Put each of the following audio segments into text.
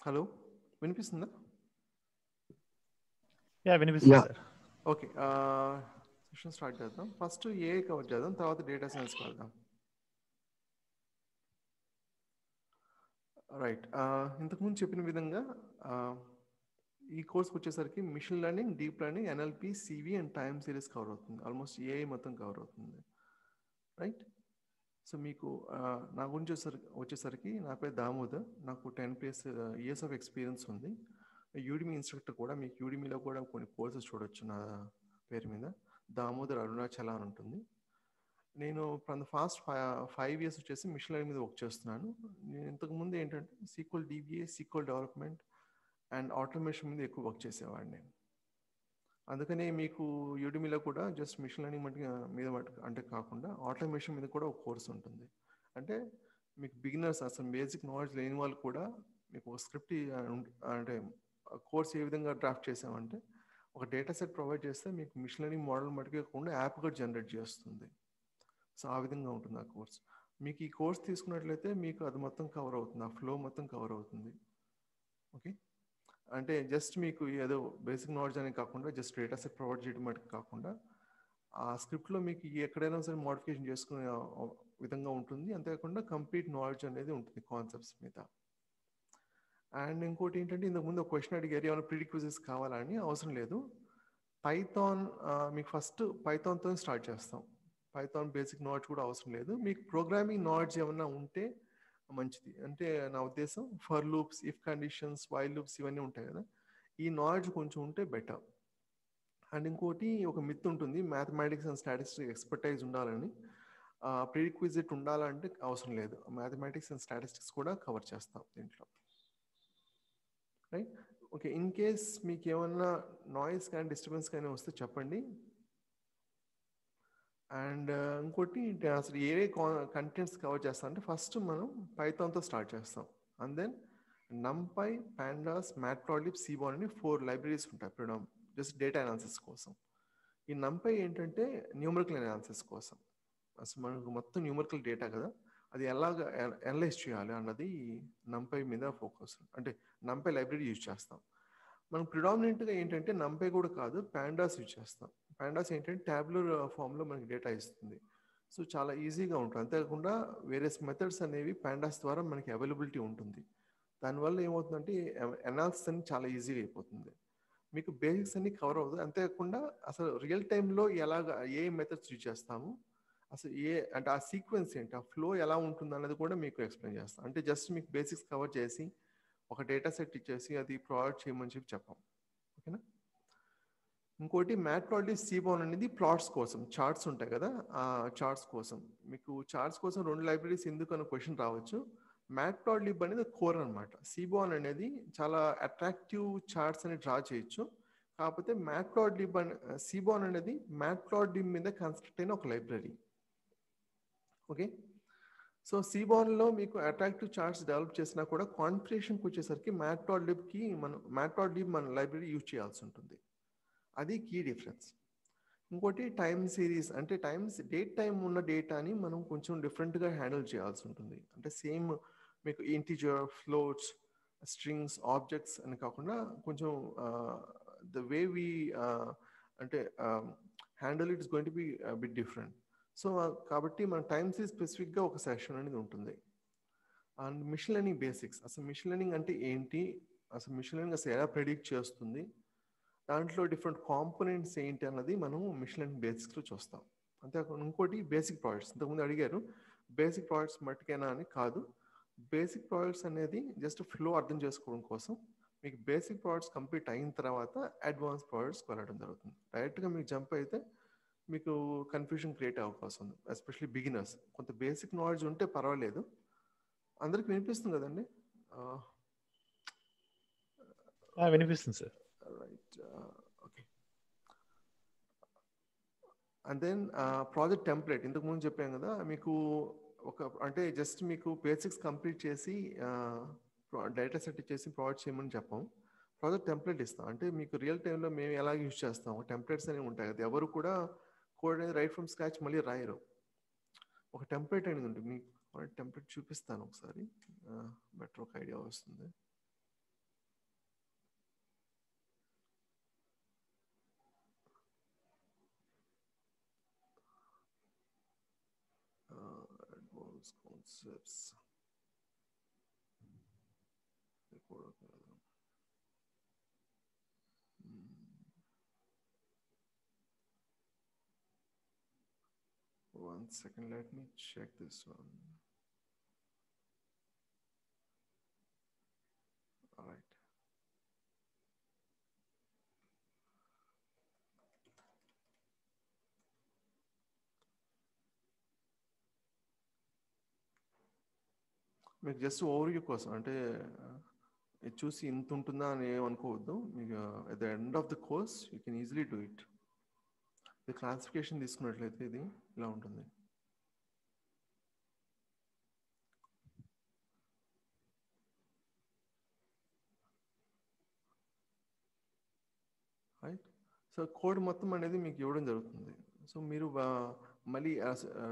Hello, వినిపిస్తుందా? వినిపిస్తుంది sir. Okay, session start చేద్దాం. ఫస్ట్ ఏఐ కవర్ చేద్దాం, తర్వాత డేటా సైన్స్కి వెళ్దాం. రైట్, ఇంతకుముందు చెప్పిన విధంగా ఈ కోర్స్కి వచ్చేసరికి machine learning, deep learning, NLP, CV and time series cover అవుతుంది. ఆల్మోస్ట్ ఏఐ మొత్తం కవర్ అవుతుంది. రైట్, సో మీకు నా గురించి వచ్చేసరికి నా పేరు దామోదర్. నాకు 10+ ఇయర్స్ ఆఫ్ ఎక్స్పీరియన్స్ ఉంది. యూడిమి ఇన్స్ట్రక్టర్ కూడా. మీకు యూడిమిలో కూడా కొన్ని కోర్సెస్ చూడొచ్చు నా పేరు మీద, దామోదర్ అరుణాచల అని ఉంటుంది. నేను ఫ్రమ్ ద ఫాస్ట్ 5 years వచ్చేసి మిషన్ లెర్నింగ్ మీద వర్క్ చేస్తున్నాను. నేను ఇంతకుముందు ఏంటంటే SQL DBA, SQL development and automation మీద ఎక్కువ వర్క్ చేసేవాడిని నేను. అందుకనే మీకు యూడిమిలో కూడా జస్ట్ మిషన్ లెర్నింగ్ మీద అంటే కాకుండా ఆటోమేషన్ మీద కూడా ఒక కోర్స్ ఉంటుంది. అంటే మీకు బిగినర్స్, అసలు బేసిక్ నాలెడ్జ్ లేని వాళ్ళు కూడా మీకు ఒక స్క్రిప్ట్ అంటే కోర్స్ ఏ విధంగా డ్రాఫ్ట్ చేసామంటే, ఒక డేటా సెట్ ప్రొవైడ్ చేస్తే మీకు మిషన్ లెర్నింగ్ మోడల్ మటుకే కాకుండా యాప్ కూడా జనరేట్ చేస్తుంది. సో ఆ విధంగా ఉంటుంది ఆ కోర్స్. మీకు ఈ కోర్స్ తీసుకున్నట్లయితే మీకు అది మొత్తం కవర్ అవుతుంది, ఆ ఫ్లో మొత్తం కవర్ అవుతుంది. ఓకే, అంటే జస్ట్ మీకు ఏదో బేసిక్ నాలెడ్జ్ అని కాకుండా జస్ట్ డేటా సెట్ ప్రొవైడ్ చేయడం మటుకు కాకుండా ఆ స్క్రిప్ట్లో మీకు ఎక్కడైనా సరే మోడిఫికేషన్ చేసుకునే విధంగా ఉంటుంది. అంతేకాకుండా కంప్లీట్ నాలెడ్జ్ అనేది ఉంటుంది కాన్సెప్ట్స్ మీద. అండ్ ఇంకోటి ఏంటంటే, ఇంతకుముందు ఒక క్వశ్చన్ అడిగారు, ఏమైనా ప్రిడిక్విజెస్ కావాలని. అవసరం లేదు. పైథాన్ మీకు ఫస్ట్ పైథాన్తో స్టార్ట్ చేస్తాం. పైథాన్ బేసిక్ నాలెడ్జ్ కూడా అవసరం లేదు. మీకు ప్రోగ్రామింగ్ నాలెడ్జ్ ఏమన్నా ఉంటే మంచిది. అంటే నా ఉద్దేశం for loops, if conditions, while loops ఇవన్నీ ఉంటాయి కదా, ఈ నాలెడ్జ్ కొంచెం ఉంటే బెటర్. అండ్ ఇంకోటి ఒక మిత్ ఉంటుంది, మ్యాథమెటిక్స్ అండ్ స్టాటిస్టిక్స్ ఎక్స్పర్టైజ్ ఉండాలని. ప్రిడిక్విజిట్ ఉండాలంటే అవసరం లేదు. మ్యాథమెటిక్స్ అండ్ స్టాటిస్టిక్స్ కూడా కవర్ చేస్తాం దీంట్లో. Right, okay. ఇన్ కేస్ మీకు ఏమన్నా నాయిస్ కానీ డిస్టర్బెన్స్ కానీ వస్తే చెప్పండి. అండ్ ఇంకోటి, అసలు ఏ కంటెంట్స్ కవర్ చేస్తాం అంటే, ఫస్ట్ మనం పైథాన్తో స్టార్ట్ చేస్తాం. And then NumPy, Pandas, Matplotlib, Seaborn అని 4 లైబ్రరీస్ ఉంటాయి ఇప్పుడు జస్ట్ డేటా అనాలిసిస్ కోసం. ఈ నంపై ఏంటంటే న్యూమరికల్ అనాలిసిస్ కోసం. అసలు మనకు మొత్తం న్యూమరికల్ డేటా కదా, అది ఎలాగ అనలైజ్ చేయాలి అన్నది నంపై మీద ఫోకస్. అంటే నంపై లైబ్రరీ యూజ్ చేస్తాం. మనం ప్రిడామినెంట్గా ఏంటంటే నంపై కూడా కాదు, పాండాస్ యూజ్ చేస్తాం. పాండాస్ ఏంటంటే ట్యాబులర్ ఫామ్లో మనకి డేటా ఇస్తుంది. సో చాలా ఈజీగా ఉంటుంది. అంతేకాకుండా వేరియస్ మెథడ్స్ అనేవి పాండాస్ ద్వారా మనకి అవైలబిలిటీ ఉంటుంది. దానివల్ల ఏమవుతుందంటే అనాలిసిస్ అని చాలా ఈజీగా అయిపోతుంది. మీకు బేసిక్స్ అన్ని కవర్ అవుతుంది. అంతేకాకుండా అసలు రియల్ టైంలో ఎలాగ ఏ మెథడ్స్ యూజ్ చేస్తాము, అసలు అంటే ఆ సీక్వెన్స్ ఏంటి, ఆ ఫ్లో ఎలా ఉంటుంది అన్నది కూడా మీకు ఎక్స్ప్లెయిన్ చేస్తాం. అంటే జస్ట్ మీకు బేసిక్స్ కవర్ చేసి ఒక డేటా సెట్ ఇచ్చేసి అది ప్రొవైడ్ చేయమని చెప్పాం. ఓకేనా. ఇంకోటి మ్యాట్ప్లాట్లిబ్, సీబాన్ అనేది ప్లాట్స్ కోసం, చార్ట్స్ ఉంటాయి కదా, ఆ చార్ట్స్ కోసం. మీకు చార్ట్స్ కోసం 2 లైబ్రరీస్ ఎందుకు అన్న క్వశ్చన్ రావచ్చు. మ్యాట్ప్లాట్లిబ్ అనేది కోర్ అనమాట. సీబాన్ అనేది చాలా అట్రాక్టివ్ చార్ట్స్ అని డ్రా చేయొచ్చు. కాకపోతే మ్యాట్ప్లాట్లిబ్ సీబాన్ అనేది మ్యాట్ప్లాట్లిబ్ మీద కన్స్ట్రక్ట్ అయిన ఒక లైబ్రరీ. ఓకే, సో సీబాన్లో మీకు అట్రాక్టివ్ చార్ట్స్ డెవలప్ చేసినా కూడా కాన్ఫిగరేషన్కి వచ్చేసరికి మ్యాట్ప్లాట్లిబ్ మన లైబ్రరీ యూజ్ చేయాల్సి ఉంటుంది. అది కీ డిఫరెన్స్. ఇంకోటి టైమ్ సిరీస్, అంటే డేట్ టైం ఉన్న డేటాని మనం కొంచెం డిఫరెంట్గా హ్యాండిల్ చేయాల్సి ఉంటుంది. అంటే సేమ్ మీకు ఇంటిజర్, ఫ్లోట్స్, స్ట్రింగ్స్, ఆబ్జెక్ట్స్ అని కాకుండా కొంచెం ద వే వి అంటే handle it is going to B bit different. So కాబట్టి మన టైమ్ సిరీస్ స్పెసిఫిక్గా ఒక సెక్షన్ అనేది ఉంటుంది. అండ్ మిషన్ లెర్నింగ్ బేసిక్స్, అసలు మిషన్ లెర్నింగ్ అంటే ఏంటి, అసలు మిషన్ లెర్నింగ్ అసలు ఎలా ప్రెడిక్ట్ చేస్తుంది, దాంట్లో డిఫరెంట్ కాంపోనెంట్స్ ఏంటి అన్నది మనం మిషన్ లెర్నింగ్ బేసిక్స్లో చూస్తాం. అంతేకాకుండా ఇంకోటి బేసిక్ ప్రాజెక్ట్స్. ఇంతకుముందు అడిగారు బేసిక్ ప్రాజెక్ట్స్ మట్టుకేనా అని. కాదు, బేసిక్ ప్రాజెక్ట్స్ అనేది జస్ట్ ఫ్లో అర్థం చేసుకోవడం కోసం. మీకు బేసిక్ ప్రాజెక్ట్స్ కంప్లీట్ అయిన తర్వాత అడ్వాన్స్ ప్రాజెక్ట్స్కి వెళ్ళడం జరుగుతుంది. డైరెక్ట్గా మీకు జంప్ అయితే మీకు కన్ఫ్యూజన్ క్రియేట్ అయ్యే అవకాశం ఉంది, ఎస్పెషల్లీ బిగినర్స్. కొంత బేసిక్ నాలెడ్జ్ ఉంటే పర్వాలేదు. అందరికి వినిపిస్తుంది కదండి? వినిపిస్తుంది sir. Right, okay. And then project template, ఇంతకుముందు చెప్పాం కదా మీకు అంటే జస్ట్ మీకు బేసిక్స్ కంప్లీట్ చేసి డేటా సెట్ ఇచ్చేసి ప్రొవైడ్ చేయమని చెప్పాం. ప్రాజెక్ట్ టెంప్లెట్ ఇస్తాం. అంటే మీకు రియల్ టైంలో మేము ఎలా యూజ్ చేస్తాం, టెంప్లెట్స్ అనేవి ఉంటాయి కదా, ఎవరు కూడా కోడ్ అనేది రైట్ ఫ్రమ్ స్క్రాచ్ మళ్ళీ రాయరు. ఒక టెంప్లెట్ అనేది ఉంటుంది. మీకు టెంప్లెట్ చూపిస్తాను ఒకసారి, బెటర్ ఒక ఐడియా వస్తుంది. those concepts. One second, let me check this one. All right. మీకు జస్ట్ ఓవర్వ్యూ కోసం అంటే ఇది చూసి ఇంత ఉంటుందా అని ఏమనుకోవద్దు. మీకు at the end of the course you can easily do it. ఇది క్లాసిఫికేషన్ తీసుకున్నట్లయితే ఇది ఇలా ఉంటుంది. రైట్. సో కోడ్ మొత్తం అనేది మీకు ఇవ్వడం జరుగుతుంది. సో మీరు మళ్ళీ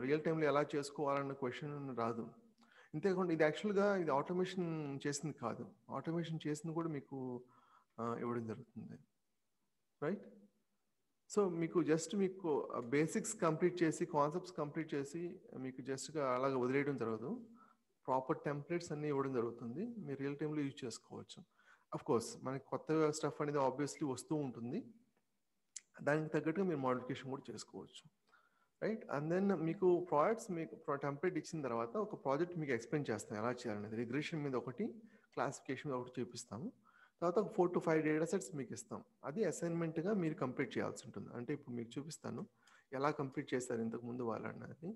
రియల్ టైంలో ఎలా చేసుకోవాలన్న క్వశ్చన్ రాదు. అంతేకాకుండా ఇది యాక్చువల్గా ఇది ఆటోమేషన్ చేసింది కాదు, ఆటోమేషన్ చేసింది కూడా మీకు ఇవ్వడం జరుగుతుంది. రైట్. సో మీకు జస్ట్ మీకు బేసిక్స్ కంప్లీట్ చేసి కాన్సెప్ట్స్ కంప్లీట్ చేసి మీకు జస్ట్గా అలాగ వదిలేయడం జరగదు. ప్రాపర్ టెంప్లెట్స్ అన్నీ ఇవ్వడం జరుగుతుంది. మీరు రియల్ టైంలో యూజ్ చేసుకోవచ్చు. అఫ్ కోర్స్ మనకి కొత్త స్టఫ్ అనేది ఆబ్వియస్లీ వస్తూ ఉంటుంది, దానికి తగ్గట్టుగా మీరు మోడిఫికేషన్ కూడా చేసుకోవచ్చు. రైట్. అండ్ దెన్ మీకు ప్రాజెక్ట్స్ మీకు టెంప్లెట్ ఇచ్చిన తర్వాత ఒక ప్రాజెక్ట్ మీకు ఎక్స్ప్లెయిన్ చేస్తాం ఎలా చేయాలనేది. రిగ్రెషన్ మీద ఒకటి, క్లాసిఫికేషన్ మీద ఒకటి చూపిస్తాము. తర్వాత ఒక 4 to 5 డేటా సెట్స్ మీకు ఇస్తాం. అది అసైన్మెంట్గా మీరు కంప్లీట్ చేయాల్సి ఉంటుంది. అంటే ఇప్పుడు మీకు చూపిస్తాను ఎలా కంప్లీట్ చేస్తారు ఇంతకు ముందు వాళ్ళు అన్నది.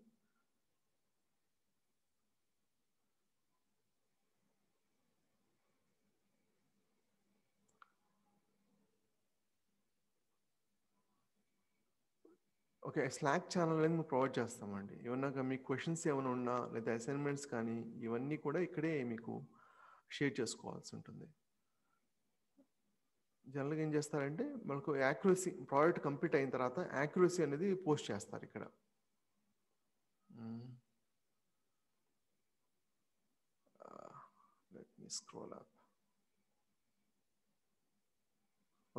ఓకే, స్లాక్ ఛానల్ అనేది మేము ప్రొవైడ్ చేస్తామండి. ఏమన్నా మీకు క్వశ్చన్స్ ఏమైనా ఉన్నా లేదా అసైన్మెంట్స్ కానీ ఇవన్నీ కూడా ఇక్కడే మీకు షేర్ చేసుకోవాల్సి ఉంటుంది. జనరల్గా ఏం చేస్తారంటే మనకు యాక్యురసీ ప్రాజెక్ట్ కంప్లీట్ అయిన తర్వాత యాక్యురసీ అనేది పోస్ట్ చేస్తారు ఇక్కడ. Let me scroll up.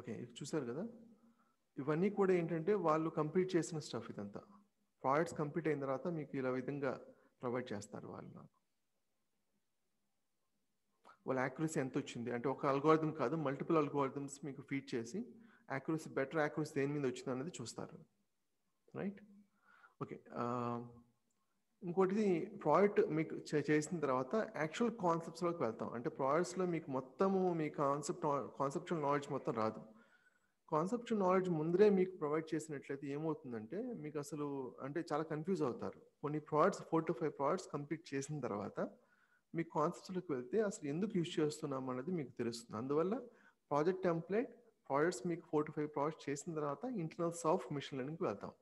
Okay, చూసారు కదా, ఇవన్నీ కూడా ఏంటంటే వాళ్ళు కంప్లీట్ చేసిన స్టఫ్. ఇదంతా ప్రాజెక్ట్స్ కంప్లీట్ అయిన తర్వాత మీకు ఇలా విధంగా ప్రొవైడ్ చేస్తారు వాళ్ళు. నాకు వాళ్ళ యాక్యురసీ ఎంత వచ్చింది అంటే ఒక అల్గోరిథం కాదు, మల్టిపుల్ అల్గోరిథమ్స్ మీకు ఫీడ్ చేసి యాక్యురసీ, బెటర్ యాక్యురసీ దేని మీద వచ్చింది అనేది చూస్తారు. రైట్. ఓకే, ఇంకోటి ప్రాజెక్ట్ మీకు చేసిన తర్వాత యాక్చువల్ కాన్సెప్ట్స్లోకి వెళ్తాం. అంటే ప్రాజెక్ట్స్లో మీకు మొత్తము మీ కాన్సెప్చువల్ నాలెడ్జ్ మొత్తం రాదు. కాన్సెప్చువల్ నాలెడ్జ్ ముందరే మీకు ప్రొవైడ్ చేసినట్లయితే ఏమవుతుందంటే మీకు అసలు అంటే చాలా కన్ఫ్యూజ్ అవుతారు. కొన్ని ప్రాజెక్ట్స్ 4 to 5 ప్రాజెక్ట్స్ కంప్లీట్ చేసిన తర్వాత మీకు కాన్సెప్ట్స్లోకి వెళ్తే అసలు ఎందుకు యూజ్ చేస్తున్నాం అనేది మీకు తెలుస్తుంది. అందువల్ల ప్రాజెక్ట్ టెంప్లెట్ ప్రాజెక్ట్స్ మీకు 4 to 5 ప్రాజెక్ట్స్ చేసిన తర్వాత ఇంటర్నల్స్ ఆఫ్ మిషన్ లెర్నింగ్కి వెళ్తాం.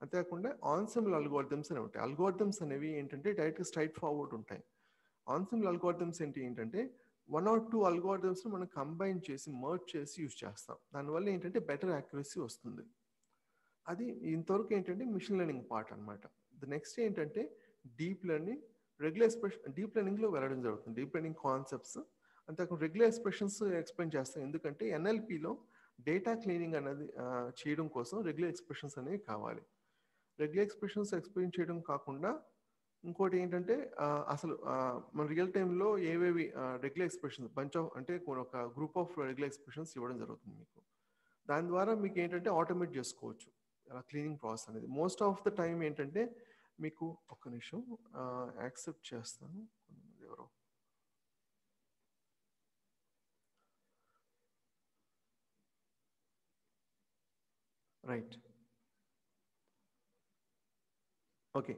అంతేకాకుండా ఆన్సెంబుల్ అల్గోరిథమ్స్ అని ఉంటాయి. అల్గోరిథమ్స్ అనేవి ఏంటంటే డైరెక్ట్గా స్ట్రైట్ ఫార్వర్డ్ ఉంటాయి. ఆన్సెంబుల్ అల్గోరిథమ్స్ ఏంటంటే 1 or 2 అల్గోరిథమ్స్ మనం కంబైన్ చేసి మర్జ్ చేసి యూజ్ చేస్తాం. దానివల్ల ఏంటంటే బెటర్ యాక్యురసీ వస్తుంది. అది ఇంతవరకు ఏంటంటే మిషన్ లెర్నింగ్ పార్ట్ అనమాట. ద నెక్స్ట్ ఏంటంటే deep learning, regular expression. Deep లెర్నింగ్లో వెళ్ళడం జరుగుతుంది. డీప్ లెర్నింగ్ కాన్సెప్ట్స్ అంతేకాకుండా రెగ్యులర్ ఎక్స్ప్రెషన్స్ ఎక్స్ప్లెయిన్ చేస్తాం. ఎందుకంటే ఎన్ఎల్పిలో డేటా క్లీనింగ్ అనేది చేయడం కోసం రెగ్యులర్ ఎక్స్ప్రెషన్స్ అనేవి కావాలి. రెగ్యులర్ ఎక్స్ప్రెషన్స్ ఎక్స్ప్లెయిన్ చేయడం కాకుండా ఇంకోటి ఏంటంటే అసలు మన రియల్ టైంలో ఏవేవి రెగ్యులర్ ఎక్స్ప్రెషన్స్ బంచ్ ఆఫ్ అంటే ఒక గ్రూప్ ఆఫ్ రెగ్యులర్ ఎక్స్ప్రెషన్స్ ఇవ్వడం జరుగుతుంది మీకు. దాని ద్వారా మీకు ఏంటంటే ఆటోమేట్ చేసుకోవచ్చు క్లీనింగ్ ప్రాసెస్ అనేది. మోస్ట్ ఆఫ్ ద టైం ఏంటంటే మీకు ఒక్క నిమిషం యాక్సెప్ట్ చేస్తాను. ఎవరో రైట్. ఓకే,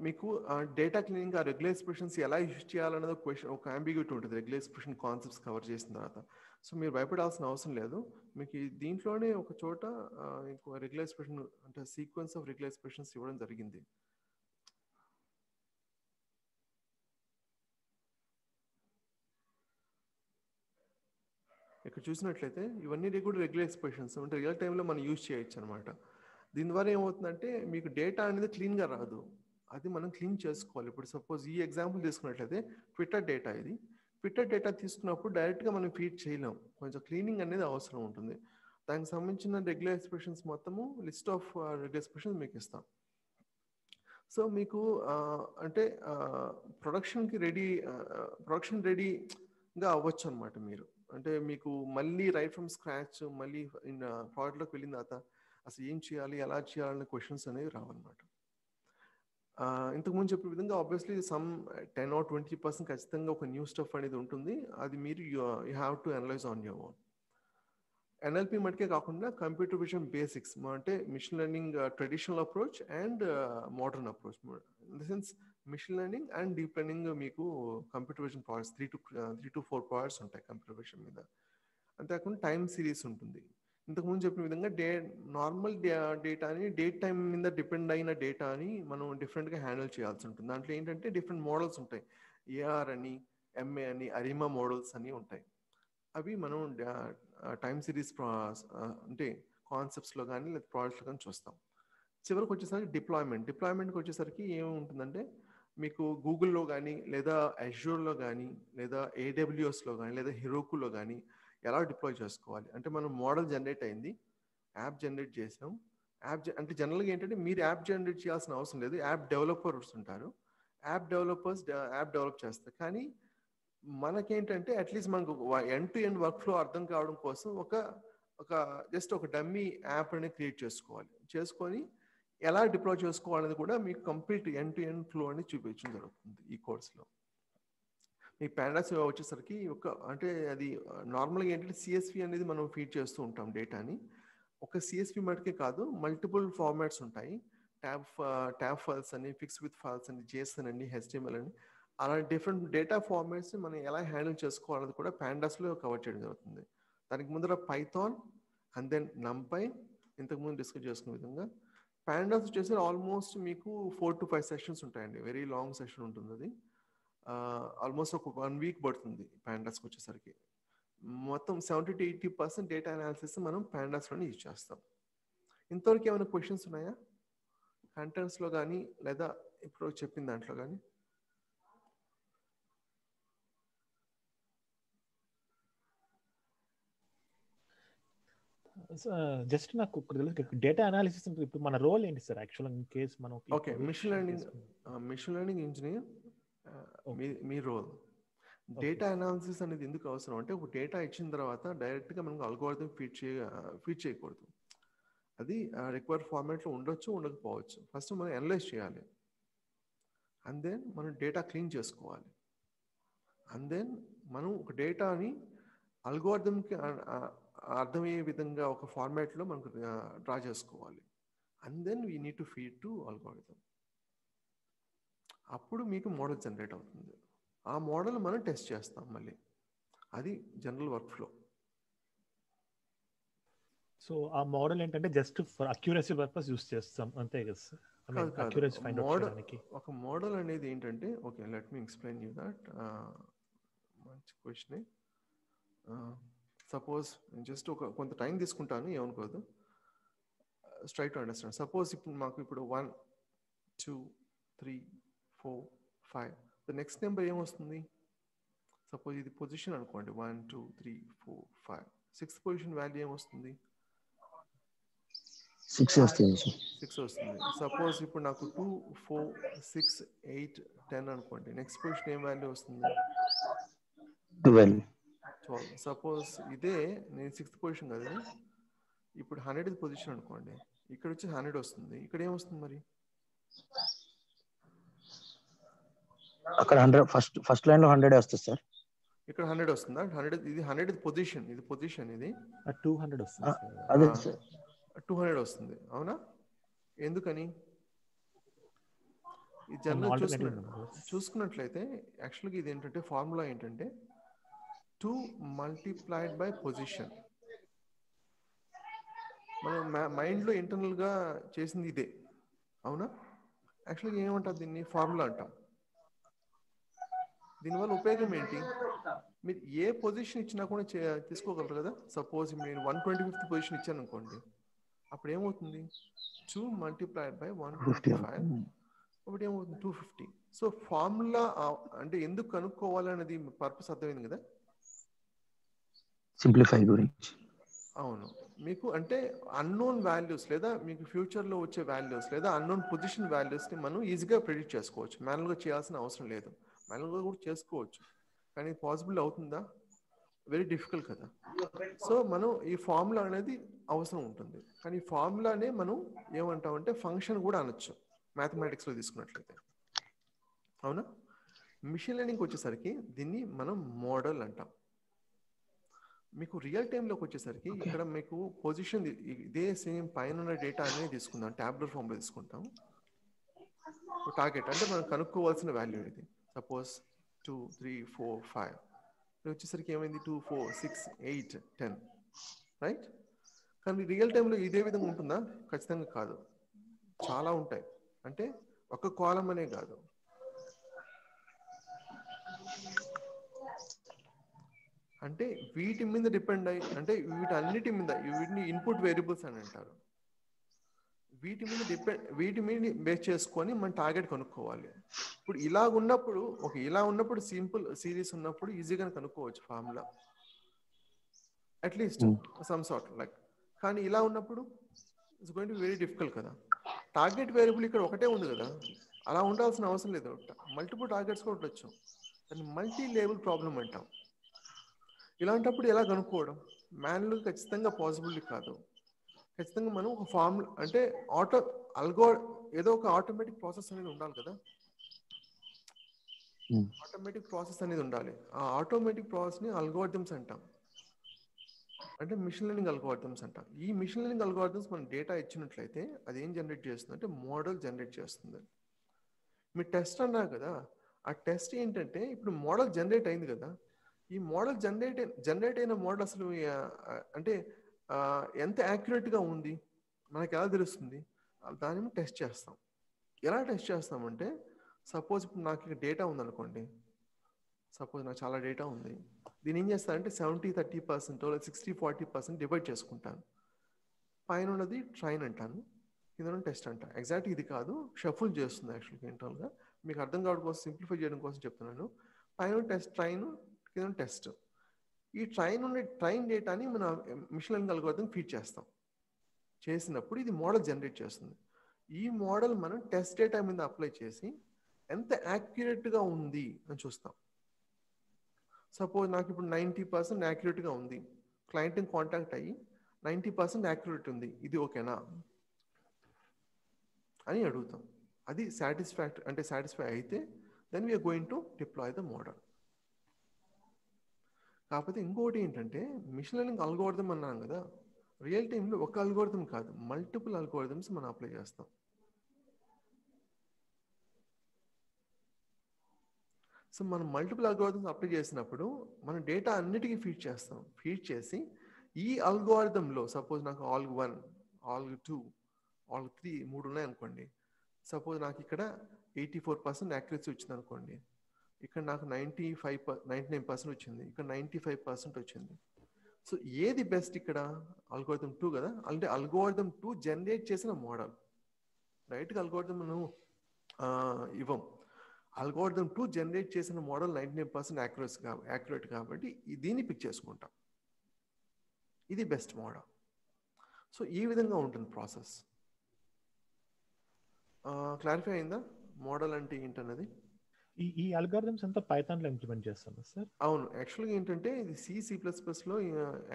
మీకు డేటా క్లీనింగ్ ఆ రెగ్యులర్ ఎక్స్ప్రెషన్స్ ఎలా యూజ్ చేయాలన్నది క్వశ్చన్, ఒక అంబిగ్యూటీ ఉంటుంది రెగ్యులర్ ఎక్స్ప్రెషన్ కాన్సెప్ట్స్ కవర్ చేసిన తర్వాత. సో మీరు భయపడాల్సిన అవసరం లేదు. మీకు దీంట్లోనే ఒక చోట ఇంకో రెగ్యులర్ ఎక్స్ప్రెషన్ అంటే సీక్వెన్స్ ఆఫ్ రెగ్యులర్ ఎక్స్ప్రెషన్స్ ఇవ్వడం జరిగింది. ఇక్కడ చూసినట్లయితే ఇవన్నీ కూడా రెగ్యులర్ ఎక్స్ప్రెషన్స్ అంటే రియల్ టైంలో మనం యూజ్ చేయొచ్చు అనమాట. దీని ద్వారా ఏమవుతుందంటే మీకు డేటా అనేది క్లీన్గా రాదు, అది మనం క్లీన్ చేసుకోవాలి. ఇప్పుడు సపోజ్ ఈ ఎగ్జాంపుల్ తీసుకున్నట్లయితే ట్విట్టర్ డేటా, ఇది ట్విట్టర్ డేటా తీసుకున్నప్పుడు డైరెక్ట్గా మనం ఫీడ్ చేయలేం, కొంచెం క్లీనింగ్ అనేది అవసరం ఉంటుంది. దానికి సంబంధించిన రెగ్యులర్ ఎక్స్ప్రెషన్స్ మొత్తము లిస్ట్ ఆఫ్ రెగ్యులర్ ఎక్స్ప్రెషన్స్ మీకు ఇస్తాం. సో మీకు అంటే ప్రొడక్షన్ రెడీగా అవ్వచ్చు అనమాట మీరు. అంటే మీకు మళ్ళీ రైట్ ఫ్రమ్ స్క్రాచ్ మళ్ళీ ప్రోడక్ట్లోకి వెళ్ళిన తర్వాత అసలు ఏం చేయాలి, ఎలా చేయాలనే క్వశ్చన్స్ అనేవి రావన్నమాట. ఇంతకుముందు చెప్పే విధంగా ఆబ్వియస్లీ సమ్ 10 or 20% ఖచ్చితంగా ఒక న్యూ స్టఫ్ అనేది ఉంటుంది. అది మీరు you have to analyse on your own. NLP మటుకే కాకుండా కంప్యూటర్ విజన్ బేసిక్స్ అంటే machine learning traditional approach and modern approach. In the sense machine learning and deep learning మీకు computer vision projects 3 to 4 projects ఉంటాయి computer vision మీద. అంతేకాకుండా time series ఉంటుంది. ఇంతకుముందు చెప్పిన విధంగా నార్మల్ డేటాని డేట్ టైం మీద డిపెండ్ అయిన డేటాని మనం డిఫరెంట్గా హ్యాండిల్ చేయాల్సి ఉంటుంది. దాంట్లో ఏంటంటే డిఫరెంట్ మోడల్స్ ఉంటాయి. ఏఆర్ అని, ఎంఏ అని, అరిమా మోడల్స్ అని ఉంటాయి. అవి మనం టైం సిరీస్ అంటే కాన్సెప్ట్స్లో కానీ లేదా ప్రాజెక్ట్స్లో కానీ చూస్తాం. చివరికి వచ్చేసరికి డిప్లాయ్మెంట్కి వచ్చేసరికి ఏముంటుందంటే మీకు గూగుల్లో కానీ లేదా అజ్యూర్లో కానీ లేదా ఏడబ్ల్యూఎస్లో కానీ లేదా హెరోకులో కానీ ఎలా డిప్లాయ్ చేసుకోవాలి. అంటే మనం మోడల్ జనరేట్ అయింది, యాప్ జనరేట్ చేసాం. అంటే జనరల్గా ఏంటంటే మీరు యాప్ జనరేట్ చేయాల్సిన అవసరం లేదు. యాప్ డెవలపర్స్ ఉంటారు, యాప్ డెవలప్ చేస్తారు. కానీ మనకేంటంటే అట్లీస్ట్ మనకు end to end work flow అర్థం కావడం కోసం జస్ట్ ఒక డమ్మీ యాప్ అనేది క్రియేట్ చేసుకొని ఎలా డిప్లాయ్ చేసుకోవాలనేది కూడా మీకు complete end to end flow అనేది చూపించడం జరుగుతుంది ఈ కోర్స్లో. మీ పాండాస్ వచ్చేసరికి అంటే అది నార్మల్గా ఏంటంటే సిఎస్వి అనేది మనం ఫీడ్ చేస్తూ ఉంటాం డేటాని. ఒక సిఎస్వి మటుకే కాదు, మల్టిపుల్ ఫార్మాట్స్ ఉంటాయి. ట్యాబ్ ఫైల్స్ అని, ఫిక్స్ విత్ ఫైల్స్ అని, జేసన్ అని, హెచ్టిఎంఎల్ అని, అలాంటి డిఫరెంట్ డేటా ఫార్మాట్స్ మనం ఎలా హ్యాండిల్ చేసుకోవాలనేది కూడా పాండాస్లో కవర్ చేయడం జరుగుతుంది. దానికి ముందర పైథాన్ అండ్ దెన్ నంపై ఇంతకుముందు డిస్కస్ చేసుకునే విధంగా. పాండాస్ వచ్చేసి ఆల్మోస్ట్ మీకు 4 to 5 సెషన్స్ ఉంటాయండి. వెరీ లాంగ్ సెషన్ ఉంటుంది అది. ఆల్మోస్ట్ ఒక 1 week పడుతుంది పాండాస్కి వచ్చేసరికి. మొత్తం 70 to 80% డేటా అనాలిసిస్ మనం పాండాస్లోనే యూజ్ చేస్తాం. ఇంతవరకు ఏమైనా క్వశ్చన్స్ ఉన్నాయా కంటెంట్స్లో కానీ లేదా ఇప్పుడు చెప్పిన దాంట్లో కానీ? జస్ట్ నాకు డేటా అనాలిసిస్ ఇప్పుడు మన రోల్ ఏంటి సార్ యాక్చువల్గా ఇన్ కేస్ మనం? ఓకే, మిషన్ లెర్నింగ్ ఇంజనీర్ మీ రోల్. డేటా అనాలిసిస్ అనేది ఎందుకు అవసరం అంటే ఒక డేటా ఇచ్చిన తర్వాత డైరెక్ట్గా మనకు అల్గోరిథం ఫీడ్ చేయకూడదు. అది రిక్వైర్డ్ ఫార్మాట్లో ఉండొచ్చు, ఉండకపోవచ్చు. ఫస్ట్ మనం అనలైజ్ చేయాలి, అండ్ దెన్ మనం డేటా క్లీన్ చేసుకోవాలి, అండ్ దెన్ మనం ఒక డేటాని అల్గోరిథంకి అర్థమయ్యే విధంగా ఒక ఫార్మాట్లో మనకు డ్రా చేసుకోవాలి, and then we need to feed to algorithm. అప్పుడు మీకు మోడల్ జనరేట్ అవుతుంది. ఆ మోడల్ మనం టెస్ట్ చేస్తాం మళ్ళీ. అది జనరల్ వర్క్ ఫ్లో. సో ఆ మోడల్ ఏంటంటే just for accuracy purpose use చేస్తాం అంతే కదా సార్? ఒక మోడల్ అనేది ఏంటంటే, okay let me explain you that. మంచి క్వశ్చన్. సపోజ్ జస్ట్ కొంత టైం తీసుకుంటాను, ఏమనుకోదు. Try to understand. సపోజ్ ఇప్పుడు 1 2 3 4 5 ద నెక్స్ట్ నెంబర్ ఏమొస్తుంది? సపోజ్ ఇది పొజిషన్ అనుకోండి, 1 2 3 4 5. 6th పొజిషన్ వాల్యూ ఏమొస్తుంది? 6 వస్తుంది. సపోజ్ ఇప్పుడు నాకు 2 4 6 8 10 అనుకోండి, నెక్స్ట్ పొజిషన్ ఏం వాల్యూ వస్తుంది? 12. సపోజ్ ఇదే నేను 6th పొజిషన్ కదా, ఇప్పుడు 100th పొజిషన్ అనుకోండి, ఇక్కడ వచ్చి 100 వస్తుంది. ఇక్కడ ఏమొస్తుంది మరి? అక్కడ 100 ఫస్ట్ లైన్ లో 100 వస్తుంది సార్. ఇక్కడ 100 వస్తుందా? 100 ఇది 100th పొజిషన్, ఇది పొజిషన్, ఇది 200 వస్తుంది. అదే సార్ 200 వస్తుంది. అవునా? ఎందుకని? ఈ జనరల్ చూసుకున్నట్లయితే యాక్చువల్గా ఇది ఏంటంటే ఫార్ములా ఏంటంటే 2 multiplied by పొజిషన్. మనం మైండ్లో ఇంటర్నల్గా చేసింది ఇదే, అవునా? యాక్చువల్గా ఏమంటారు దీన్ని? ఫార్ములా అంటాం. దీనివల్ల ఉపయోగం ఏంటి? మీరు ఏ పొజిషన్ ఇచ్చినా కూడా తీసుకోగలరు కదా. సపోజ్ నేను 125th పొజిషన్ ఇచ్చాను అనుకోండి, అప్పుడు ఏమవుతుంది? 2 multiplied by 125, అప్పుడు ఏమవుతుంది? 250. సో ఫార్ములా అంటే ఎందుకు కనుక్కోవాలనేది పర్పస్ అర్థమైంది కదా. సింప్లిఫై గురించి. అవును. మీకు అంటే అన్నోన్ వాల్యూస్ లేదా మీకు ఫ్యూచర్లో వచ్చే వాల్యూస్ లేదా అన్నోన్ పొజిషన్ వాల్యూస్ని మనం ఈజీగా ప్రెడిక్ట్ చేసుకోవచ్చు. మాన్యువల్గా చేయాల్సిన అవసరం లేదు. మాన్యువల్గా కూడా చేసుకోవచ్చు, కానీ పాసిబుల్ అవుతుందా? వెరీ డిఫికల్ట్ కదా. సో మనం ఈ ఫార్ములా అనేది అవసరం ఉంటుంది, కానీ ఈ ఫార్ములానే మనం ఏమంటామంటే ఫంక్షన్ కూడా అనొచ్చు మ్యాథమెటిక్స్లో తీసుకున్నట్లయితే. అవునా? మిషన్ లెర్నింగ్కి వచ్చేసరికి దీన్ని మనం మోడల్ అంటాం. మీకు రియల్ టైంలోకి వచ్చేసరికి ఇక్కడ మీకు పొజిషన్ ఇదే సేమ్ పైన ఉన్న డేటా అనేది తీసుకుందాం, ట్యాబ్లెట్ ఫామ్లో తీసుకుంటాం. టార్గెట్ అంటే మనం కనుక్కోవాల్సిన వాల్యూ ఇది. సపోజ్ 2, 3, 4, 5 వచ్చేసరికి ఏమైంది? 2, 4, 6, 8, 10, రైట్? కానీ రియల్ టైంలో ఇదే విధంగా ఉంటుందా? ఖచ్చితంగా కాదు, చాలా ఉంటాయి. అంటే ఒక కాలం అనే కాదు, అంటే వీటి మీద డిపెండ్ అయ్యి, అంటే వీటన్నిటి మీద, వీటిని ఇన్పుట్ వేరియబుల్స్ అని అంటారు. వీటి మీద బేస్ చేసుకొని మన టార్గెట్ కనుక్కోవాలి. ఇప్పుడు ఇలా ఉన్నప్పుడు సింపుల్ సిరీస్ ఉన్నప్పుడు ఈజీగా కనుక్కోవచ్చు formula, at least some sort like. కానీ ఇలా ఉన్నప్పుడు it's going to be very difficult కదా. టార్గెట్ వేరియబుల్ ఇక్కడ ఒకటే ఉంది కదా, అలా ఉండాల్సిన అవసరం లేదు. మల్టిపుల్ టార్గెట్స్ కూడా ఉండొచ్చు. దాన్ని మల్టీ లేబుల్ ప్రాబ్లం అంటాం. ఇలాంటప్పుడు ఎలా కనుక్కోవడం? మాన్యువల్ ఖచ్చితంగా పాసిబిలిటీ కాదు. ఖచ్చితంగా మనం ఒక ఫార్ములా అంటే ఏదో ఒక ఆటోమేటిక్ ప్రాసెస్ అనేది ఉండాలి కదా. ఆటోమేటిక్ ప్రాసెస్ అనేది ఉండాలి. ఆ ఆటోమేటిక్ ప్రాసెస్ని అల్గోరిథమ్స్ అంటాం, అంటే మిషన్ లెర్నింగ్ అల్గోరిథమ్స్ అంటాం. ఈ మిషన్ లెర్నింగ్ అల్గోరిథమ్స్ మనం డేటా ఇచ్చినట్లయితే అది ఏం జనరేట్ చేస్తుంది అంటే మోడల్ జనరేట్ చేస్తుంది. మీరు టెస్ట్ అన్నారు కదా, ఆ టెస్ట్ ఏంటంటే ఇప్పుడు మోడల్ జనరేట్ అయింది కదా, ఈ మోడల్ జనరేట్ అయిన మోడల్ అసలు అంటే ఎంత యాక్యురేట్గా ఉంది మనకి ఎలా తెలుస్తుంది? దాన్ని టెస్ట్ చేస్తాం. ఎలా టెస్ట్ చేస్తామంటే, సపోజ్ ఇప్పుడు నాకు డేటా ఉందనుకోండి, సపోజ్ నాకు చాలా డేటా ఉంది. దీన్ని ఏం చేస్తానంటే 70-30% లేదా 60-40% డివైడ్ చేసుకుంటాను. పైన ఉన్నది ట్రైన్ అంటాను, కింద టెస్ట్ అంటాను. ఎగ్జాక్ట్ ఇది కాదు, షఫుల్ చేస్తుంది యాక్చువల్గా ఇంటర్నల్గా. మీకు అర్థం కావడం కోసం, సింప్లిఫై చేయడం కోసం చెప్తున్నాను. పైన టెస్ట్ ట్రైన్, కింద టెస్ట్. ఈ ట్రైన్ డేటాని మన మిషన్ లెర్నింగ్ అల్గోరిథం ఫీడ్ చేస్తాం. చేసినప్పుడు ఇది మోడల్ జనరేట్ చేస్తుంది. ఈ మోడల్ మనం టెస్ట్ డేటా మీద అప్లై చేసి ఎంత యాక్యురేట్గా ఉంది అని చూస్తాం. సపోజ్ నాకు ఇప్పుడు 90% యాక్యురేట్గా ఉంది, క్లయింట్ని కాంటాక్ట్ అయ్యి 90% యాక్యురేట్ ఉంది, ఇది ఓకేనా అని అడుగుతాం. అది సాటిస్ఫై అయితే then we're going to deploy the model. కాకపోతే ఇంకోటి ఏంటంటే, మిషన్ లెర్నింగ్ అల్గోరిథం అన్నాం కదా, రియల్ టైంలో ఒక అల్గోరిథం కాదు, మల్టిపుల్ అల్గోరిథమ్స్ మనం అప్లై చేస్తాం. సో మనం మల్టిపుల్ అల్గోరిథమ్స్ అప్లై చేసినప్పుడు మనం డేటా అన్నిటికీ ఫీడ్ చేస్తాం. ఫీడ్ చేసి ఈ అల్గోరిథంలో సపోజ్ నాకు ALG1, ALG2, ALG3 3 ఉన్నాయనుకోండి. సపోజ్ నాకు ఇక్కడ 84% యాక్యురసీ వచ్చింది అనుకోండి, ఇక్కడ నాకు 99% వచ్చింది, ఇక్కడ 95% వచ్చింది. సో ఏది బెస్ట్ ఇక్కడ? అల్గోరిథం 2 కదా, అంటే అల్గోరిథం 2 జనరేట్ చేసిన మోడల్. రైట్గా అల్గోరిథం మనం ఇవ్వం. అల్గోరిథం 2 జనరేట్ చేసిన మోడల్ 99% యాక్యురేట్ కాబట్టి దీన్ని పిక్ చేసుకుంటాం. ఇది బెస్ట్ మోడల్. సో ఈ విధంగా ఉంటుంది ప్రాసెస్. క్లారిఫై అయిందా మోడల్ అంటే ఏంటన్నది? ఈ అల్గారిథమ్స్ అంతా పైథాన్లో ఇంప్లిమెంట్ చేస్తాను సార్. అవును, యాక్చువల్గా ఏంటంటే ఇది C++లో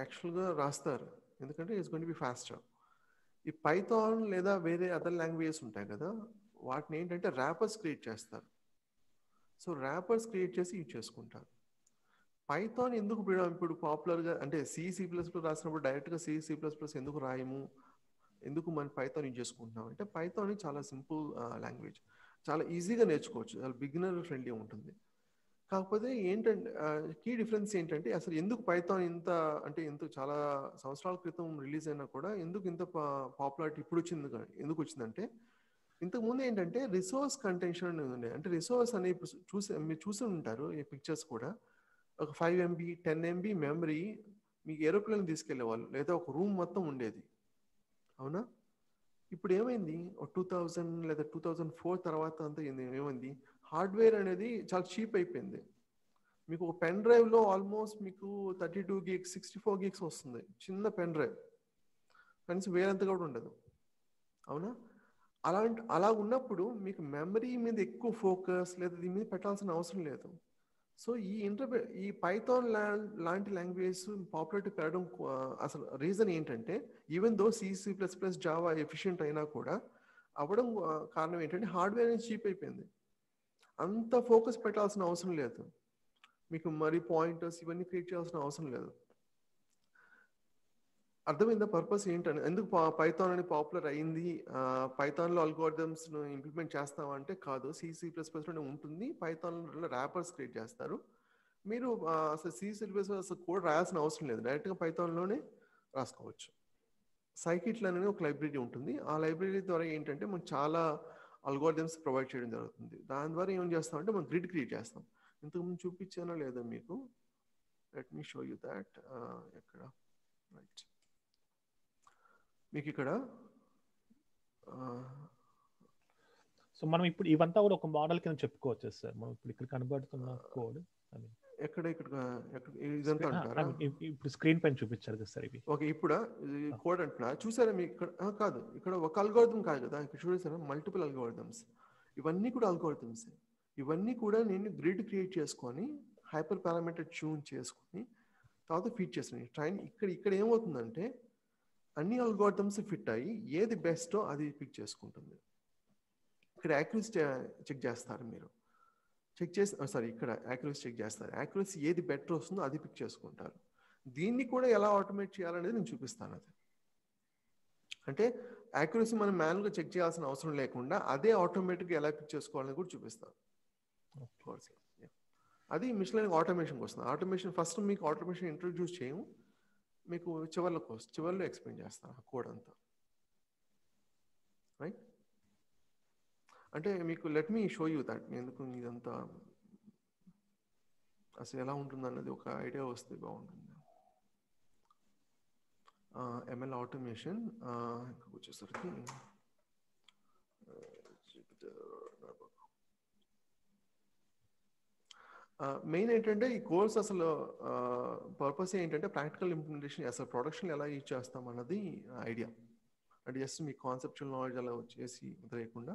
యాక్చువల్గా రాస్తారు, ఎందుకంటే it's going to be faster. ఈ పైథాన్ లేదా వేరే అదర్ లాంగ్వేజెస్ ఉంటాయి కదా, వాటిని ఏంటంటే ర్యాపర్స్ క్రియేట్ చేస్తారు. సో ర్యాపర్స్ క్రియేట్ చేసి యూజ్ చేసుకుంటారు. పైథాన్ ఎందుకు ఇప్పుడు పాపులర్గా, అంటే C++ రాసినప్పుడు డైరెక్ట్గా C++ ఎందుకు రాయము, ఎందుకు మనం పైథాన్ యూజ్ చేసుకుంటున్నాం అంటే, పైథాన్ చాలా సింపుల్ లాంగ్వేజ్, చాలా ఈజీగా నేర్చుకోవచ్చు, చాలా బిగినర్ ఫ్రెండ్లీ ఉంటుంది. కాకపోతే ఏంటంటే కీ డిఫరెన్స్ ఏంటంటే, అసలు ఎందుకు పైథాన్ ఇంత చాలా సంవత్సరాల క్రితం రిలీజ్ అయినా కూడా ఎందుకు ఇంత పాపులారిటీ ఇప్పుడు ఎందుకు వచ్చిందంటే, ఇంతకుముందు ఏంటంటే రిసోర్స్ కంటెన్షన్ అనేది ఉండే. అంటే రిసోర్స్ అనేది మీరు చూసి ఉంటారు ఈ పిక్చర్స్ కూడా, ఒక 5 MB 10 MB మెమరీ మీకు ఏరోప్లేన్ తీసుకెళ్లేవాళ్ళు, లేదా ఒక రూమ్ మొత్తం ఉండేది. అవునా? ఇప్పుడు ఏమైంది, 2000 లేదా 2004 తర్వాత అంతా ఏమైంది, హార్డ్వేర్ అనేది చాలా చీప్ అయిపోయింది. మీకు ఒక పెన్ డ్రైవ్లో ఆల్మోస్ట్ మీకు 32 GB 64 GB వస్తుంది, చిన్న పెన్ డ్రైవ్. కనీసం వేలంత కూడా ఉండదు, అవునా? అలా ఉన్నప్పుడు మీకు మెమరీ మీద ఎక్కువ ఫోకస్ లేదా దీని మీద పెట్టాల్సిన అవసరం లేదు. సో ఈ పైథాన్ లాంటి లాంగ్వేజ్ పాపులారిటీ పెరగడం అసలు రీజన్ ఏంటంటే, even though C++, Java efficient అయినా కూడా అవ్వడం కారణం ఏంటంటే హార్డ్వేర్ అనేది చీప్ అయిపోయింది. అంత ఫోకస్ పెట్టాల్సిన అవసరం లేదు, మీకు మరి పాయింటర్స్ ఇవన్నీ క్రియేట్ చేయాల్సిన అవసరం లేదు. అర్థమైందా పర్పస్ ఏంటని, ఎందుకు పైథాన్ అని పాపులర్ అయింది? పైథాన్లో అల్గోరిథమ్స్ను ఇంప్లిమెంట్ చేస్తామంటే కాదు, C++లోనే ఉంటుంది. పైథాన్లో ర్యాపర్స్ క్రియేట్ చేస్తారు. మీరు అసలు C++ కోడ్ రాయాల్సిన అవసరం లేదు, డైరెక్ట్గా పైథాన్లోనే రాసుకోవచ్చు. సైకిట్ అనేది ఒక లైబ్రరీ ఉంటుంది. ఆ లైబ్రరీ ద్వారా ఏంటంటే మనం చాలా అల్గోరిథమ్స్ ప్రొవైడ్ చేయడం జరుగుతుంది. దాని ద్వారా ఏం చేస్తామంటే మనం గ్రిడ్ క్రియేట్ చేస్తాం. ఇంతకుముందు చూపించానో లేదో మీకు, let me show you that. ఎక్కడ, రైట్, మీకు ఇక్కడ సో మనం ఇప్పుడు ఇవంతా కూడా ఒక మోడల్ కింద చెప్పుకోవచ్చు సార్. మనం ఇప్పుడు ఇక్కడ కనబడుతున్న కోడ్ ఎక్కడ ఇదంతా అంటారా? ఇప్పుడు స్క్రీన్ పైన చూపించారు కదా సార్ ఇవి. ఓకే, ఇప్పుడు కోడ్ అంటున్నా చూసారా మీకు ఇక్కడ? కాదు, ఇక్కడ ఒక అల్గోరిథం కాదు కదా, ఇక్కడ చూసారా మల్టిపుల్ అల్గోరిథమ్స్. ఇవన్నీ కూడా అల్గోరిథమ్స్. ఇవన్నీ కూడా నేను గ్రిడ్ క్రియేట్ చేసుకొని హైపర్ పారామీటర్ ట్యూన్ చేసుకొని తర్వాత ఫీడ్ చేస్తాను ట్రైన్. ఇక్కడ ఏమవుతుందంటే అన్ని అల్గోరిథమ్స్ ఫిట్ అయ్యి ఏది బెస్టో అది పిక్ చేసుకుంటుంది. ఇక్కడ యాక్యురసీ చెక్ చేస్తారు మీరు, ఇక్కడ యాక్యురసీ చెక్ చేస్తారు. యాక్యురసీ ఏది బెటర్ వస్తుందో అది పిక్ చేసుకుంటారు. దీన్ని కూడా ఎలా ఆటోమేట్ చేయాలనేది నేను చూపిస్తాను. అది అంటే యాక్యురసీ మనం మాన్యువల్గా చెక్ చేయాల్సిన అవసరం లేకుండా అదే ఆటోమేటిక్గా ఎలా పిక్ చేసుకోవాలని కూడా చూపిస్తాను. అది మిషన్ లెర్నింగ్ ఆటోమేషన్కి వస్తుంది. ఆటోమేషన్ ఫస్ట్ మీకు ఆటోమేషన్ ఇంట్రొడ్యూస్ చేయము, మీకు చివరిలో ఎక్స్ప్లెయిన్ చేస్తాను ఆ కోడ్ అంతా, రైట్? అంటే మీకు let me show you that. ఎందుకు ఇదంతా అసలు ఎలా ఉంటుంది అన్నది ఒక ఐడియా వస్తే బాగుంటుంది. ML ఆటోమేషన్ వచ్చేసరికి మెయిన్ ఏంటంటే ఈ కోర్స్ అసలు పర్పస్ ఏంటంటే ప్రాక్టికల్ ఇంప్లిమెంటేషన్, అసలు ప్రొడక్షన్ ఎలా యూజ్ చేస్తాం అన్నది ఐడియా. అంటే జస్ట్ మీ కాన్సెప్చువల్ నాలెడ్జ్ అలా వచ్చేసి వదిలేయకుండా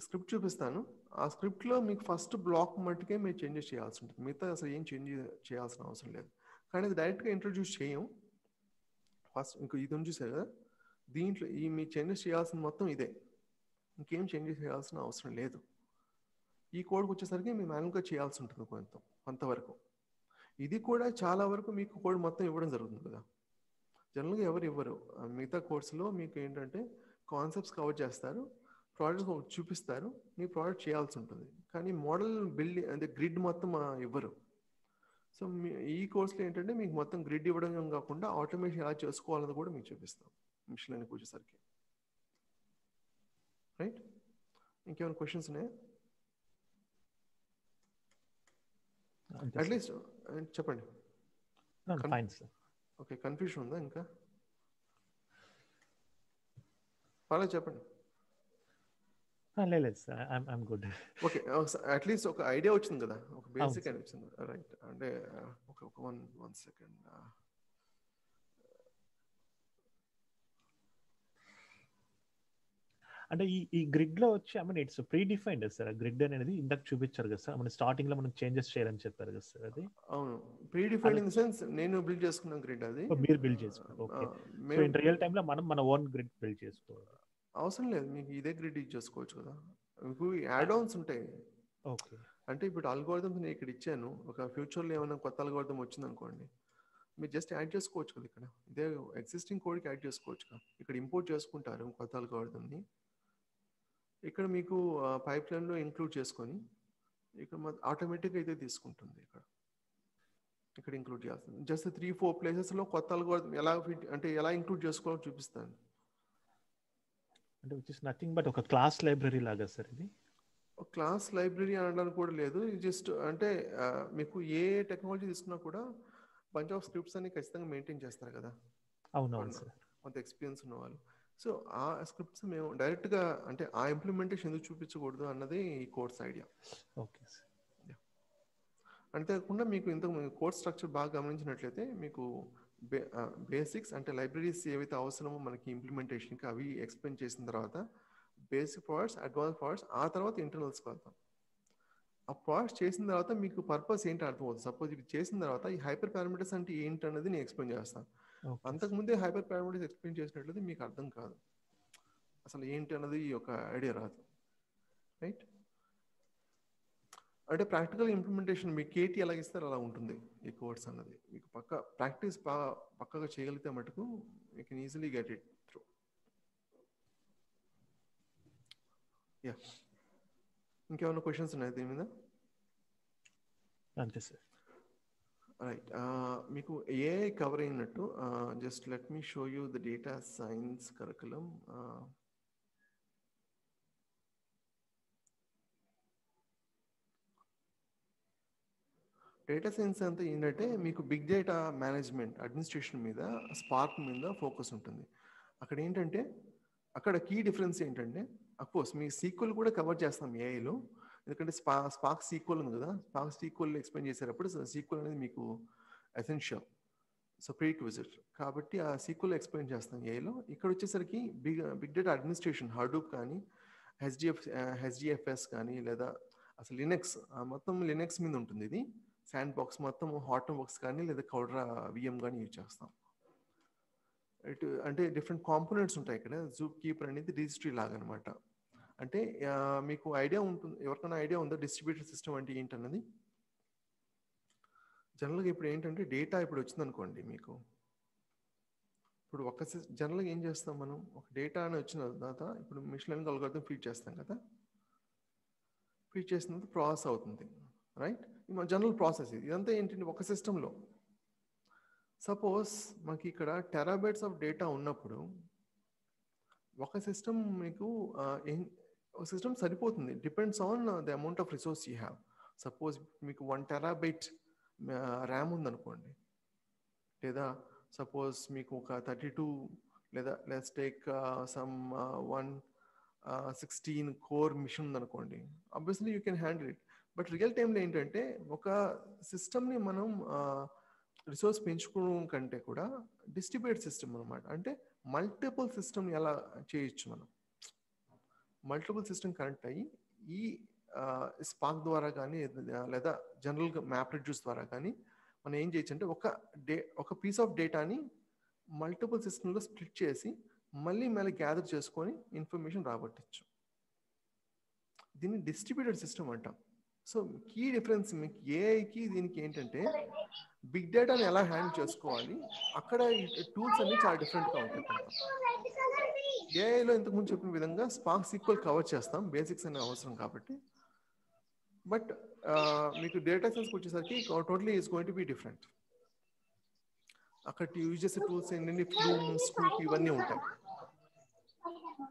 స్క్రిప్ట్ చూపిస్తాను. ఆ స్క్రిప్ట్లో మీకు ఫస్ట్ బ్లాక్ మట్టుకే మీరు చేంజెస్ చేయాల్సి ఉంటుంది, మిగతా అసలు ఏం చేంజ్ చేయాల్సిన అవసరం లేదు. కానీ అది డైరెక్ట్గా ఇంట్రొడ్యూస్ చేయం. ఫస్ట్ ఇంకో ఇది చూసారు కదా, దీంట్లో మీ చేంజెస్ చేయాల్సిన మొత్తం ఇదే, ఇంకేం చేంజెస్ చేయాల్సిన అవసరం లేదు. ఈ కోడ్కి వచ్చేసరికి మీ మాన్యువల్గా చేయాల్సి ఉంటుంది కొంతవరకు. ఇది కూడా చాలా వరకు మీకు కోడ్ మొత్తం ఇవ్వడం జరుగుతుంది కదా, జనరల్గా ఎవరు ఇవ్వరు. మిగతా కోర్సులో మీకు ఏంటంటే కాన్సెప్ట్స్ కవర్ చేస్తారు, ప్రోడక్ట్ చూపిస్తారు, మీ ప్రోడక్ట్ చేయాల్సి ఉంటుంది. కానీ మోడల్ బిల్డ్ అంటే గ్రిడ్ మొత్తం ఇవ్వరు. సో ఈ కోర్సులో ఏంటంటే మీకు మొత్తం గ్రిడ్ ఇవ్వడం కాకుండా ఆటోమేషన్ ఎలా చేసుకోవాలని కూడా మీకు చూపిస్తాం మిషన్ లెర్నింగ్ వచ్చేసరికి, రైట్? ఇంకేమైనా క్వశ్చన్స్ ఉన్నాయా? అట్లీస్ట్ చెప్పండి. ఓకే, కన్ఫ్యూషన్ ఉందా ఇంకా? పర్లేదు చెప్పండి. లేదు sir, I'm good. Okay, at least ఒక ఐడియా వచ్చింది కదా, ఒక బేసిక్ ఐడియా వచ్చింది, రైట్? అంటే ఒక వన్ సెకండ్. అంటే ఈ గ్రిడ్ లో వచ్చి it's pre defined sir. Grid అనేది ఇందాక చూపించారు కదా సార్, మన స్టార్టింగ్ లో మనం చేంజెస్ చేయాలని చెప్పారు కదా సార్. అది అవును, pre defined in the sense నేను బిల్డ్ చేసుకున్న గ్రిడ్ అది. మీరు బిల్డ్ చేసుకున్నారు. Okay, so in real time లో మనం మన ఓన్ గ్రిడ్ బిల్డ్ చేసుకోవాలి, అవసరం లేదు. మీకు ఇదే గ్రిడ్ యూజ్ చేసుకోవచ్చు కదా, మీకు యాడ్ ఆన్స్ ఉంటాయి. ఓకే, అంటే ఇప్పుడు అల్గోరిథమ్స్ నేను ఇక్కడ ఇచ్చాను, ఒక ఫ్యూచర్లో ఏమైనా కొత్త అల్గోరిథం వచ్చింది అనుకోండి, మీరు జస్ట్ యాడ్ చేసుకోవచ్చు కదా, ఇక్కడ ఇదే ఎగ్జిస్టింగ్ కోడ్కి యాడ్ చేసుకోవచ్చు కదా. ఇక్కడ ఇంపోర్ట్ చేసుకుంటారు కొత్త అల్గోరిథంని, ఇక్కడ మీకు పైప్ లైన్లో ఇంక్లూడ్ చేసుకొని ఇక్కడ ఆటోమేటిక్గా అయితే తీసుకుంటుంది. ఇక్కడ ఇంక్లూడ్ చేస్తుంది. జస్ట్ 3-4 ప్లేసెస్లో కొత్త అల్గోరిథం ఎలా ఎలా ఇంక్లూడ్ చేసుకోవాలో చూపిస్తాను. అంటే విచ్ ఇస్ నథింగ్ బట్ ఒక క్లాస్ లైబ్రరీ లాగా సార్. ఇది క్లాస్ లైబ్రరీ అనడానికి కూడా లేదు, జస్ట్ అంటే మీకు ఏ టెక్నాలజీ తీసుకున్నా కూడా బంచ్ ఆఫ్ స్క్రిప్ట్స్ అని ఖచ్చితంగా మెయింటైన్ చేస్తారు కదా. అవునవును సార్, కొంత ఎక్స్పీరియన్స్ ఉన్న వాళ్ళు. సో ఆ స్క్రిప్ట్స్ మేము డైరెక్ట్గా అంటే ఆ ఇంప్లిమెంటేషన్ ఎందుకు చూపించకూడదు అన్నది ఈ కోర్స్ ఐడియా. Okay sir. అంతేకాకుండా మీకు ఇంతకు కోర్స్ స్ట్రక్చర్ బాగా గమనించినట్లయితే మీకు బేసిక్స్ అంటే లైబ్రరీస్ ఏవైతే అవసరమో మనకి ఇంప్లిమెంటేషన్కి అవి ఎక్స్ప్లెయిన్ చేసిన తర్వాత బేసిక్ ప్రాజెక్ట్స్, అడ్వాన్స్ ప్రాజెక్ట్స్, ఆ తర్వాత ఇంటర్నల్స్కి వెళ్తాం. ఆ ప్రాజెక్ట్ చేసిన తర్వాత మీకు పర్పస్ ఏంటి అర్థమవుతుంది. సపోజ్ ఇది చేసిన తర్వాత ఈ హైపర్ పారామీటర్స్ అంటే ఏంటి అన్నది నేను ఎక్స్ప్లెయిన్ చేస్తాను. అంతకుముందే హైపర్ పారామీటర్స్ ఎక్స్ప్లెయిన్ చేసినట్లయితే మీకు అర్థం కాదు, అసలు ఏంటి అన్నది ఒక ఐడియా రాదు, రైట్? అంటే ప్రాక్టికల్ ఇంప్లిమెంటేషన్ మీకు కేటీ ఎలా ఇస్తారో అలా ఉంటుంది ఈ కోర్స్ అన్నది. మీకు ప్రాక్టీస్ పక్కగా చేయగలిగితే మటుకు you can easily get it through. Yeah, ఇంకేమైనా క్వశ్చన్స్ ఉన్నాయి దీని మీద? అంతే సార్. రైట్, మీకు ఏఐ కవర్ అయినట్టు just let me show you the data science curriculum. Data science అంతా ఏంటంటే మీకు బిగ్ డేటా మేనేజ్మెంట్, అడ్మినిస్ట్రేషన్ మీద, స్పార్క్ మీద ఫోకస్ ఉంటుంది. అక్కడ ఏంటంటే అక్కడ కీ డిఫరెన్స్ ఏంటంటే, అఫ్కోర్స్ మీ సీక్వెల్ కూడా కవర్ చేస్తాం ఏఐలో, ఎందుకంటే స్పార్క్ సీక్వెల్ ఉంది కదా, స్పార్క్ సీక్వెల్ ఎక్స్ప్లెయిన్ చేసేటప్పుడు సీక్వెల్ అనేది మీకు ఎసెన్షియల్, సో ప్రీరిక్విజిట్ కాబట్టి ఆ సీక్వెల్ ఎక్స్ప్లెయిన్ చేస్తాం ఏఐలో. ఇక్కడ వచ్చేసరికి బిగ్ డేటా అడ్మినిస్ట్రేషన్, హడూప్ కానీ, హెచ్డిఎఫ్ఎస్ కానీ, లేదా అసలు లినక్స్, మొత్తం లినక్స్ మీద ఉంటుంది. ఇది శాండ్ బాక్స్ మొత్తం హాట్ బాక్స్ కానీ లేదా కౌడ్రా విఎం కానీ యూజ్ చేస్తాం. అంటే డిఫరెంట్ కాంపోనెంట్స్ ఉంటాయి ఇక్కడ. జూప్ కీపర్ అనేది రిజిస్ట్రీ లాగా అనమాట. అంటే మీకు ఐడియా ఉంటుంది, ఎవరికైనా ఐడియా ఉందా డిస్ట్రిబ్యూటెడ్ సిస్టమ్ అంటే ఏంటన్నది? జనరల్గా ఇప్పుడు ఏంటంటే డేటా ఇప్పుడు వచ్చిందనుకోండి మీకు, ఇప్పుడు జనరల్గా ఏం చేస్తాం మనం, ఒక డేటా అని వచ్చిన తర్వాత ఇప్పుడు మిషన్ లెర్నింగ్ అల్గోరిథం ఫీడ్ చేస్తాం కదా, ఫీడ్ చేసిన తర్వాత ప్రాసెస్ అవుతుంది, రైట్? జనరల్ ప్రాసెస్ ఇదంతా ఏంటంటే ఒక సిస్టంలో. సపోజ్ మనకి ఇక్కడ టెరాబైట్స్ ఆఫ్ డేటా ఉన్నప్పుడు ఒక సిస్టమ్ మీకు ఒక సిస్టమ్ సరిపోతుంది, depends on the amount of resource you have. Suppose మీకు 1 టెరాబైట్ ర్యామ్ ఉందనుకోండి, లేదా సపోజ్ మీకు ఒక 32 లేదా let's take some 116 core machine ఉందనుకోండి, obviously you can handle it. But real టైంలో ఏంటంటే ఒక సిస్టమ్ని మనం రిసోర్స్ పెంచుకోవడం కంటే కూడా డిస్ట్రిబ్యూటెడ్ సిస్టమ్ అనమాట. అంటే మల్టిపుల్ సిస్టమ్ ఎలా చేయొచ్చు మనం, మల్టిపుల్ సిస్టమ్ కనెక్ట్ అయ్యి ఈ స్పార్క్ ద్వారా కానీ లేదా జనరల్గా మ్యాప్ రెడ్యూస్ ద్వారా కానీ మనం ఏం చేయొచ్చు అంటే ఒక పీస్ ఆఫ్ డేటాని మల్టిపుల్ సిస్టమ్లో స్ప్లిట్ చేసి మళ్ళీ గ్యాదర్ చేసుకొని ఇన్ఫర్మేషన్ రాబట్టచ్చు. దీన్ని డిస్ట్రిబ్యూటెడ్ సిస్టమ్ అంటాం. సో కీ డిఫరెన్స్ మీకు ఏఐకి దీనికి ఏంటంటే బిగ్ డేటాని ఎలా హ్యాండిల్ చేసుకోవాలి, అక్కడ టూల్స్ అన్ని చాలా డిఫరెంట్గా ఉంటాయి. ఏఐలో ఇంతకుముందు చెప్పిన విధంగా స్పార్క్ సీక్వెల్ కవర్ చేస్తాం, బేసిక్స్ అనే అవసరం కాబట్టి. బట్ మీకు డేటా సైన్స్కి వచ్చేసరికి totally is going to be different. అక్కడ యూజ్ చేసే టూల్స్ ఏంటంటే ఫ్లూమ్, స్కూప్ ఇవన్నీ ఉంటాయి.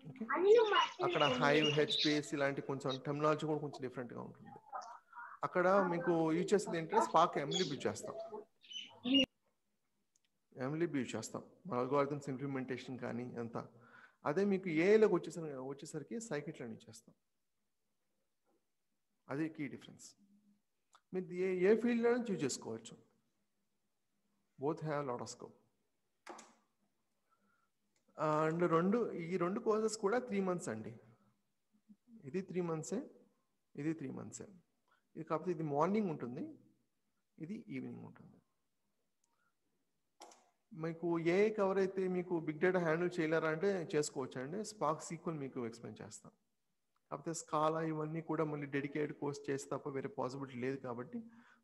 ఓకే, అక్కడ హైవ్, హెచ్పిఎస్ ఇలాంటి కొంచెం టెర్మినాలజీ కూడా కొంచెం డిఫరెంట్గా ఉంటుంది. అక్కడ మీకు యూజ్ చేసేది ఏంటంటే స్పార్క్ ఎంలిబ్ యూజ్ చేస్తాం, మన అల్గోరిథమ్స్ ఇంప్లిమెంటేషన్ కానీ అంతా. అదే మీకు ఏఐలోకి వచ్చేసరికి సైకిట్ లెర్నింగ్ చేస్తాం. అదే కీ డిఫరెన్స్. మీరు ఏ ఫీల్డ్లో చూజ్ చేసుకోవచ్చు, both have lot of scope. And ఈ రెండు కోర్సెస్ కూడా 3 months అండి. ఇది 3 months, ఇది 3 months. ఇది కాకపోతే ఇది మార్నింగ్ ఉంటుంది, ఇది ఈవినింగ్ ఉంటుంది. మీకు ఏ కవర్ అయితే మీకు బిగ్ డేటా హ్యాండిల్ చేయలేరా అంటే చేసుకోవచ్చు అండి. స్పార్క్ సీక్వెల్ మీకు ఎక్స్ప్లెయిన్ చేస్తాం. కాకపోతే స్కాలా ఇవన్నీ కూడా మళ్ళీ డెడికేటెడ్ కోర్స్ చేస్తే తప్ప వేరే పాసిబిలిటీ లేదు కాబట్టి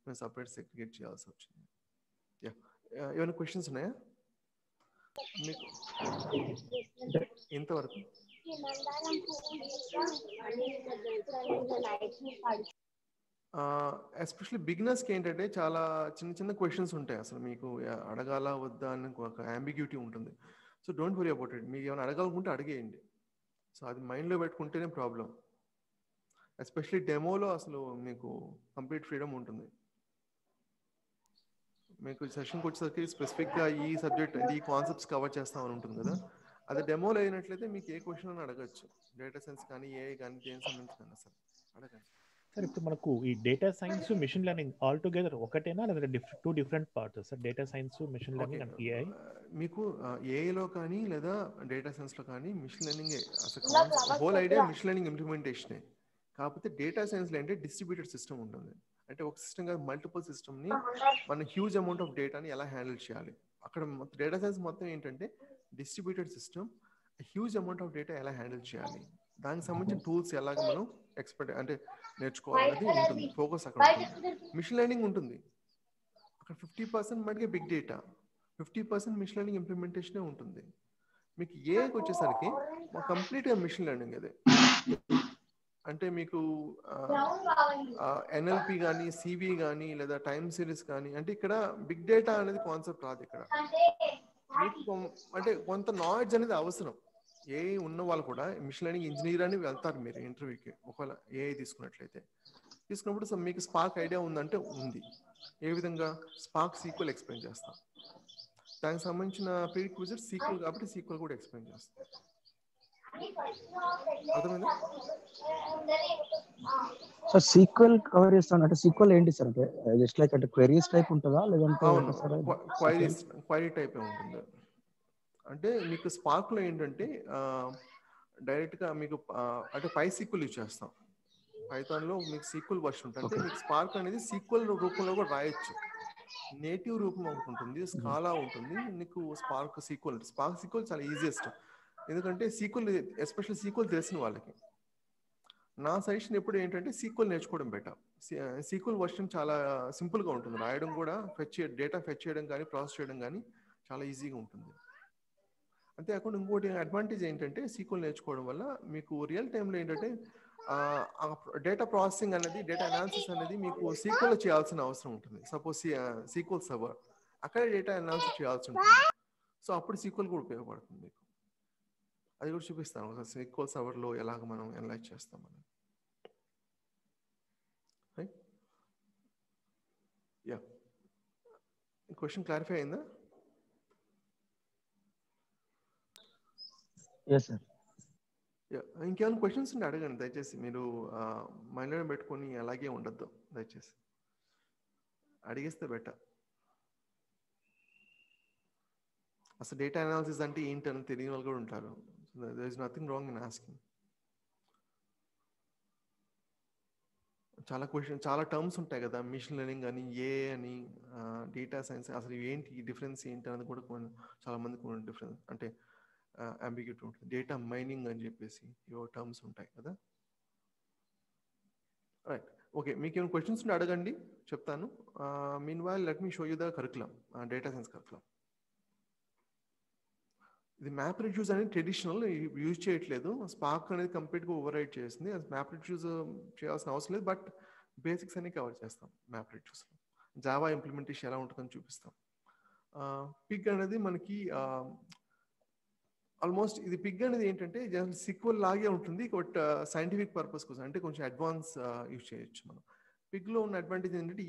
మేము సపరేట్ సెగ్రిగేట్ చేయాల్సి వచ్చింది. యా, ఏమైనా క్వశ్చన్స్ ఉన్నాయా మీకు ఇంతవరకు? ఎస్పెషల్లీ బిగినర్స్కి ఏంటంటే చాలా చిన్న క్వశ్చన్స్ ఉంటాయి. అసలు మీకు అడగాల వద్దా అని ఒక అంబిగ్యూటీ ఉంటుంది. So don't worry about it. మీకు ఏమైనా అడగాలనుకుంటే అడిగేయండి. సో అది మైండ్లో పెట్టుకుంటేనే ప్రాబ్లం. ఎస్పెషల్లీ డెమోలో అసలు మీకు కంప్లీట్ ఫ్రీడమ్ ఉంటుంది. మీకు సెషన్కి వచ్చేసరికి స్పెసిఫిక్గా ఈ సబ్జెక్ట్ ఈ కాన్సెప్ట్స్ కవర్ చేస్తామని ఉంటుంది కదా, అదే డెమోలో అయినట్లయితే మీకు ఏ క్వశ్చన్ అని అడగచ్చు. డేటా సైన్స్ కానీ ఏఐ కానీ దేనికి సంబంధించి కానీ అసలు అడగండి. సార్ ఇప్పుడు మనకు ఈ data science machine learning all together ఒకటేనా లేదా two different parts sir? Data science machine learning and AI మీకు ఏఐలో కానీ లేదా డేటా సైన్స్లో కానీ మిషన్ లెర్నింగ్ అసలు concept whole idea machine learning ఇంప్లిమెంటేషనే. కాకపోతే డేటా సైన్స్లో అంటే డిస్ట్రిబ్యూటెడ్ సిస్టమ్ ఉంటుంది. అంటే ఒక సిస్టమ్ కాదు మల్టిపుల్ సిస్టమ్ని మన హ్యూజ్ అమౌంట్ ఆఫ్ డేటాని ఎలా హ్యాండిల్ చేయాలి. అక్కడ డేటా సైన్స్ మొత్తం ఏంటంటే distributed system huge amount of data ఎలా హ్యాండిల్ చేయాలి, దానికి సంబంధించిన టూల్స్ ఎలాగ మనం ఎక్స్పర్ట్ అంటే నేర్చుకోవాలనేది ఉంటుంది. ఫోకస్ అక్కడ ఉంటుంది. మిషన్ లెర్నింగ్ ఉంటుంది అక్కడ 50% మటుకే బిగ్ డేటా, 50% మిషన్ లెర్నింగ్ ఇంప్లిమెంటేషనే ఉంటుంది. మీకు ఏఐకి వచ్చేసరికి కంప్లీట్గా మిషన్ లెర్నింగ్ అదే. అంటే మీకు ఎన్ఎల్పి కానీ సివి కానీ లేదా టైమ్ సిరీస్ కానీ అంటే ఇక్కడ బిగ్ డేటా అనేది కాన్సెప్ట్ రాదు. ఇక్కడ మీకు అంటే కొంత నాలెడ్జ్ అనేది అవసరం. ఏఐ ఉన్న వాళ్ళు కూడా మిషన్ లెర్నింగ్ ఇంజనీర్ అని వెళ్తారు మీరు ఇంటర్వ్యూకి ఒకవేళ ఏఐ తీసుకున్నట్లయితే. తీసుకున్నప్పుడు మీకు స్పార్క్ ఐడియా ఉందంటే ఉంది. ఏ విధంగా స్పార్క్ సీక్వెల్ ఎక్స్ప్లెయిన్ చేస్తాం. దానికి సంబంధించిన ప్రీరిక్విజిట్ సీక్వెల్ కాబట్టి సీక్వెల్ కూడా ఎక్స్ప్లెయిన్ చేస్తాం. అర్థమైందా? సార్ సీక్వెల్ కవర్ చేస్తాను అంటే సీక్వెల్ ఏంటి సార్? అంటే జస్ట్ లైక్ అంటే క్వెరీస్ టైప్ ఉంటుందా లేదంటే క్వైరీ టైప్ ఉంటుంది. అంటే మీకు స్పార్క్ లో ఏంటంటే డైరెక్ట్ గా మీకు అంటే పై సీక్వెల్ యూజ్ చేస్తాం. పైథాన్ లో మీకు సీక్వెల్ వర్షన్ ఉంటుంది. అంటే మీకు స్పార్క్ అనేది సీక్వెల్ రూపంలో కూడా రాయొచ్చు. నేటివ్ రూపం ఒకటి ఉంటుంది, స్కాలా ఉంటుంది, నీకు స్పార్క్ సీక్వెల్ చాలా ఈజియెస్ట్. ఎందుకంటే సీక్వెల్ ఎస్పెషల్లీ సీక్వెల్ తెలిసిన వాళ్ళకి నా సజెషన్ ఎప్పుడు ఏంటంటే సీక్వెల్ నేర్చుకోవడం బెటర్. సీక్వెల్ వర్షన్ చాలా సింపుల్గా ఉంటుంది, రాయడం కూడా డేటా ఫెచ్ చేయడం కానీ ప్రాసెస్ చేయడం కానీ చాలా ఈజీగా ఉంటుంది. అంతేకాకుండా ఇంకోటి అడ్వాంటేజ్ ఏంటంటే సీక్వెల్ నేర్చుకోవడం వల్ల మీకు రియల్ టైంలో ఏంటంటే డేటా ప్రాసెసింగ్ అనేది డేటా అనాలిసిస్ అనేది మీకు సీక్వెల్లో చేయాల్సిన అవసరం ఉంటుంది. సపోజ్ సీక్వెల్ సర్వర్ అక్కడే డేటా అనాలిసిస్ చేయాల్సి ఉంటుంది. సో అప్పుడు సీక్వెల్ కూడా ఉపయోగపడుతుంది మీకు. అది కూడా చూపిస్తాను ఒకసారి సీక్వెల్ సర్వర్లో ఎలాగ మనం అనలైజ్ చేస్తామని. యా, క్వశ్చన్ క్లారిఫై అయిందా? ఇంకేమైనా క్వశ్చన్స్ ఉంటే అడగండి దయచేసి. మీరు మైండ్లో పెట్టుకొని అలాగే ఉండద్దు దయచేసి, అడిగేస్తే బెటర్. అసలు డేటా అనాలిసిస్ అంటే ఏంటని తెలియని వాళ్ళు కూడా ఉంటారు. There is nothing wrong in asking. చాలా టర్మ్స్ ఉంటాయి కదా, మిషన్ లెర్నింగ్ అని, ఏఐ అని, డేటా సైన్స్, అసలు ఏంటి డిఫరెన్స్ ఏంటి అనేది కూడా చాలా మందికి డిఫరెన్స్ అంటే అంబిగ్యూటీ ఉంటుంది. డేటా మైనింగ్ అని చెప్పేసి ఏవో టర్మ్స్ ఉంటాయి కదా. Right, okay. మీకు ఏమైనా క్వశ్చన్స్ ఉంటే అడగండి, చెప్తాను. Mean while let me show you the curriculum, data science curriculum. ఇది మ్యాప్ రిడ్యూస్ అనేది ట్రెడిషనల్ యూజ్ చేయట్లేదు. స్పార్క్ అనేది కంప్లీట్గా ఓవర్ రైడ్ చేసింది. అది మ్యాప్ రిడ్యూస్ చేయాల్సిన అవసరం లేదు, బట్ బేసిక్స్ అన్ని కవర్ చేస్తాం మ్యాప్ రిడ్యూస్లో. జావా ఇంప్లిమెంటేషన్ ఎలా ఉంటుందని చూపిస్తాం. పిగ్ అనేది మనకి ఆల్మోస్ట్ ఇది పిగ్ అనేది ఏంటంటే సీక్వెల్ లాగే ఉంటుంది, బట్ సైంటిఫిక్ పర్పస్ కోసం అంటే కొంచెం అడ్వాన్స్ యూజ్ చేయొచ్చు మనం. పిగ్లో ఉన్న అడ్వాంటేజ్ ఏంటంటే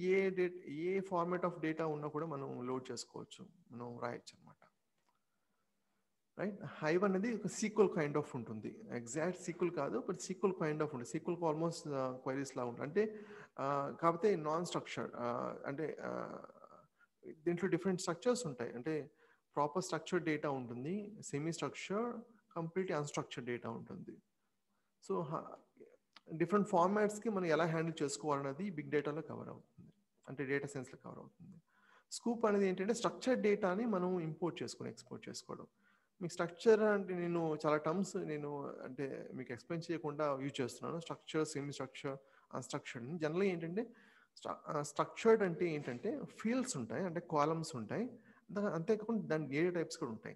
ఏ ఫార్మాట్ ఆఫ్ డేటా ఉన్నా కూడా మనం లోడ్ చేసుకోవచ్చు, మనం రాయొచ్చు అనమాట. రైట్, హైవ్ అనేది ఒక సీక్వెల్ కైండ్ ఆఫ్ ఉంటుంది. ఎగ్జాక్ట్ సీక్వెల్ కాదు, బట్ సీక్వెల్ కైండ్ ఆఫ్ ఉంటుంది. సీక్వెల్కి ఆల్మోస్ట్ క్వైరీస్ లా ఉంటుంది. అంటే కాకపోతే నాన్ స్ట్రక్చర్, అంటే దీంట్లో డిఫరెంట్ స్ట్రక్చర్స్ ఉంటాయి. అంటే ప్రాపర్ స్ట్రక్చర్డ్ డేటా ఉంటుంది, semi structure, completely unstructured data ఉంటుంది. సో డిఫరెంట్ ఫార్మాట్స్కి మనం ఎలా హ్యాండిల్ చేసుకోవాలన్నది బిగ్ డేటాలో కవర్ అవుతుంది, అంటే డేటా సైన్స్లో కవర్ అవుతుంది. స్కూప్ అనేది ఏంటంటే స్ట్రక్చర్డ్ డేటాని మనం ఇంపోర్ట్ చేసుకొని ఎక్స్పోర్ట్ చేసుకోవడం. మీకు స్ట్రక్చర్ అంటే నేను చాలా టర్మ్స్ అంటే మీకు ఎక్స్ప్లెయిన్ చేయకుండా యూజ్ చేస్తున్నాను. Structure, semi structure, unstructured. జనరల్గా ఏంటంటే స్ట్రక్చర్డ్ అంటే ఏంటంటే ఫీల్డ్స్ ఉంటాయి, అంటే కాలమ్స్ ఉంటాయి, అంతేకాకుండా దాని డేటా టైప్స్ కూడా ఉంటాయి.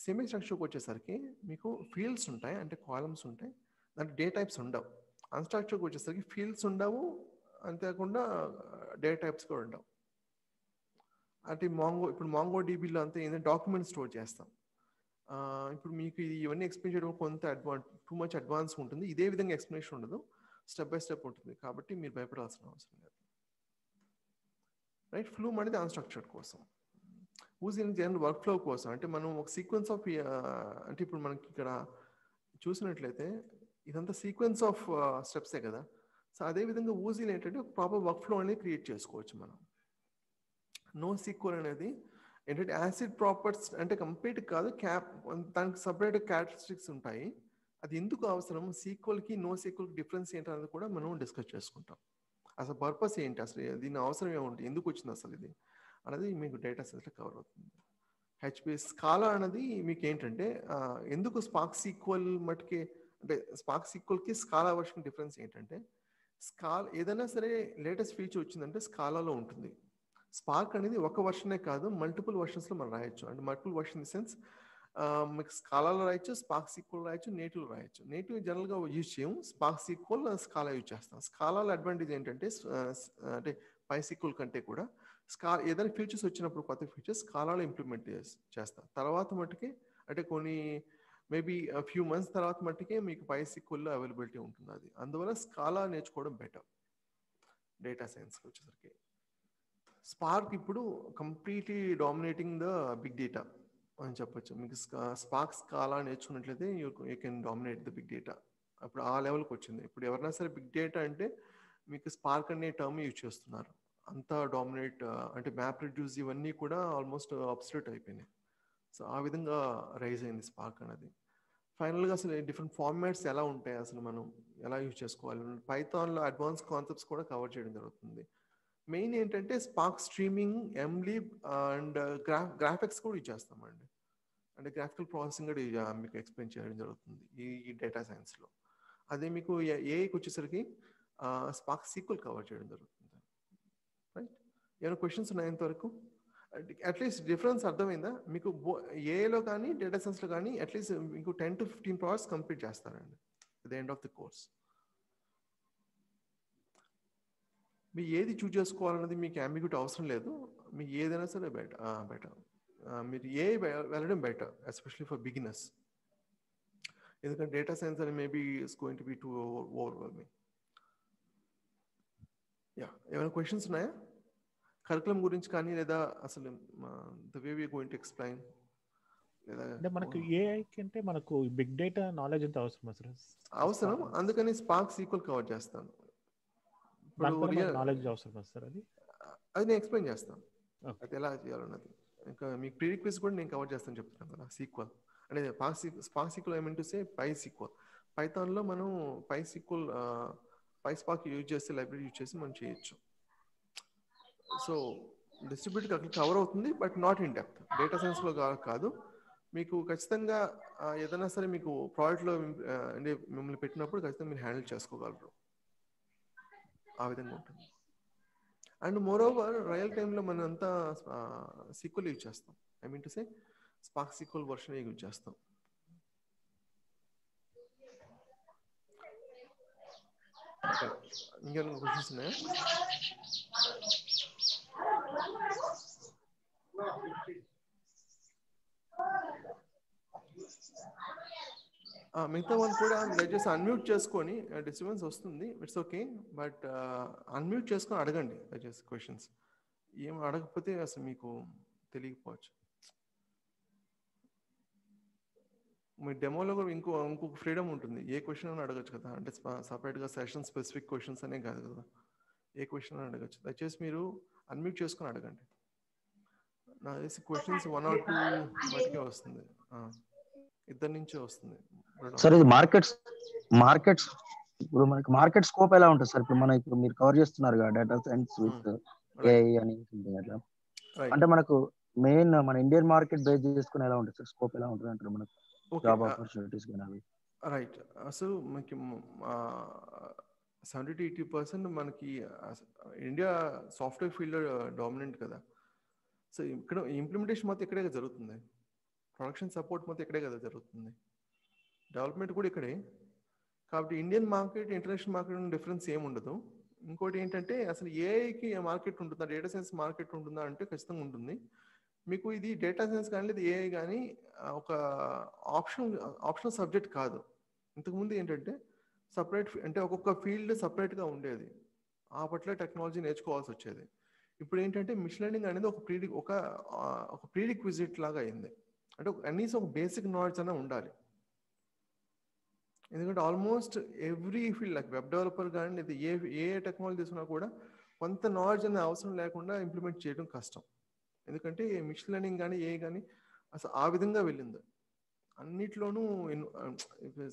సెమీ స్ట్రక్చర్కి వచ్చేసరికి మీకు ఫీల్డ్స్ ఉంటాయి, అంటే కాలమ్స్ ఉంటాయి, దాంట్లో డేటా టైప్స్ ఉండవు. అన్స్ట్రక్చర్కి వచ్చేసరికి ఫీల్డ్స్ ఉండవు, అంతేకాకుండా డేటా టైప్స్ కూడా ఉండవు. అంటే ఇప్పుడు మాంగో డీబీలో అంతా ఏంటంటే డాక్యుమెంట్ స్టోర్ చేస్తాం. ఇప్పుడు మీకు ఇవన్నీ ఎక్స్ప్లెయిన్ చేయడం కొంత టూ మచ్ అడ్వాన్స్ ఉంటుంది. ఇదే విధంగా ఎక్స్ప్లెనేషన్ ఉండదు, స్టెప్ బై స్టెప్ ఉంటుంది, కాబట్టి మీరు భయపడాల్సిన అవసరం లేదు. రైట్, ఫ్లూమ్ అనేది అన్స్ట్రక్చర్డ్ కోసం, యూజింగ్ జనరల్ వర్క్ ఫ్లో కోసం. అంటే మనం ఒక సీక్వెన్స్ ఆఫ్ అంటే ఇప్పుడు మనకి ఇక్కడ చూసినట్లయితే ఇదంతా సీక్వెన్స్ ఆఫ్ స్టెప్సే కదా. సో అదేవిధంగా ఊజీలో ఏంటంటే ప్రాపర్ వర్క్ ఫ్లో అనేది క్రియేట్ చేసుకోవచ్చు మనం. NoSQL అనేది ఏంటంటే యాసిడ్ ప్రాపర్టీస్ అంటే కంప్లీట్ కాదు, దానికి సపరేట్ క్యారెక్టరిస్టిక్స్ ఉంటాయి. అది ఎందుకు అవసరం, సీక్వల్కి NoSQLకి డిఫరెన్స్ ఏంటనేది కూడా మనం డిస్కస్ చేసుకుంటాం. అసలు పర్పస్ ఏంటి, అసలు దీని అవసరం ఏముంటుంది, ఎందుకు వచ్చింది అసలు ఇది అనేది మీకు డేటా సైన్స్లో కవర్ అవుతుంది. హెచ్పిఎస్ స్కాలా అనేది మీకు ఏంటంటే ఎందుకు స్పార్క్ సీక్వల్ మటుకే అంటే స్పార్క్ సీక్వల్కి స్కాలా వర్షన్ డిఫరెన్స్ ఏంటంటే ఏదైనా సరే లేటెస్ట్ ఫీచర్ వచ్చిందంటే స్కాలాలో ఉంటుంది. స్పార్క్ అనేది ఒక వర్షనే కాదు, మల్టిపుల్ వర్షన్స్లో మనం రాయొచ్చు. అంటే multiple version in the sense మీకు స్కాలాలో రాయొచ్చు, స్పార్క్ సీక్వల్ రాయొచ్చు, నేటివ్ రాయొచ్చు. నేటివ్ జనరల్గా యూజ్ చేయము, స్పార్క్ సీక్వల్ స్కాలా యూజ్ చేస్తాం. స్కాలాలో అడ్వాంటేజ్ ఏంటంటే అంటే పై సీక్వల్ కంటే కూడా ఏదైనా ఫీచర్స్ వచ్చినప్పుడు కొత్త ఫీచర్స్ స్కాలాలో ఇంప్లిమెంట్ చేస్తాం. తర్వాత మట్టుకే అంటే కొన్ని మేబీ ఫ్యూ మంత్స్ తర్వాత మట్టుకే మీకు పై సీక్వల్లో అవైలబిలిటీ ఉంటుంది. అది అందువల్ల స్కాలా నేర్చుకోవడం బెటర్ డేటా సైన్స్కి వచ్చేసరికి. స్పార్క్ ఇప్పుడు completely dominating the big data అని చెప్పొచ్చు. మీకు స్పార్క్ స్కాలా నేర్చుకున్నట్లయితే you can dominate the big data. అప్పుడు ఆ లెవెల్కి వచ్చింది. ఇప్పుడు ఎవరైనా సరే బిగ్ డేటా అంటే మీకు స్పార్క్ అనే టర్మ్ యూజ్ చేస్తున్నారు. అంతా డామినేట్ అంటే మ్యాప్ రెడ్యూస్ ఇవన్నీ కూడా ఆల్మోస్ట్ అబ్సల్యూట్ అయిపోయినాయి. సో ఆ విధంగా రైజ్ అయింది స్పార్క్ అనేది. ఫైనల్గా అసలు డిఫరెంట్ ఫార్మాట్స్ ఎలా ఉంటాయి, అసలు మనం ఎలా యూజ్ చేసుకోవాలి, పైథాన్లో అడ్వాన్స్ కాన్సెప్ట్స్ కూడా కవర్ చేయడం జరుగుతుంది. మెయిన్ ఏంటంటే స్పార్క్ స్ట్రీమింగ్, ఎంలీబ్ అండ్ గ్రాఫిక్స్ కూడా యూజ్ చేస్తామండి. అంటే గ్రాఫికల్ ప్రాసెసింగ్ కూడా మీకు ఎక్స్ప్లెయిన్ చేయడం జరుగుతుంది ఈ డేటా సైన్స్లో. అదే మీకు ఏఐకి వచ్చేసరికి స్పార్క్ సీక్వల్ కవర్ చేయడం జరుగుతుంది. రైట్, ఏమైనా క్వశ్చన్స్ ఉన్నాయి ఇంతవరకు? అట్లీస్ట్ డిఫరెన్స్ అర్థమైందా మీకు? ఏఐలో కానీ డేటా సైన్స్లో కానీ అట్లీస్ట్ మీకు 10 to 15 ప్రాజెక్ట్స్ కంప్లీట్ చేస్తారండి at the end of the course. మీరు ఏది చూజ్ చేసుకోవాలన్నది మీకు అంబిగ్యూటీ అవసరం లేదు. మీకు ఏదైనా సరే బెటర్ మీరు వెళ్ళడం బెటర్, ఎస్పెషలీ ఫర్ బిగినర్స్. ఎందుకంటే డేటా సైన్స్ అని maybe it's going to be too overwhelming. Yeah, ఏమైనా క్వశ్చన్స్ ఉన్నాయా కరికులం గురించి కానీ, లేదా అసలు the way we going to explain? అంటే మనకు ఏఐ కంటే మనకు బిగ్ డేటా నాలెడ్జ్ ఎంత అవసరం అసలు? అవసరం, అందుకని స్పార్క్ సీక్వల్ కవర్ చేస్తాను. నాలెడ్జ్ అవసరం సార్? అది నేను ఎక్స్ప్లెయిన్ చేస్తాను అది ఎలా చేయాలన్నది. ఇంకా మీకు ప్రీరిక్వెస్ట్ కూడా నేను కవర్ చేస్తాను చెప్తున్నాను కదా. సీక్వల్ అంటే స్పార్క్ సీక్వల్ ఏమంటే సే పై సీక్వల్. పైథాన్లో మనం పై సీక్వల్ స్పార్క్ యూజ్ చేస్తే లైబ్రరీ యూజ్ చేసి మనం చేయొచ్చు. సో డిస్ట్రిబ్యూట్ అక్కడ కవర్ అవుతుంది, but not in depth. Data సైన్స్లో కాదు. మీకు ఖచ్చితంగా ఏదైనా సరే మీకు ప్రాజెక్ట్లో అంటే మిమ్మల్ని పెట్టినప్పుడు ఖచ్చితంగా మీరు హ్యాండిల్ చేసుకోగలరు. ఆ విధంగా ఉంటుంది. అండ్ మోర్ ఓవర్ రియల్ టైంలో మనం అంతా సీక్వల్ యూజ్ చేస్తాం. I mean to say Spark SQL version use చేస్తాం. ఇంకేమైనా క్వశ్చన్స్ ఉన్నాయా? మిగతా వాళ్ళు కూడా దయచేసి అన్మ్యూట్ చేసుకొని, డిస్టర్బెన్స్ వస్తుంది, ఇట్స్ ఓకే, బట్ అన్మ్యూట్ చేసుకొని అడగండి దయచేసి క్వశ్చన్స్. ఏం అడగకపోతే అసలు మీకు తెలియకపోవచ్చు. మీ డెమోలో కూడా ఇంకొక ఫ్రీడమ్ ఉంటుంది, ఏ క్వశ్చన్ అని అడగచ్చు కదా. అంటే సపరేట్గా సెషన్ స్పెసిఫిక్ క్వశ్చన్స్ అనే కాదు కదా, ఏ క్వశ్చన్ అని అడగచ్చు. దయచేసి మీరు అన్మ్యూట్ చేసుకొని అడగండి. నాకు తెలిసి క్వశ్చన్స్ 1 or 2 మటుకే వస్తుంది, ఇద్దరి నుంచే వస్తుంది. సార్ ఇది మార్కెట్స్ ఇప్పుడు మనకి మార్కెట్ స్కోప్ ఎలా ఉంటుంది సార్? ఇప్పుడు మీరు కవర్ చేస్తున్నారు కదా డేటా సైన్స్ విత్ ఏఐ అని అట్లా, అంటే మనకు మెయిన్ మన ఇండియన్ మార్కెట్ బేస్ చేసుకుని ఎలా ఉంటుంది సార్? స్కోప్ ఎలా ఉంటుంది అంటారు మనకు జాబ్ ఆపర్చునిటీస్ కానీ? రైట్, అసలు మనకి 70-80% మనకి ఇండియా సాఫ్ట్వేర్ ఫీల్డ్ డామినెంట్ కదా. సో ఇక్కడ ఇంప్లిమెంటేషన్ మొత్తం ఇక్కడే జరుగుతుంది, ప్రొడక్షన్ సపోర్ట్ మొత్తం ఇక్కడే కదా జరుగుతుంది, డెవలప్మెంట్ కూడా ఇక్కడే. కాబట్టి Indian market international market difference ఏమి ఉండదు. ఇంకోటి ఏంటంటే అసలు ఏఐకి మార్కెట్ ఉంటుందా, డేటా సైన్స్ మార్కెట్ ఉంటుందా అంటే ఖచ్చితంగా ఉంటుంది. మీకు ఇది డేటా సైన్స్ కానీ లేదా ఏఐ కానీ ఒక ఆప్షనల్ సబ్జెక్ట్ కాదు. ఇంతకుముందు ఏంటంటే సపరేట్ అంటే ఒక్కొక్క ఫీల్డ్ సపరేట్గా ఉండేది, ఆ పట్ల టెక్నాలజీ నేర్చుకోవాల్సి వచ్చేది. ఇప్పుడు ఏంటంటే మిషన్ లెర్నింగ్ అనేది ఒక ప్రీరిక్విజిట్ లాగా అయింది. అంటే కనీసం ఒక బేసిక్ నాలెడ్జ్ అనే ఉండాలి. ఎందుకంటే almost every field like web developer కానీ ఇది ఏ టెక్నాలజీ తీసుకున్నా కూడా కొంత నాలెడ్జ్ అనేది అవసరం లేకుండా ఇంప్లిమెంట్ చేయడం కష్టం. ఎందుకంటే మిషన్ లెర్నింగ్ కానీ కానీ అసలు ఆ విధంగా వెళ్ళింది అన్నిట్లోనూ.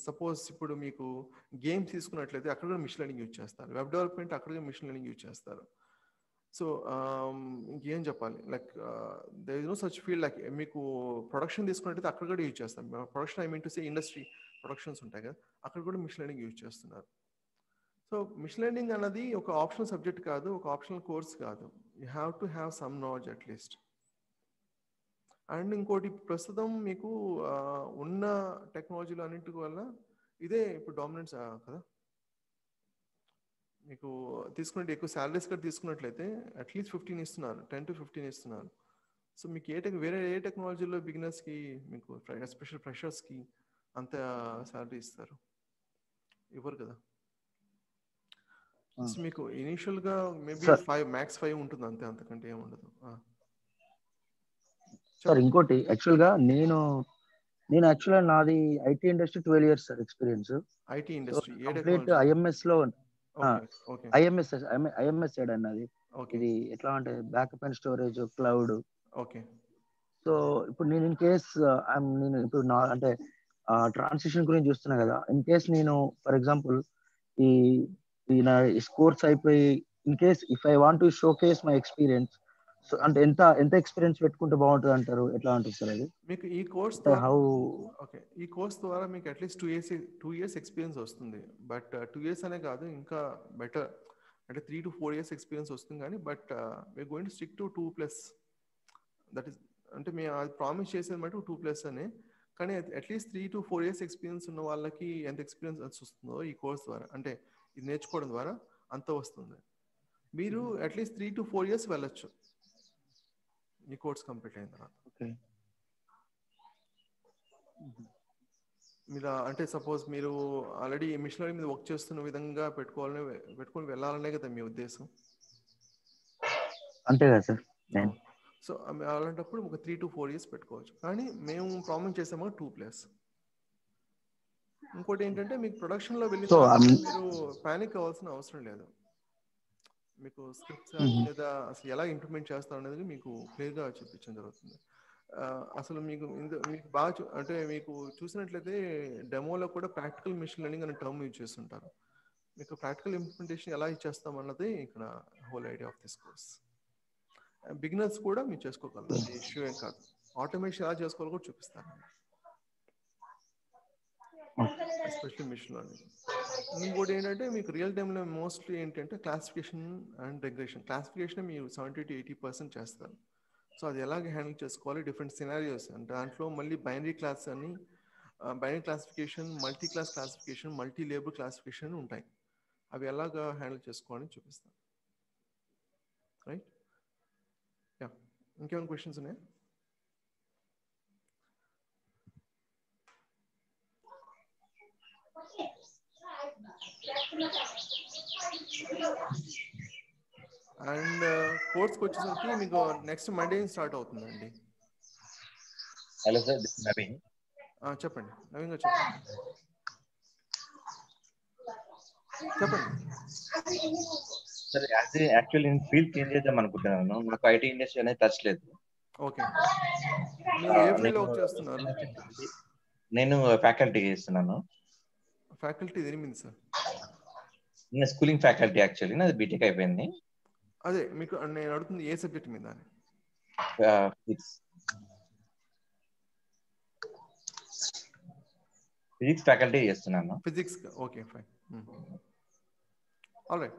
సపోజ్ ఇప్పుడు మీకు గేమ్స్ తీసుకున్నట్లయితే అక్కడ కూడా మిషన్ లెర్నింగ్ యూజ్ చేస్తారు, వెబ్ డెవలప్మెంట్ అక్కడ మిషన్ లెర్నింగ్ యూజ్ చేస్తారు. సో ఇంకేం చెప్పాలి, like there is no such field. Like మీకు ప్రొడక్షన్ తీసుకున్నట్టయితే అక్కడ కూడా యూజ్ చేస్తాం. Production I mean to say industry productions ఉంటాయి కదా, అక్కడ కూడా మిషన్ లెర్నింగ్ యూజ్ చేస్తున్నారు. సో మిషన్ లెర్నింగ్ అన్నది ఒక ఆప్షనల్ సబ్జెక్ట్ కాదు, ఒక ఆప్షనల్ కోర్స్ కాదు. You have to have some knowledge at least. And ఇంకోటి ప్రస్తుతం మీకు ఉన్న టెక్నాలజీలో అన్నింటి వల్ల ఇదే ఇప్పుడు డామినెన్స్ కదా. మీకు తీసుకున్నట్టు ఎక్కువ శాలరీస్ కూడా తీసుకున్నట్లయితే అట్లీస్ట్ 15 ఇస్తున్నారు, 10 to 15 ఇస్తున్నారు. సో మీకు వేరే ఏ టెక్నాలజీలో బిగినర్స్కి మీకు ఎస్పెషల్ ఫ్రెషర్స్కి అంత శాలరీ ఇస్తారు? ఇవ్వరు కదా. మీకు ఇనీషియల్గా మేబీ 5 max 5 ఉంటుంది అంతే, అంతకంటే ఏముండదు. సార్ ఇంకోటి యాక్చువల్గా నేను యాక్చువల్గా నాది IT industry 12 years sir experience. IT industry complete IMS లో ఐఎంఎస్ సైడ్ అన్నది. ఇది ఎట్లా అంటే backup and storage, cloud. Okay. So ఇప్పుడు నేను ఇన్ కేస్ నేను ఇప్పుడు అంటే ట్రాన్సిషన్ గురించి చూస్తున్నా కదా. ఇన్ కేస్ నేను ఫర్ ఎగ్జాంపుల్ ఈ నా కోర్స్ అయిపోయి in case if I want to show case my experience, so అంటే ఎంత ఎక్స్పీరియన్స్ పెట్టుకుంటే బాగుంటుంది అంటారు? ఎట్లా ఉంటుంది సార్ అది? మీకు ఈ కోర్స్ ఈ కోర్స్ ద్వారా మీకు అట్లీస్ట్ 2 years ఎక్స్పీరియన్స్ వస్తుంది. బట్ 2 years అనే కాదు, ఇంకా బెటర్ అంటే 3 to 4 years ఎక్స్పీరియన్స్ వస్తుంది. కానీ but we're going to stick to 2+. That is అంటే మేము అది ప్రామిస్ చేసేది మటు 2+ అని. కానీ అట్లీస్ట్ 3 to 4 years ఎక్స్పీరియన్స్ ఉన్న వాళ్ళకి ఎంత ఎక్స్పీరియన్స్ వస్తుందో ఈ కోర్స్ ద్వారా, అంటే ఇది నేర్చుకోవడం ద్వారా అంత వస్తుంది. మీరు అట్లీస్ట్ 3 to 4 years వెళ్ళొచ్చు ఈ కోర్స్ కంప్లీట్ అయిన తర్వాత. మీరు అంటే సపోజ్ మీరు ఆల్రెడీ మిషన్ లెర్నింగ్ మీద వర్క్ చేస్తున్న విధంగా పెట్టుకొని వెళ్ళాలనే కదా మీ ఉద్దేశం? అంతే కదా సార్. సో అలాంటప్పుడు ఒక 3 to 4 years పెట్టుకోవచ్చు. కానీ మేము ప్రామిస్ చేసాము 2+. ఇంకోటి ఏంటంటే మీకు ప్రొడక్షన్లో వెళ్ళిన తర్వాత మీరు పానిక్ అవ్వాల్సిన అవసరం లేదు. మీకు స్క్రిప్ట్స్ లేదా అసలు ఎలా ఇంప్లిమెంట్ చేస్తాం అనేది మీకు క్లియర్గా చూపించడం జరుగుతుంది. అసలు మీకు బాగా అంటే మీకు చూసినట్లయితే డెమోలో కూడా ప్రాక్టికల్ మిషన్ లెర్నింగ్ అనే టర్మ్ యూజ్ చేస్తుంటారు. మీకు ప్రాక్టికల్ ఇంప్లిమెంటేషన్ ఎలా ఇచ్చేస్తాం అన్నది ఇక్కడ whole idea of this course. Beginners కూడా మీరు చేసుకోగలరు, అది ఇష్యూ ఏం కాదు. ఆటోమేషన్ ఎలా చేసుకోవాలో కూడా చూపిస్తారు, ఎస్పెషల్లీ మిషన్ లెర్నింగ్. ఇంకోటి ఏంటంటే మీకు రియల్ టైంలో మోస్ట్లీ ఏంటంటే క్లాసిఫికేషన్ అండ్ రెగ్రెషన్. క్లాసిఫికేషన్ మీరు 70 to 80% చేస్తారు. సో అది ఎలాగ హ్యాండిల్ చేసుకోవాలి, డిఫరెంట్ సినారియోస్ అంటే దాంట్లో మళ్ళీ బైనరీ క్లాస్ అని, binary classification, multi class classification, multi label classification ఉంటాయి. అవి ఎలాగ హ్యాండిల్ చేసుకోవాలని చూపిస్తాను. రైట్? యా, ఇంకేమైనా క్వశ్చన్స్ ఉన్నాయా? అండ్ కోర్స్కి వచ్చేసరికి మీకు నెక్స్ట్ మండే స్టార్ట్ అవుతుందండి. Hello sir, Naveen. చెప్పండి నవీన్ గారు, చెప్పండి. సార్ యాక్చువల్లీ నేను ఫీల్డ్ చేంజ్ చేద్దాం అనుకుంటున్నాను. నాకు ఐటీ ఇండస్ట్రీ అనేది టచ్ లేదు. ఓకే. మీరు ఏ ఫీల్డ్లో వర్క్ చేస్తున్నారు? నేను ఫ్యాకల్టీ చేస్తున్నాను. ఫ్యాకల్టీ దేని సార్? నేను స్కూలింగ్ ఫ్యాకల్టీ. యాక్చువల్లీ నాది బీటెక్ అయిపోయింది. అదే మీకు నేను అడుగుతుంది ఏ సబ్జెక్ట్ మీద? ఫిజిక్స్ ఫ్యాకల్టీ చేస్తున్నాను. Physics, okay fine. Alright.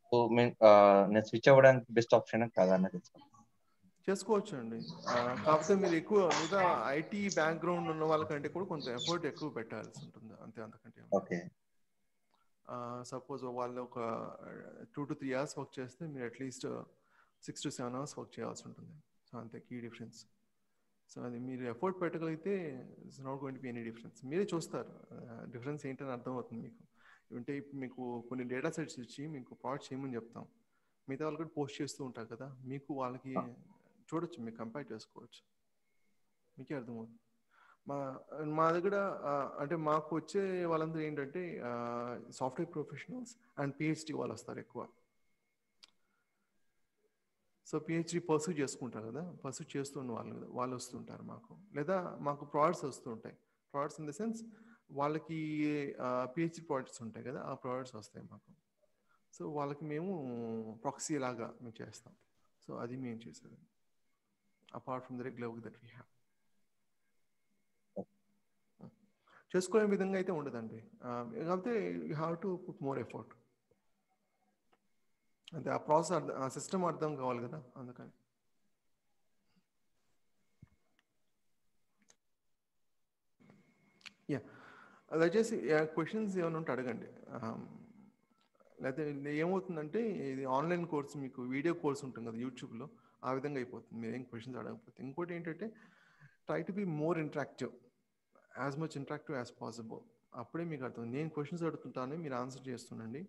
So నేను స్విచ్ అవ్వడానికి బెస్ట్ ఆప్షన్ కాదా అన్నది చేసుకోవచ్చు అండి. కాకపోతే మీరు ఎక్కువ మిగతా ఐటీ బ్యాక్గ్రౌండ్ ఉన్న వాళ్ళకంటే కూడా కొంత ఎఫర్ట్ ఎక్కువ పెట్టాల్సి ఉంటుంది, అంతే, అంతకంటే. ఓకే. సపోజ్ వాళ్ళు ఒక 2 to 3 hours వర్క్ చేస్తే మీరు అట్లీస్ట్ 6 to 7 hours వర్క్ చేయాల్సి ఉంటుంది. సో అంతే కీ డిఫరెన్స్. సో అది మీరు ఎఫర్ట్ పెట్టగలిగితే it's not going to be any difference. మీరే చూస్తారు డిఫరెన్స్ ఏంటని అర్థమవుతుంది మీకు. అంటే ఇప్పుడు మీకు కొన్ని డేటా సెట్స్ ఇచ్చి మీకు ప్లాట్ చేయమని చెప్తాం, మిగతా వాళ్ళు కూడా పోస్ట్ చేస్తూ ఉంటారు కదా, మీకు వాళ్ళకి చూడొచ్చు, మీకు కంపేర్ చేసుకోవచ్చు, మీకే అర్థమవుతుంది. మా దగ్గర అంటే మాకు వచ్చే వాళ్ళందరూ ఏంటంటే సాఫ్ట్వేర్ ప్రొఫెషనల్స్ అండ్ పిహెచ్డి వాళ్ళు వస్తారు ఎక్కువ. సో పిహెచ్డి పర్సూ చేసుకుంటారు కదా, పర్సూ చేస్తున్న వాళ్ళు వస్తుంటారు మాకు. లేదా మాకు ప్రోడక్ట్స్ వస్తూ ఉంటాయి. ప్రోడక్ట్స్ ఇన్ ద సెన్స్ వాళ్ళకి పిహెచ్డి ప్రోడక్ట్స్ ఉంటాయి కదా, ఆ ప్రోడక్ట్స్ వస్తాయి మాకు. సో వాళ్ళకి మేము ప్రాక్సీ లాగా మేము చేస్తాం. సో అది మేము చేసేది apart from the regular work that we have. చేసుకునే విధంగా అయితే ఉండదండి, కాకపోతే you have to put more effort. అంటే ఆ ప్రాసెస్ ఆ సిస్టమ్ అర్థం కావాలి కదా, అందుకని. యా, దయచేసి క్వశ్చన్స్ ఏమైనా ఉంటే అడగండి. లేకపోతే ఏమవుతుందంటే ఇది ఆన్లైన్ కోర్స్, మీకు వీడియో కోర్స్ ఉంటుంది కదా యూట్యూబ్లో, ఆ విధంగా అయిపోతుంది మీరు ఏం క్వశ్చన్స్ అడగకపోతే. ఇంకోటి ఏంటంటే try to be more interactive, as much interactive as possible. అప్పుడే మీకు అర్థం. నేను క్వశ్చన్స్ అడుగుతుంటాను, మీరు ఆన్సర్ చేస్తుండండి.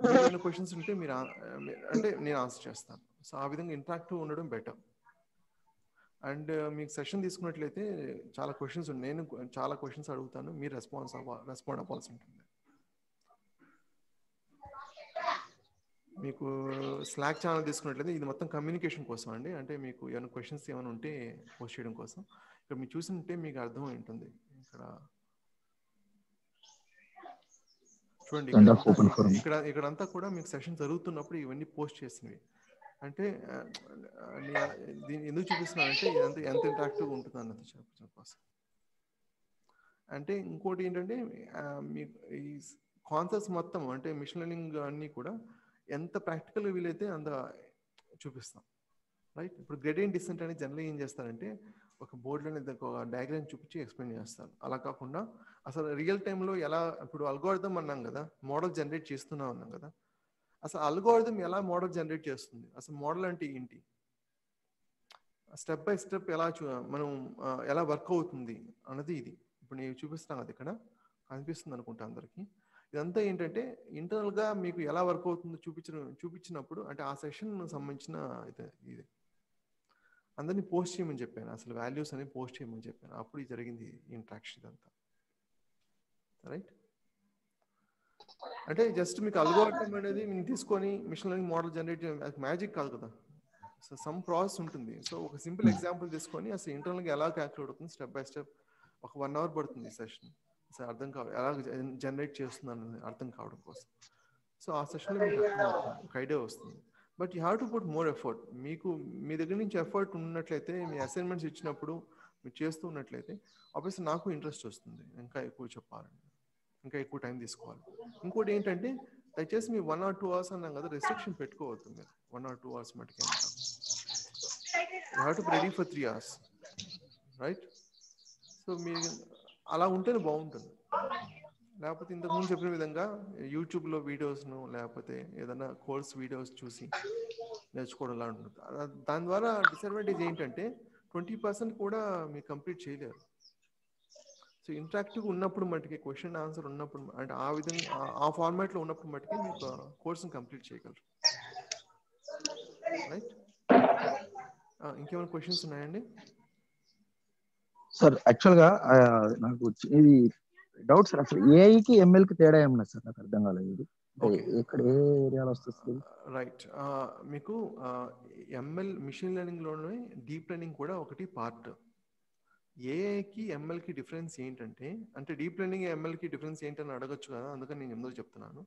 ఏమైనా క్వశ్చన్స్ ఉంటే మీరు అంటే నేను ఆన్సర్ చేస్తాను. సో ఆ విధంగా ఇంటరాక్టివ్ ఉండడం బెటర్. అండ్ మీకు సెషన్ తీసుకున్నట్లయితే చాలా క్వశ్చన్స్ ఉన్నాయి, నేను చాలా క్వశ్చన్స్ అడుగుతాను, మీరు రెస్పాండ్ అవ్వాల్సి ఉంటుంది. మీకు స్లాక్ ఛానల్ తీసుకున్నట్లయితే ఇది మొత్తం కమ్యూనికేషన్ కోసం అండి. అంటే మీకు ఏమైనా క్వశ్చన్స్ ఏమైనా ఉంటే పోస్ట్ చేయడం కోసం. ఇక్కడ మీరు చూసింటే మీకు అర్థం ఉంటుంది. ఇక్కడ చూడండి, ఇక్కడంతా కూడా మీకు సెషన్ జరుగుతున్నప్పుడు ఇవన్నీ పోస్ట్ చేసినవి. అంటే దీన్ని ఎందుకు చూపిస్తున్నానంటే ఇదంతా ఎంత ఇంటరాక్టివ్గా ఉంటుంది అన్నది చెప్పడం కోసం. అంటే ఇంకోటి ఏంటంటే మీకు ఈ కాన్సెప్ట్స్ మొత్తం అంటే మిషన్ లెర్నింగ్ అన్నీ కూడా ఎంత ప్రాక్టికల్గా వీలైతే అంత చూపిస్తాం, రైట్? ఇప్పుడు గ్రేడియంట్ డిసెంట్ అనేది జనరల్గా ఏం చేస్తారంటే ఒక బోర్డులో ఒక డయాగ్రామ్ చూపించి ఎక్స్ప్లెయిన్ చేస్తారు. అలా కాకుండా అసలు రియల్ టైంలో ఎలా, ఇప్పుడు అల్గోరిథం అన్నాం కదా, మోడల్ జనరేట్ చేస్తున్నాం అన్నాం కదా, అసలు అల్గోరిథం ఎలా మోడల్ జనరేట్ చేస్తుంది, అసలు మోడల్ అంటే ఏంటి, స్టెప్ బై స్టెప్ మనం ఎలా వర్క్ అవుతుంది అన్నది ఇది. ఇప్పుడు నేను చూపిస్తాను, అది ఇక్కడ కనిపిస్తుంది అనుకుంటా అందరికీ. ఇదంతా ఏంటంటే ఇంటర్నల్గా మీకు ఎలా వర్క్ అవుతుందో చూపించినప్పుడు, అంటే ఆ సెషన్ సంబంధించిన ఇది అందరినీ పోస్ట్ చేయమని చెప్పాను, అసలు వాల్యూస్ అనేవి పోస్ట్ చేయమని చెప్పాను. అప్పుడు జరిగింది ఇంట్రాక్షన్ ఇదంతా, రైట్? అంటే జస్ట్ మీకు అల్గోరిథం అనేది నేను తీసుకొని మిషన్ లెర్నింగ్ మోడల్ జనరేట్ చేయడం మ్యాజిక్ కాదు కదా, సో సమ్ ప్రాసెస్ ఉంటుంది. సో ఒక సింపుల్ ఎగ్జాంపుల్ తీసుకొని అసలు ఇంటర్నల్గా ఎలా క్యాల్కులేట్ అవుతుంది స్టెప్ బై స్టెప్, ఒక 1 hour పడుతుంది సెషన్. అసలు అర్థం కావాలి ఎలా జనరేట్ చేస్తుందని అర్థం కావడం కోసం. సో ఆ సెషన్లో మీకు అర్థం అవుతుంది, ఒక ఐడియా వస్తుంది. But you have to put more effort. మీకు మీ దగ్గర నుంచి ఎఫర్ట్ ఉన్నట్లయితే, మీ అసైన్మెంట్స్ ఇచ్చినప్పుడు మీరు చేస్తూ ఉన్నట్లయితే ఆబ్వియస్లీ నాకు ఇంట్రెస్ట్ వస్తుంది, ఇంకా ఎక్కువ చెప్పాలని, ఇంకా ఎక్కువ టైం తీసుకోవాలి. ఇంకోటి ఏంటంటే దయచేసి మీ 1 or 2 hours అన్నాం కదా, రెస్ట్రిక్షన్ పెట్టుకోవద్దు మీరు. 1 or 2 hours మటుకే అంటాం. You have to be ready for 3 hours, right? So మీరు అలా ఉంటేనే బాగుంటుంది. లేకపోతే ఇంతకుముందు చెప్పిన విధంగా యూట్యూబ్లో వీడియోస్ను లేకపోతే ఏదైనా కోర్స్ వీడియోస్ చూసి నేర్చుకోవడం అలా ఉంటుంది. దాని ద్వారా డిసడ్వాంటేజ్ ఏంటంటే 20% కూడా మీరు కంప్లీట్ చేయలేరు. సో ఇంటరాక్టివ్ ఉన్నప్పుడు మటుకి, క్వశ్చన్ ఆన్సర్ ఉన్నప్పుడు, అంటే ఆ విధంగా ఆ ఫార్మాట్లో ఉన్నప్పుడు మటుకి మీకు కోర్సును కంప్లీట్ చేయగలరు, రైట్? ఇంకేమైనా క్వశ్చన్స్ ఉన్నాయండి సార్? యాక్చువల్గా నాకు ఇది డౌట్ సార్, అసలు ఏఐకి ఎంఎల్కి తేడా ఏమన్నా సార్? నాకు అర్థం కాలేదు. ఇక్కడ ఏ ఏరియాలో వస్తుంది? రైట్, మీకు ఎంఎల్ మిషన్ లెర్నింగ్లోనే డీప్ లెర్నింగ్ కూడా ఒకటి పార్ట్. ఏఐకి ఎంఎల్కి డిఫరెన్స్ ఏంటంటే, అంటే డీప్ లెర్నింగ్ ఎంఎల్కి డిఫరెన్స్ ఏంటని అడగచ్చు కదా, అందుకని నేను ఎందుకు చెప్తున్నాను.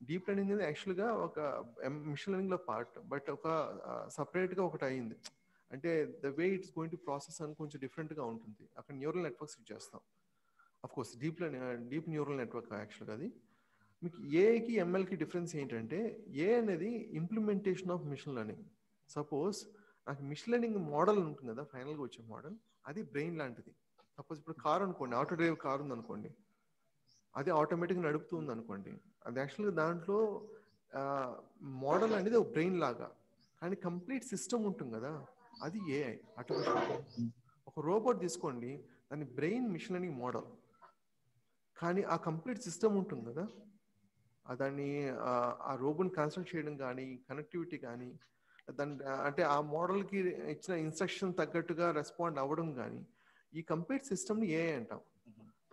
డీప్ లెర్నింగ్ అనేది యాక్చువల్గా ఒక మిషన్ లెర్నింగ్లో పార్ట్, బట్ ఒక సపరేట్గా ఒకటి అయింది. అంటే the way it's going to process అని కొంచెం డిఫరెంట్గా ఉంటుంది. అక్కడ న్యూరల్ నెట్వర్క్స్ యూజ్ చేస్తాం. అఫ్కోర్స్ డీప్ న్యూరల్ నెట్వర్క్ యాక్చువల్గా అది. మీకు ఏఐకి ఎంఎల్కి డిఫరెన్స్ ఏంటంటే, ఏ అనేది implementation of machine learning. Suppose నాకు మిషన్ లెర్నింగ్ మోడల్ ఉంటుంది కదా, ఫైనల్గా వచ్చే మోడల్, అది బ్రెయిన్ లాంటిది. సపోజ్ ఇప్పుడు కార్ అనుకోండి, ఆటో డ్రైవ్ కార్ ఉంది అనుకోండి, అది ఆటోమేటిక్గా నడుపుతుంది అనుకోండి. అది యాక్చువల్గా దాంట్లో మోడల్ అనేది ఒక బ్రెయిన్ లాగా, కానీ కంప్లీట్ సిస్టమ్ ఉంటుంది కదా, అది ఏఐ, ఆర్టిఫిషియల్. ఒక రోబోట్ తీసుకోండి, దాని బ్రెయిన్ మిషన్ లెర్నింగ్ మోడల్, కానీ ఆ కంప్లీట్ సిస్టమ్ ఉంటుంది కదా, దాన్ని ఆ రోబోట్ని కన్స్ట్రక్ట్ చేయడం కానీ, కనెక్టివిటీ కానీ, దాని అంటే ఆ మోడల్కి ఇచ్చిన ఇన్స్ట్రక్షన్ తగ్గట్టుగా రెస్పాండ్ అవ్వడం కానీ, ఈ కంప్లీట్ సిస్టమ్ని ఏఐ అంటాం.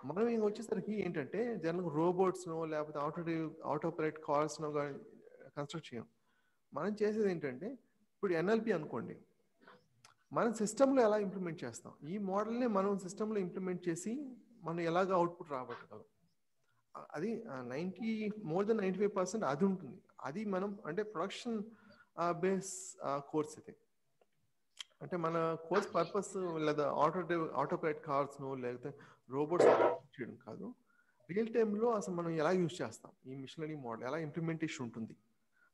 మనం ఇంక వచ్చేసరికి ఏంటంటే జనరల్గా రోబోట్స్నో లేకపోతే ఆటో పైలట్ కార్స్నో కన్స్ట్రక్ట్ చేయం. మనం చేసేది ఏంటంటే ఇప్పుడు ఎన్ఎల్పి అనుకోండి, మనం సిస్టంలో ఎలా ఇంప్లిమెంట్ చేస్తాం, ఈ మోడల్ని మనం సిస్టంలో ఇంప్లిమెంట్ చేసి మనం ఎలాగ అవుట్పుట్ రాబట్టగలం. అది మోర్ దెన్ 95% అది ఉంటుంది. అది మనం అంటే ప్రొడక్షన్ బేస్ కోర్స్ ఇది. అంటే మన కోర్స్ పర్పస్ లేదా ఆటో పైలట్ కార్స్ను లేకపోతే రోబోట్స్ చేయడం కాదు, రియల్ టైంలో అసలు మనం ఎలా యూజ్ చేస్తాం, ఈ మిషన్ లెర్నింగ్ మోడల్ ఎలా ఇంప్లిమెంటేషన్ ఉంటుంది,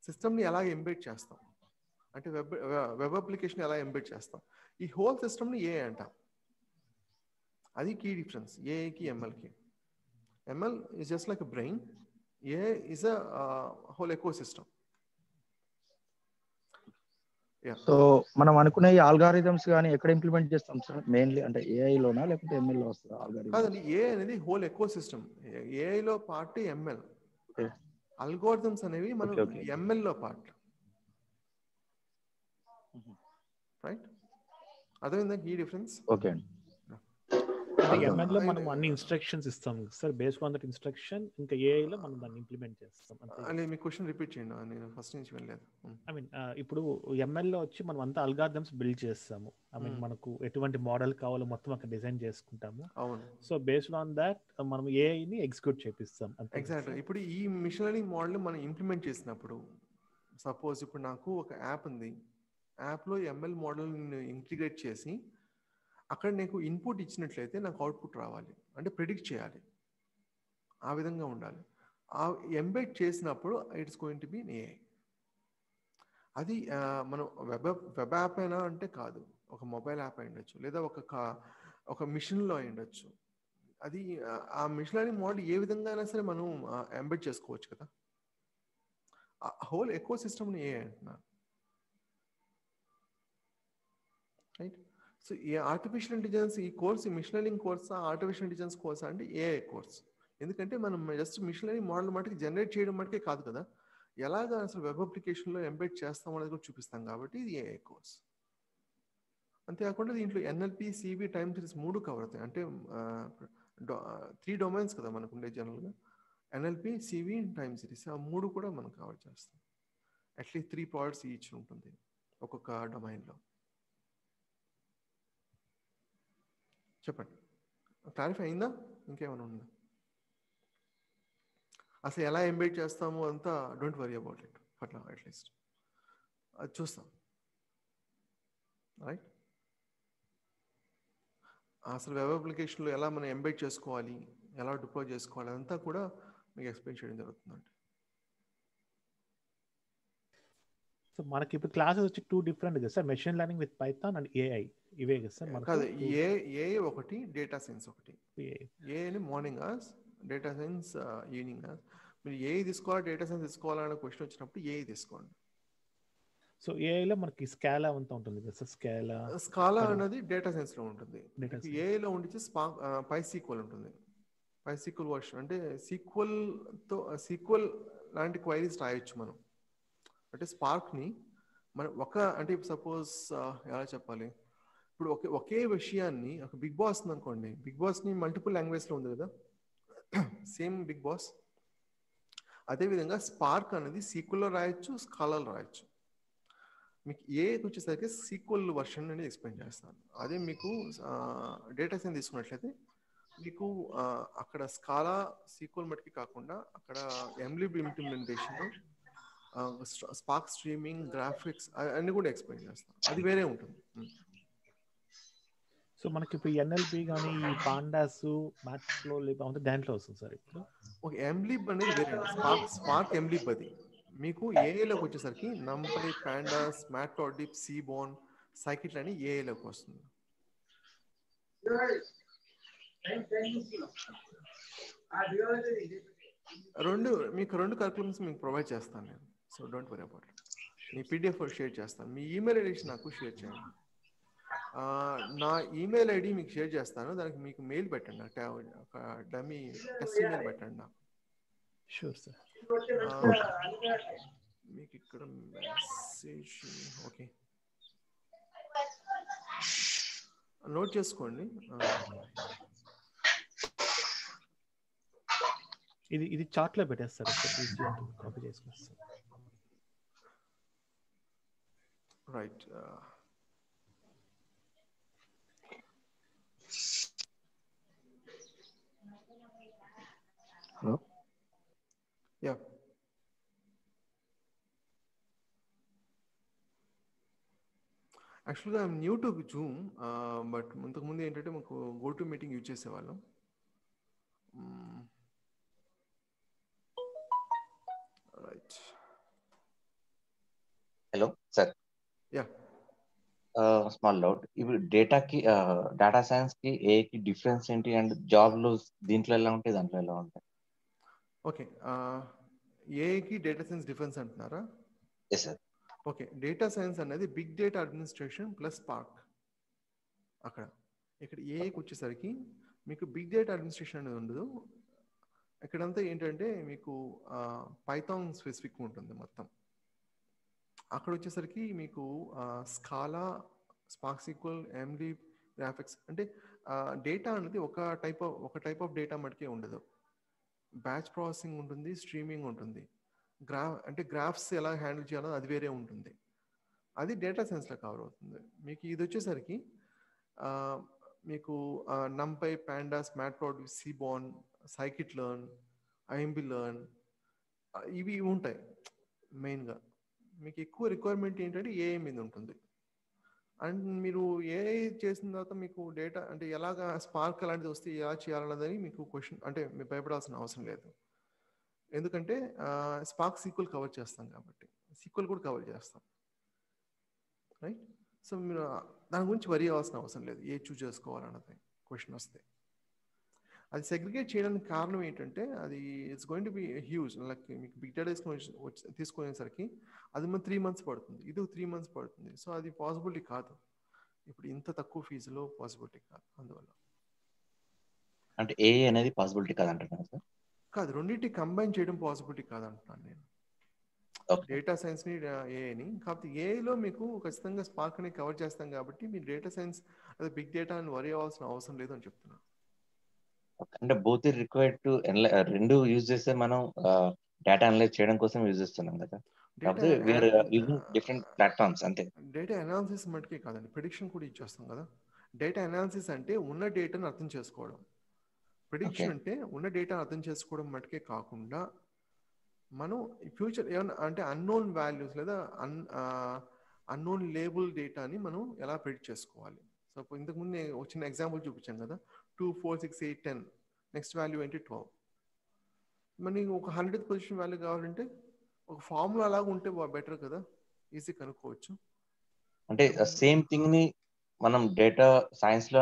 సిస్టమ్ని ఎలా ఎంబెడ్ చేస్తాం, అంటే వెబ్ అప్లికేషన్ ఎలా ఎంబెడ్ చేస్తాం, ఈ హోల్ సిస్టమ్ని ఏఐ అంటాం. అది కీ డిఫరెన్స్ ఏఐకి ఎంఎల్కి. ML is just like a brain, AI is a whole ecosystem. So మనం అనుకునే ఈ ఆల్గారిథమ్స్ కానీ ఎక్కడ ఇంప్లిమెంట్ చేస్తాం సార్? మెయిన్లీ అంటే ఏఐ లోనా లేకపోతే ఎంఎల్ లో వస్తుందా ఆల్గారిథమ్స్? కాదండి, ఏఐ అనేది హోల్ ఎకోసిస్టమ్. ఏఐ లో పార్ట్ ఎంఎల్, అల్గోరిథమ్స్ అనేవి మనం ఎంఎల్ లో పార్ట్. రైట్, అర్థమైందా ఈ డిఫరెన్స్? ఓకే అండి. ఎంఎల్ లో మనం అన్ని ఇన్స్ట్రక్షన్స్ ఇస్తాం sir, based on that instruction. ఇంకా ఏఐ లో మనం దాన్ని ఇంప్లిమెంట్ చేస్తాం. అంటే మీ క్వశ్చన్ రిపీట్ చేయండి, నేను ఫస్ట్ నుంచి వెళ్ళలేదు. ఐ మీన్ ఇప్పుడు ఎంఎల్ లో వచ్చి మనం అంతా అల్గారిథమ్స్ బిల్డ్ చేస్తాము. ఐ మీన్ మనకు ఎటువంటి మోడల్ కావాలో మొత్తం అక్కడ డిజైన్ చేసుకుంటాము. అవును. సో బేస్డ్ ఆన్ దాట్ మనం ఏఐ ని ఎగ్జిక్యూట్ చేపిస్తాం. ఎగ్జాక్ట్లీ. ఇప్పుడు ఈ మిషన్ లెర్నింగ్ మోడల్ మనం ఇంప్లిమెంట్ చేసినప్పుడు, సపోజ్ ఇప్పుడు నాకు ఒక యాప్ ఉంది, యాప్లో ఎంఎల్ మోడల్ ఇంటిగ్రేట్ చేసి అక్కడ నీకు ఇన్పుట్ ఇచ్చినట్లయితే నాకు అవుట్పుట్ రావాలి, అంటే ప్రిడిక్ట్ చేయాలి, ఆ విధంగా ఉండాలి. ఆ ఎంబెడ్ చేసినప్పుడు it's going to B AI. అది మనం వెబ్ యాప్ అయినా అంటే కాదు, ఒక మొబైల్ యాప్ అయి ఉండొచ్చు, లేదా ఒక మిషన్లో అయి ఉండొచ్చు. అది ఆ మిషన్ లెర్నింగ్ మోడల్ ఏ విధంగా అయినా సరే మనం ఎంబెడ్ చేసుకోవచ్చు కదా. హోల్ ఎకో సిస్టమ్ని ఏఐ అంటున్నా. రైట్. సో ఈ ఆర్టిఫిషియల్ ఇంటెలిజెన్స్ ఈ కోర్స్, ఈ మిషన్ లెర్నింగ్ కోర్సా ఆర్టిఫిషియల్ ఇంటెలిజెన్స్ కోర్సా అంటే ఏఐ కోర్స్. ఎందుకంటే మనం జస్ట్ మిషన్ లెర్నింగ్ మోడల్ మటుకు జనరేట్ చేయడం మటుకే కాదు కదా, ఎలాగా అసలు వెబ్ అప్లికేషన్లో ఎంబెడ్ చేస్తాం అనేది కూడా చూపిస్తాం కాబట్టి ఇది ఏఐ కోర్స్. అంతేకాకుండా దీంట్లో NLP, CV, time series 3 cover అవుతాయి. అంటే 3 డొమైన్స్ కదా మనకు ఉండే జనరల్గా, ఎన్ఎల్పి, సివి, టైమ్ సిరీస్. ఆ 3 కూడా మనం కవర్ చేస్తాం. అట్లీస్ట్ 3 పార్ట్స్ ఈచ్ ఉంటుంది ఒక్కొక్క డొమైన్లో. చెప్పండి, క్లారిఫై అయిందా? ఇంకేమైనా ఉందా? అసలు ఎలా ఎంబెడ్ చేస్తాము అంతా డోంట్ వరీ అబౌట్ ఇట్, అట్లా అట్లీస్ట్ అది చూస్తాం. రైట్. అసలు వెబ్ అప్లికేషన్లో ఎలా మనం ఎంబెడ్ చేసుకోవాలి, ఎలా డిప్లాయ్ చేసుకోవాలి, అదంతా కూడా మీకు ఎక్స్ప్లెయిన్ చేయడం జరుగుతుందండి. సో మనకి ఇప్పుడు క్లాసెస్ వచ్చి 2 డిఫరెంట్ కదా sir, machine learning with Python and AI, ఇవే కదా సార్? కాదు, ఏఐ ఒకటి, డేటా సైన్స్ ఒకటి. ఏఐని morning hours, data science evening hours. మీరు ఏఐ తీసుకోవాలా డేటా సైన్స్ తీసుకోవాలనే క్వశ్చన్ వచ్చినప్పుడు ఏఐ తీసుకోండి. సో ఏఐలో మనకి స్కాలా అంతా ఉంటుంది కదా సార్? స్కాలా అనేది డేటా సైన్స్లో ఉంటుంది. ఏఐలో ఉండి పైసీక్వల్ ఉంటుంది. పైసీక్వల్ వర్షన్ అంటే సీక్వల్ లాంటి క్వైరీస్ రాయొచ్చు మనం. అంటే స్పార్క్ని మనం అంటే సపోజ్ ఎలా చెప్పాలి, ఇప్పుడు ఒకే విషయాన్ని, ఒక బిగ్ బాస్ అనుకోండి, బిగ్ బాస్ని మల్టిపుల్ లాంగ్వేజ్లో ఉంది కదా, సేమ్ బిగ్ బాస్. అదేవిధంగా స్పార్క్ అనేది సీక్వెల్లో రాయొచ్చు, స్కాలాలో రాయొచ్చు. మీకు ఏఐకి వచ్చేసరికి సీక్వెల్ వర్షన్ అనేది ఎక్స్ప్లెయిన్ చేస్తాను. అదే మీకు డేటా సైన్స్ తీసుకున్నట్లయితే మీకు అక్కడ స్కాలా, సీక్వెల్ మటుకి కాకుండా అక్కడ ఎంలిబ్ ఇంప్లిమెంటేషన్, స్పార్క్ స్ట్రీమింగ్, గ్రాఫిక్స్ అన్ని కూడా ఎక్స్ప్లెయిన్ చేస్తాం. అది వేరే ఉంటుంది. సో మనకి ఇప్పుడు ఎన్ఎల్పి కానీ ఈ పాండాస్, మ్యాట్ప్లోలిబ్ అంతా దాంట్లో వస్తుంది సార్. ఇప్పుడు ఒక ఎంలిబ్ అనేది వేరే, స్పార్క్ ఎంలిబ్. అది మీకు ఏఐలోకి వచ్చేసరికి నంపై, పాండాస్, మ్యాట్ప్లోలిబ్, సీబోన్, సైకిట్ అని ఏఐలోకి వస్తుంది. మీకు రెండు కరికులమ్స్ మీకు ప్రొవైడ్ చేస్తాను నేను. So don't worry about it. Me PDF share చేస్తాను. మీ ఈమెయిల్ ఐడి నాకు షేర్ చేయండి. నా ఈమెయిల్ ఐడి మీకు షేర్ చేస్తాను. దానికి మీకు మెయిల్ పెట్టండి, ఒక డమ్మీ టెస్ట్ ఈమెయిల్ పెట్టండి నాకు. Sure sir. మీకు ఇక్కడ మెసేజ్ ఓకే. నోట్ చేసుకోండి. ఇది చార్ట్ లో పెట్టేస్తారు సార్, ఈజీ ఉంటుంది, కాపీ చేసుకొస్తారు. రైట్. హలో. యా, యాక్చువల్గా I'm new to Zoom, but ఇంతకుముందు ఏంటంటే మాకు గో టు మీటింగ్ యూజ్ చేసేవాళ్ళం. Right. Hello sir. Yeah, small doubt. ఇప్పుడు డేటా సైన్స్ కి ఏకి డిఫరెన్స్ ఏంటి, అండ్ జాబ్లు దీంట్లో ఎలా ఉంటాయి, దాంట్లో ఎలా ఉంటాయి? ఓకే. ఏఐకి డేటా సైన్స్ డిఫరెన్స్ అంటున్నారా? Yes sir. Okay, data science అనేది big data administration plus Spark. ఇక్కడ ఏఐకి వచ్చేసరికి మీకు బిగ్ డేటా అడ్మినిస్ట్రేషన్ అనేది ఉండదు. ఇక్కడంతా ఏంటంటే మీకు పైథాన్ స్పెసిఫిక్ ఉంటుంది మొత్తం. అక్కడ వచ్చేసరికి మీకు స్కాలా, స్పార్క్ సీక్వెల్, ఎంలీప్, గ్రాఫిక్స్, అంటే డేటా అనేది ఒక టైప్ ఆఫ్ డేటా మటుకే ఉండదు. బ్యాచ్ ప్రాసెసింగ్ ఉంటుంది, స్ట్రీమింగ్ ఉంటుంది, గ్రాఫ్స్ ఎలా హ్యాండిల్ చేయాలో అది వేరే ఉంటుంది. అది డేటా సైన్స్లో కవర్ అవుతుంది. మీకు ఇది వచ్చేసరికి మీకు NumPy, Pandas, Matplotlib, Seaborn, scikit learn, IMB learn, ఇవి ఉంటాయి మెయిన్గా. మీకు ఎక్కువ రిక్వైర్మెంట్ ఏంటంటే ఏఐ మీద ఉంటుంది. అండ్ మీరు ఏఐ చేసిన తర్వాత మీకు డేటా అంటే ఎలాగా స్పార్క్ అలాంటిది వస్తే ఎలా చేయాలన్నదని మీకు క్వశ్చన్, అంటే మీరు భయపడాల్సిన అవసరం లేదు. ఎందుకంటే స్పార్క్ సీక్వెల్ కవర్ చేస్తాం కాబట్టి, సీక్వెల్ కూడా కవర్ చేస్తాం, రైట్? సో మీరు దాని గురించి వరీ అవ్వాల్సిన అవసరం లేదు, ఏ చూస్ చేసుకోవాలన్నది క్వశ్చన్ వస్తే. అది సెగ్రిగేట్ చేయడానికి కారణం ఏంటంటే అది it's going to be huge. Like మీకు బిగ్ డేటా తీసుకునేసరికి అది మన 3 months పడుతుంది, ఇది 3 months పడుతుంది. సో అది పాసిబిలిటీ కాదు, ఇప్పుడు ఇంత తక్కువ ఫీజులో పాసిబిలిటీ కాదు. అందువల్ల అంటే ఏఐ అనేది పాసిబిలిటీ కాదంటున్నాను సార్. కాదు, రెండింటి కంబైన్ చేయడం పాసిబిలిటీ కాదంటున్నాను నేను. డేటా సైన్స్ని ఏఐని, కాకపోతే ఏఐలో మీకు ఖచ్చితంగా స్పార్క్ అని కవర్ చేస్తాం కాబట్టి మీరు డేటా సైన్స్ అదే బిగ్ డేటా అని వరీ అవ్వాల్సిన అవసరం లేదు అని చెప్తున్నాను. అంటే బోత్ ఇస్ రిక్వైర్డ్ టు రెండు యూజ్ చేస్తే మనం డేటా అనలైజ్ చేయడం కోసం యూజ్ చేస్తున్నాం కదా. కాకపోతే వీఆర్ యూజింగ్ డిఫరెంట్ ప్లాట్ఫామ్స్ అంతే. డేటా అనాలిసిస్ మటుకే కాదండి, ప్రిడిక్షన్ కూడా ఇచ్చేస్తాం కదా. డేటా అనాలిసిస్ అంటే ఉన్న డేటాను అర్థం చేసుకోవడం, ప్రిడిక్షన్ అంటే ఉన్న డేటాను అర్థం చేసుకోవడం మటుకే కాకుండా మనం ఫ్యూచర్ ఏమన్నా అంటే అన్నోన్ వాల్యూస్ లేదా అన్నోన్ లేబుల్ డేటాని మనం ఎలా ప్రిడిక్ట్ చేసుకోవాలి. సో ఇంతకుముందు నేను ఒక చిన్న ఎగ్జాంపుల్ చూపించాను కదా, 2, 4, 6, 8, 10, నెక్స్ట్ వాల్యూ ఏంటి 12. మరి ఒక 100th పొజిషన్ వాల్యూ కావాలంటే ఒక ఫార్ములా అలాగా ఉంటే బెటర్ కదా, ఈజీ కనుక్కోవచ్చు. అంటే సేమ్ థింగ్ ని మనం డేటా సైన్స్ లో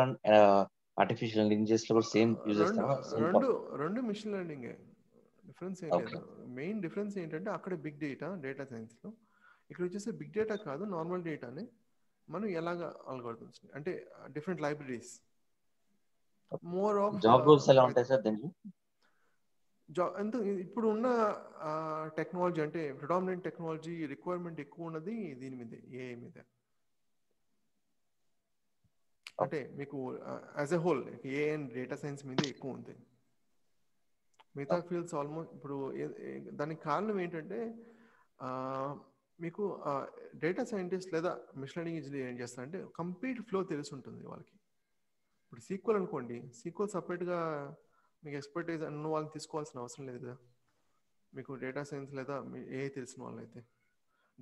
ఆర్టిఫిషియల్ ఇంటెలిజెన్స్ లో కూడా సేమ్ యూజ్ చేస్తామా? రెండు మిషన్ లెర్నింగ్, డిఫరెన్స్ ఏం లేదు. మెయిన్ డిఫరెన్స్ ఏంటంటే అక్కడ బిగ్ డేటా సైన్స్లో, ఇక్కడ వచ్చేసి బిగ్ డేటా కాదు, నార్మల్ డేటాని మనం ఎలాగ అల్గోరిథమ్స్ అంటే different libraries, more of job roles ఎలా ఉంటాయి సార్ దీంట్లో? ఎంత ఇప్పుడు ఉన్న టెక్నాలజీ అంటే ప్రిడామినెంట్ టెక్నాలజీ రిక్వైర్మెంట్ ఎక్కువ ఉన్నది దీని మీద, ఏఐ మీద. అంటే మీకు as a whole AI and data science మీద ఎక్కువ ఉంది. మిగతా ఫీల్డ్స్ ఆల్మోస్ట్ ఇప్పుడు దానికి కారణం ఏంటంటే మీకు డేటా సైంటిస్ట్ లేదా మిషన్ లెర్నింగ్ ఇంజనీర్ ఏం చేస్తారంటే కంప్లీట్ ఫ్లో తెలిసి ఉంటుంది వాళ్ళకి. ఇప్పుడు సీక్వెల్ అనుకోండి, సీక్వెల్ సపరేట్గా మీకు ఎక్స్పర్టైజ్ అన్న వాళ్ళని తీసుకోవాల్సిన అవసరం లేదు కదా. మీకు డేటా సైన్స్ లేదా ఏఐ తెలిసిన వాళ్ళైతే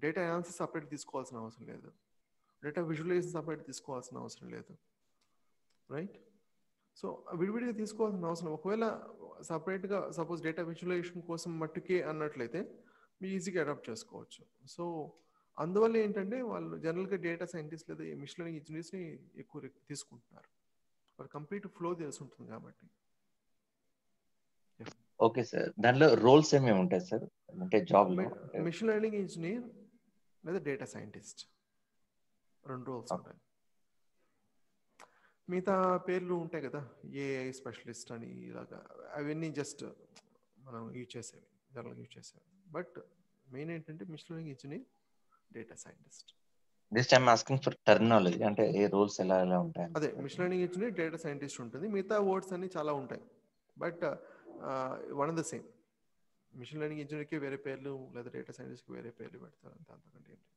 డేటా అనాలిసిస్ సపరేట్ తీసుకోవాల్సిన అవసరం లేదు, డేటా విజువలైజేషన్ సపరేట్ తీసుకోవాల్సిన అవసరం లేదు, రైట్? సో విడివిడిగా తీసుకోవాల్సిన అవసరం, ఒకవేళ సపరేట్గా సపోజ్ డేటా విజువలైజేషన్ కోసం మట్టుకే అన్నట్లయితే మీరు ఈజీగా అడాప్ట్ చేసుకోవచ్చు. సో అందువల్ల ఏంటంటే వాళ్ళు జనరల్గా డేటా సైంటిస్ట్ లేదా మిషన్ లెర్నింగ్ ఇంజనీర్స్ని ఎక్కువ తీసుకుంటున్నారు, వాళ్ళు కంప్లీట్ ఫ్లో తెలిసి ఉంటుంది కాబట్టి. ఓకే సార్, దాంట్లో రోల్స్ ఏమేమి ఉంటాయి సార్ అంటే జాబ్ లో? మిషన్ లెర్నింగ్ ఇంజనీర్ లేదా డేటా సైంటిస్ట్ 2 రోల్స్ ఉంటాయి. మిగతా పేర్లు ఉంటాయి కదా, ఏఐ స్పెషలిస్ట్ అని ఇలాగా, అవన్నీ జస్ట్ మనం యూజ్ చేసేవి, జనరల్గా యూజ్ చేసేవి. బట్ మెయిన్ ఏంటంటే machine learning engineer, data scientist this time asking for terminology, అంటే ఏ రోల్స్ ఎలా ఎలా ఉంటాయి. అదే machine learning engineer, data scientist ఉంటుంది, మిగతా వర్డ్స్ అన్ని చాలా ఉంటాయి, but one of the same. Machine learning ఇంజనీర్కి వేరే పేర్లు లేదా డేటా సైంటిస్ట్కి వేరే పేర్లు పెడతారు, అంతే, అంతకంటే ఏంటి.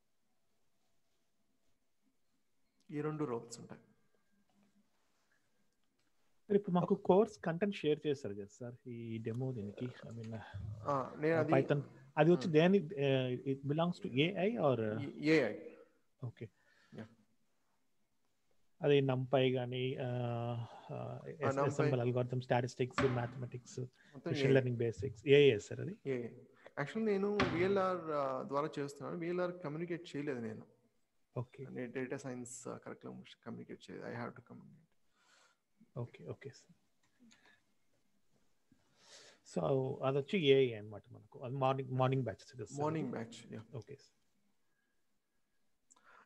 ఈ 2 రోల్స్ ఉంటాయి. ఇప్పుడు మాకు కోర్స్ కంటెంట్ షేర్ చేస్తారు కదా సార్ ఈ డెమో దీనికి, ఐ మీన్ నేను అది పైథాన్ అది వచ్చి దేని it belongs to AI or AI. Okay, అది నంపై కానీ SML algorithm, statistics, mathematics, machine learning basics, AI sir అది. ఏఐ యాక్చువల్లీ నేను విఎల్ఆర్ ద్వారా చేస్తున్నాను, విఎల్ఆర్ కమ్యూనికేట్ చేయలేదు నేను. ఓకే, నేను డేటా సైన్స్ కరికులం కమ్యూనికేట్ చేయలేదు, I have to communicate. Okay okay sir. So అది వచ్చి ఏఐ అన్నమాట మనకు, అది morning batch. Morning batch, okay sir.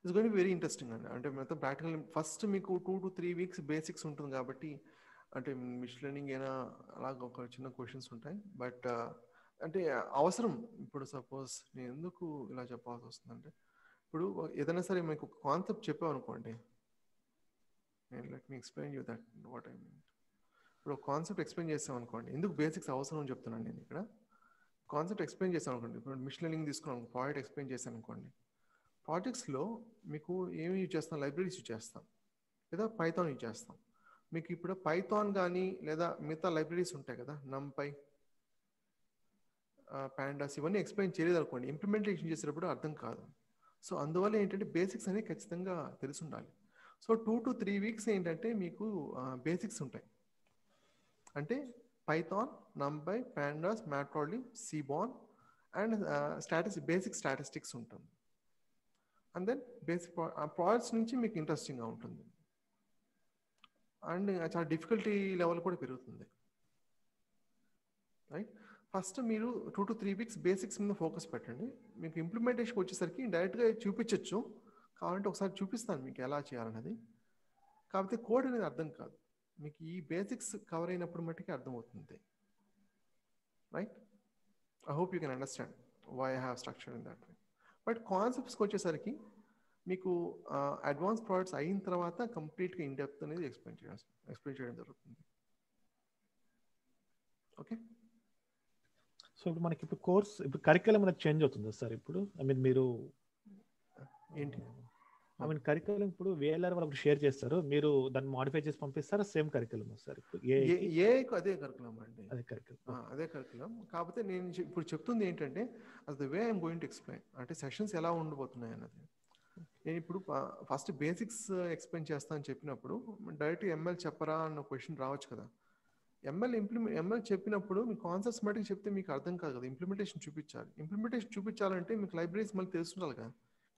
It's going to be very interesting అండి. అంటే మొత్తం ప్రాక్టికల్ ఫస్ట్ మీకు 2 to 3 weeks బేసిక్స్ ఉంటుంది కాబట్టి, అంటే మిషన్ లెర్నింగ్ అయినా అలాగ ఒక చిన్న క్వశ్చన్స్ ఉంటాయి, బట్ అంటే అవసరం. ఇప్పుడు సపోజ్ నేను ఎందుకు ఇలా చెప్పాల్సి వస్తుందంటే, ఇప్పుడు ఏదైనా సరే మీకు ఒక కాన్సెప్ట్ చెప్పావు అనుకోండి, నేను let me explain you that what I mean. ఇప్పుడు ఒక కాన్సెప్ట్ ఎక్స్ప్లెయిన్ చేస్తాం అనుకోండి, ఎందుకు బేసిక్స్ అవసరం అని చెప్తున్నాను నేను ఇక్కడ. కాన్సెప్ట్ ఎక్స్ప్లెయిన్ చేస్తాను అనుకోండి, ఇప్పుడు మిషన్ లెర్నింగ్ తీసుకున్నాను, ప్రాజెక్ట్ ఎక్స్ప్లెయిన్ చేశాను అనుకోండి, ప్రాజెక్ట్స్లో మీకు ఏమి యూజ్ చేస్తాం, లైబ్రరీస్ యూజ్ చేస్తాం లేదా పైథాన్ యూజ్ చేస్తాం. మీకు ఇప్పుడు పైథాన్ కానీ లేదా మిగతా లైబ్రరీస్ ఉంటాయి కదా, నంపై, పాండాస్, ఇవన్నీ ఎక్స్ప్లెయిన్ చేయలేదు అనుకోండి, ఇంప్లిమెంటేషన్ చేసేటప్పుడు అర్థం కాదు. సో అందువల్ల ఏంటంటే బేసిక్స్ అనేవి ఖచ్చితంగా తెలిసి ఉండాలి. సో 2 to 3 weeks ఏంటంటే మీకు బేసిక్స్ ఉంటాయి. అంటే Python, NumPy, Pandas, Matplotlib, Seaborn and basic statistics ఉంటుంది. అండ్ దెన్ బేసిక్ ప్రాజెక్ట్స్ నుంచి మీకు ఇంట్రెస్టింగ్గా ఉంటుంది, అండ్ చాలా డిఫికల్టీ లెవెల్ కూడా పెరుగుతుంది, రైట్. ఫస్ట్ మీరు 2 to 3 weeks బేసిక్స్ మీద ఫోకస్ పెట్టండి. మీకు ఇంప్లిమెంటేషన్కి వచ్చేసరికి డైరెక్ట్గా చూపించవచ్చు, కావాలంటే ఒకసారి చూపిస్తాను మీకు ఎలా చేయాలన్నది. కాకపోతే కోడ్ అనేది అర్థం కాదు, మీకు ఈ బేసిక్స్ కవర్ అయినప్పుడు మట్టుకే అర్థమవుతుంది, right. I hope you can understand why I have structure in that way. But కాన్సెప్ట్స్కి వచ్చేసరికి మీకు అడ్వాన్స్ ప్రాజెక్ట్స్ అయిన తర్వాత కంప్లీట్గా ఇన్ డెప్త్ అనేది ఎక్స్ప్లెయిన్ చేయడం జరుగుతుంది. ఓకే. సో ఇప్పుడు మనకి ఇప్పుడు కోర్స్ ఇప్పుడు కరికులం అనేది చేంజ్ అవుతుంది సార్ ఇప్పుడు, ఐ మీన్ మీరు ఏంటి, ఐ మీన్ కరికులం ఇప్పుడు VLR వాళ్ళు షేర్ చేస్తారు, మీరు దాన్ని మాడిఫై చేసి పంపిస్తారా? సేమ్ కరికులం సార్ ఇప్పుడు ఏఐకి అదే కరికులం అండి, అదే కరికులం. కాకపోతే నేను ఇప్పుడు చెప్తుంది ఏంటంటే the way I'm going to explain, అంటే సెషన్స్ ఎలా ఉండబోతున్నాయి అన్నది. నేను ఇప్పుడు ఫస్ట్ బేసిక్స్ ఎక్స్ప్లెయిన్ చేస్తానని చెప్పినప్పుడు డైరెక్ట్ ML చెప్పరా అన్న క్వశ్చన్ రావచ్చు కదా. ML చెప్పినప్పుడు మీ కాన్సెప్ట్స్ మటుకు చెప్తే మీకు అర్థం కాదు కదా, ఇంప్లిమెంటేషన్ చూపించాలి. ఇంప్లిమెంటేషన్ చూపించాలంటే మీకు లైబ్రరీస్ మళ్ళీ తెలుస్తుండాలి కదా,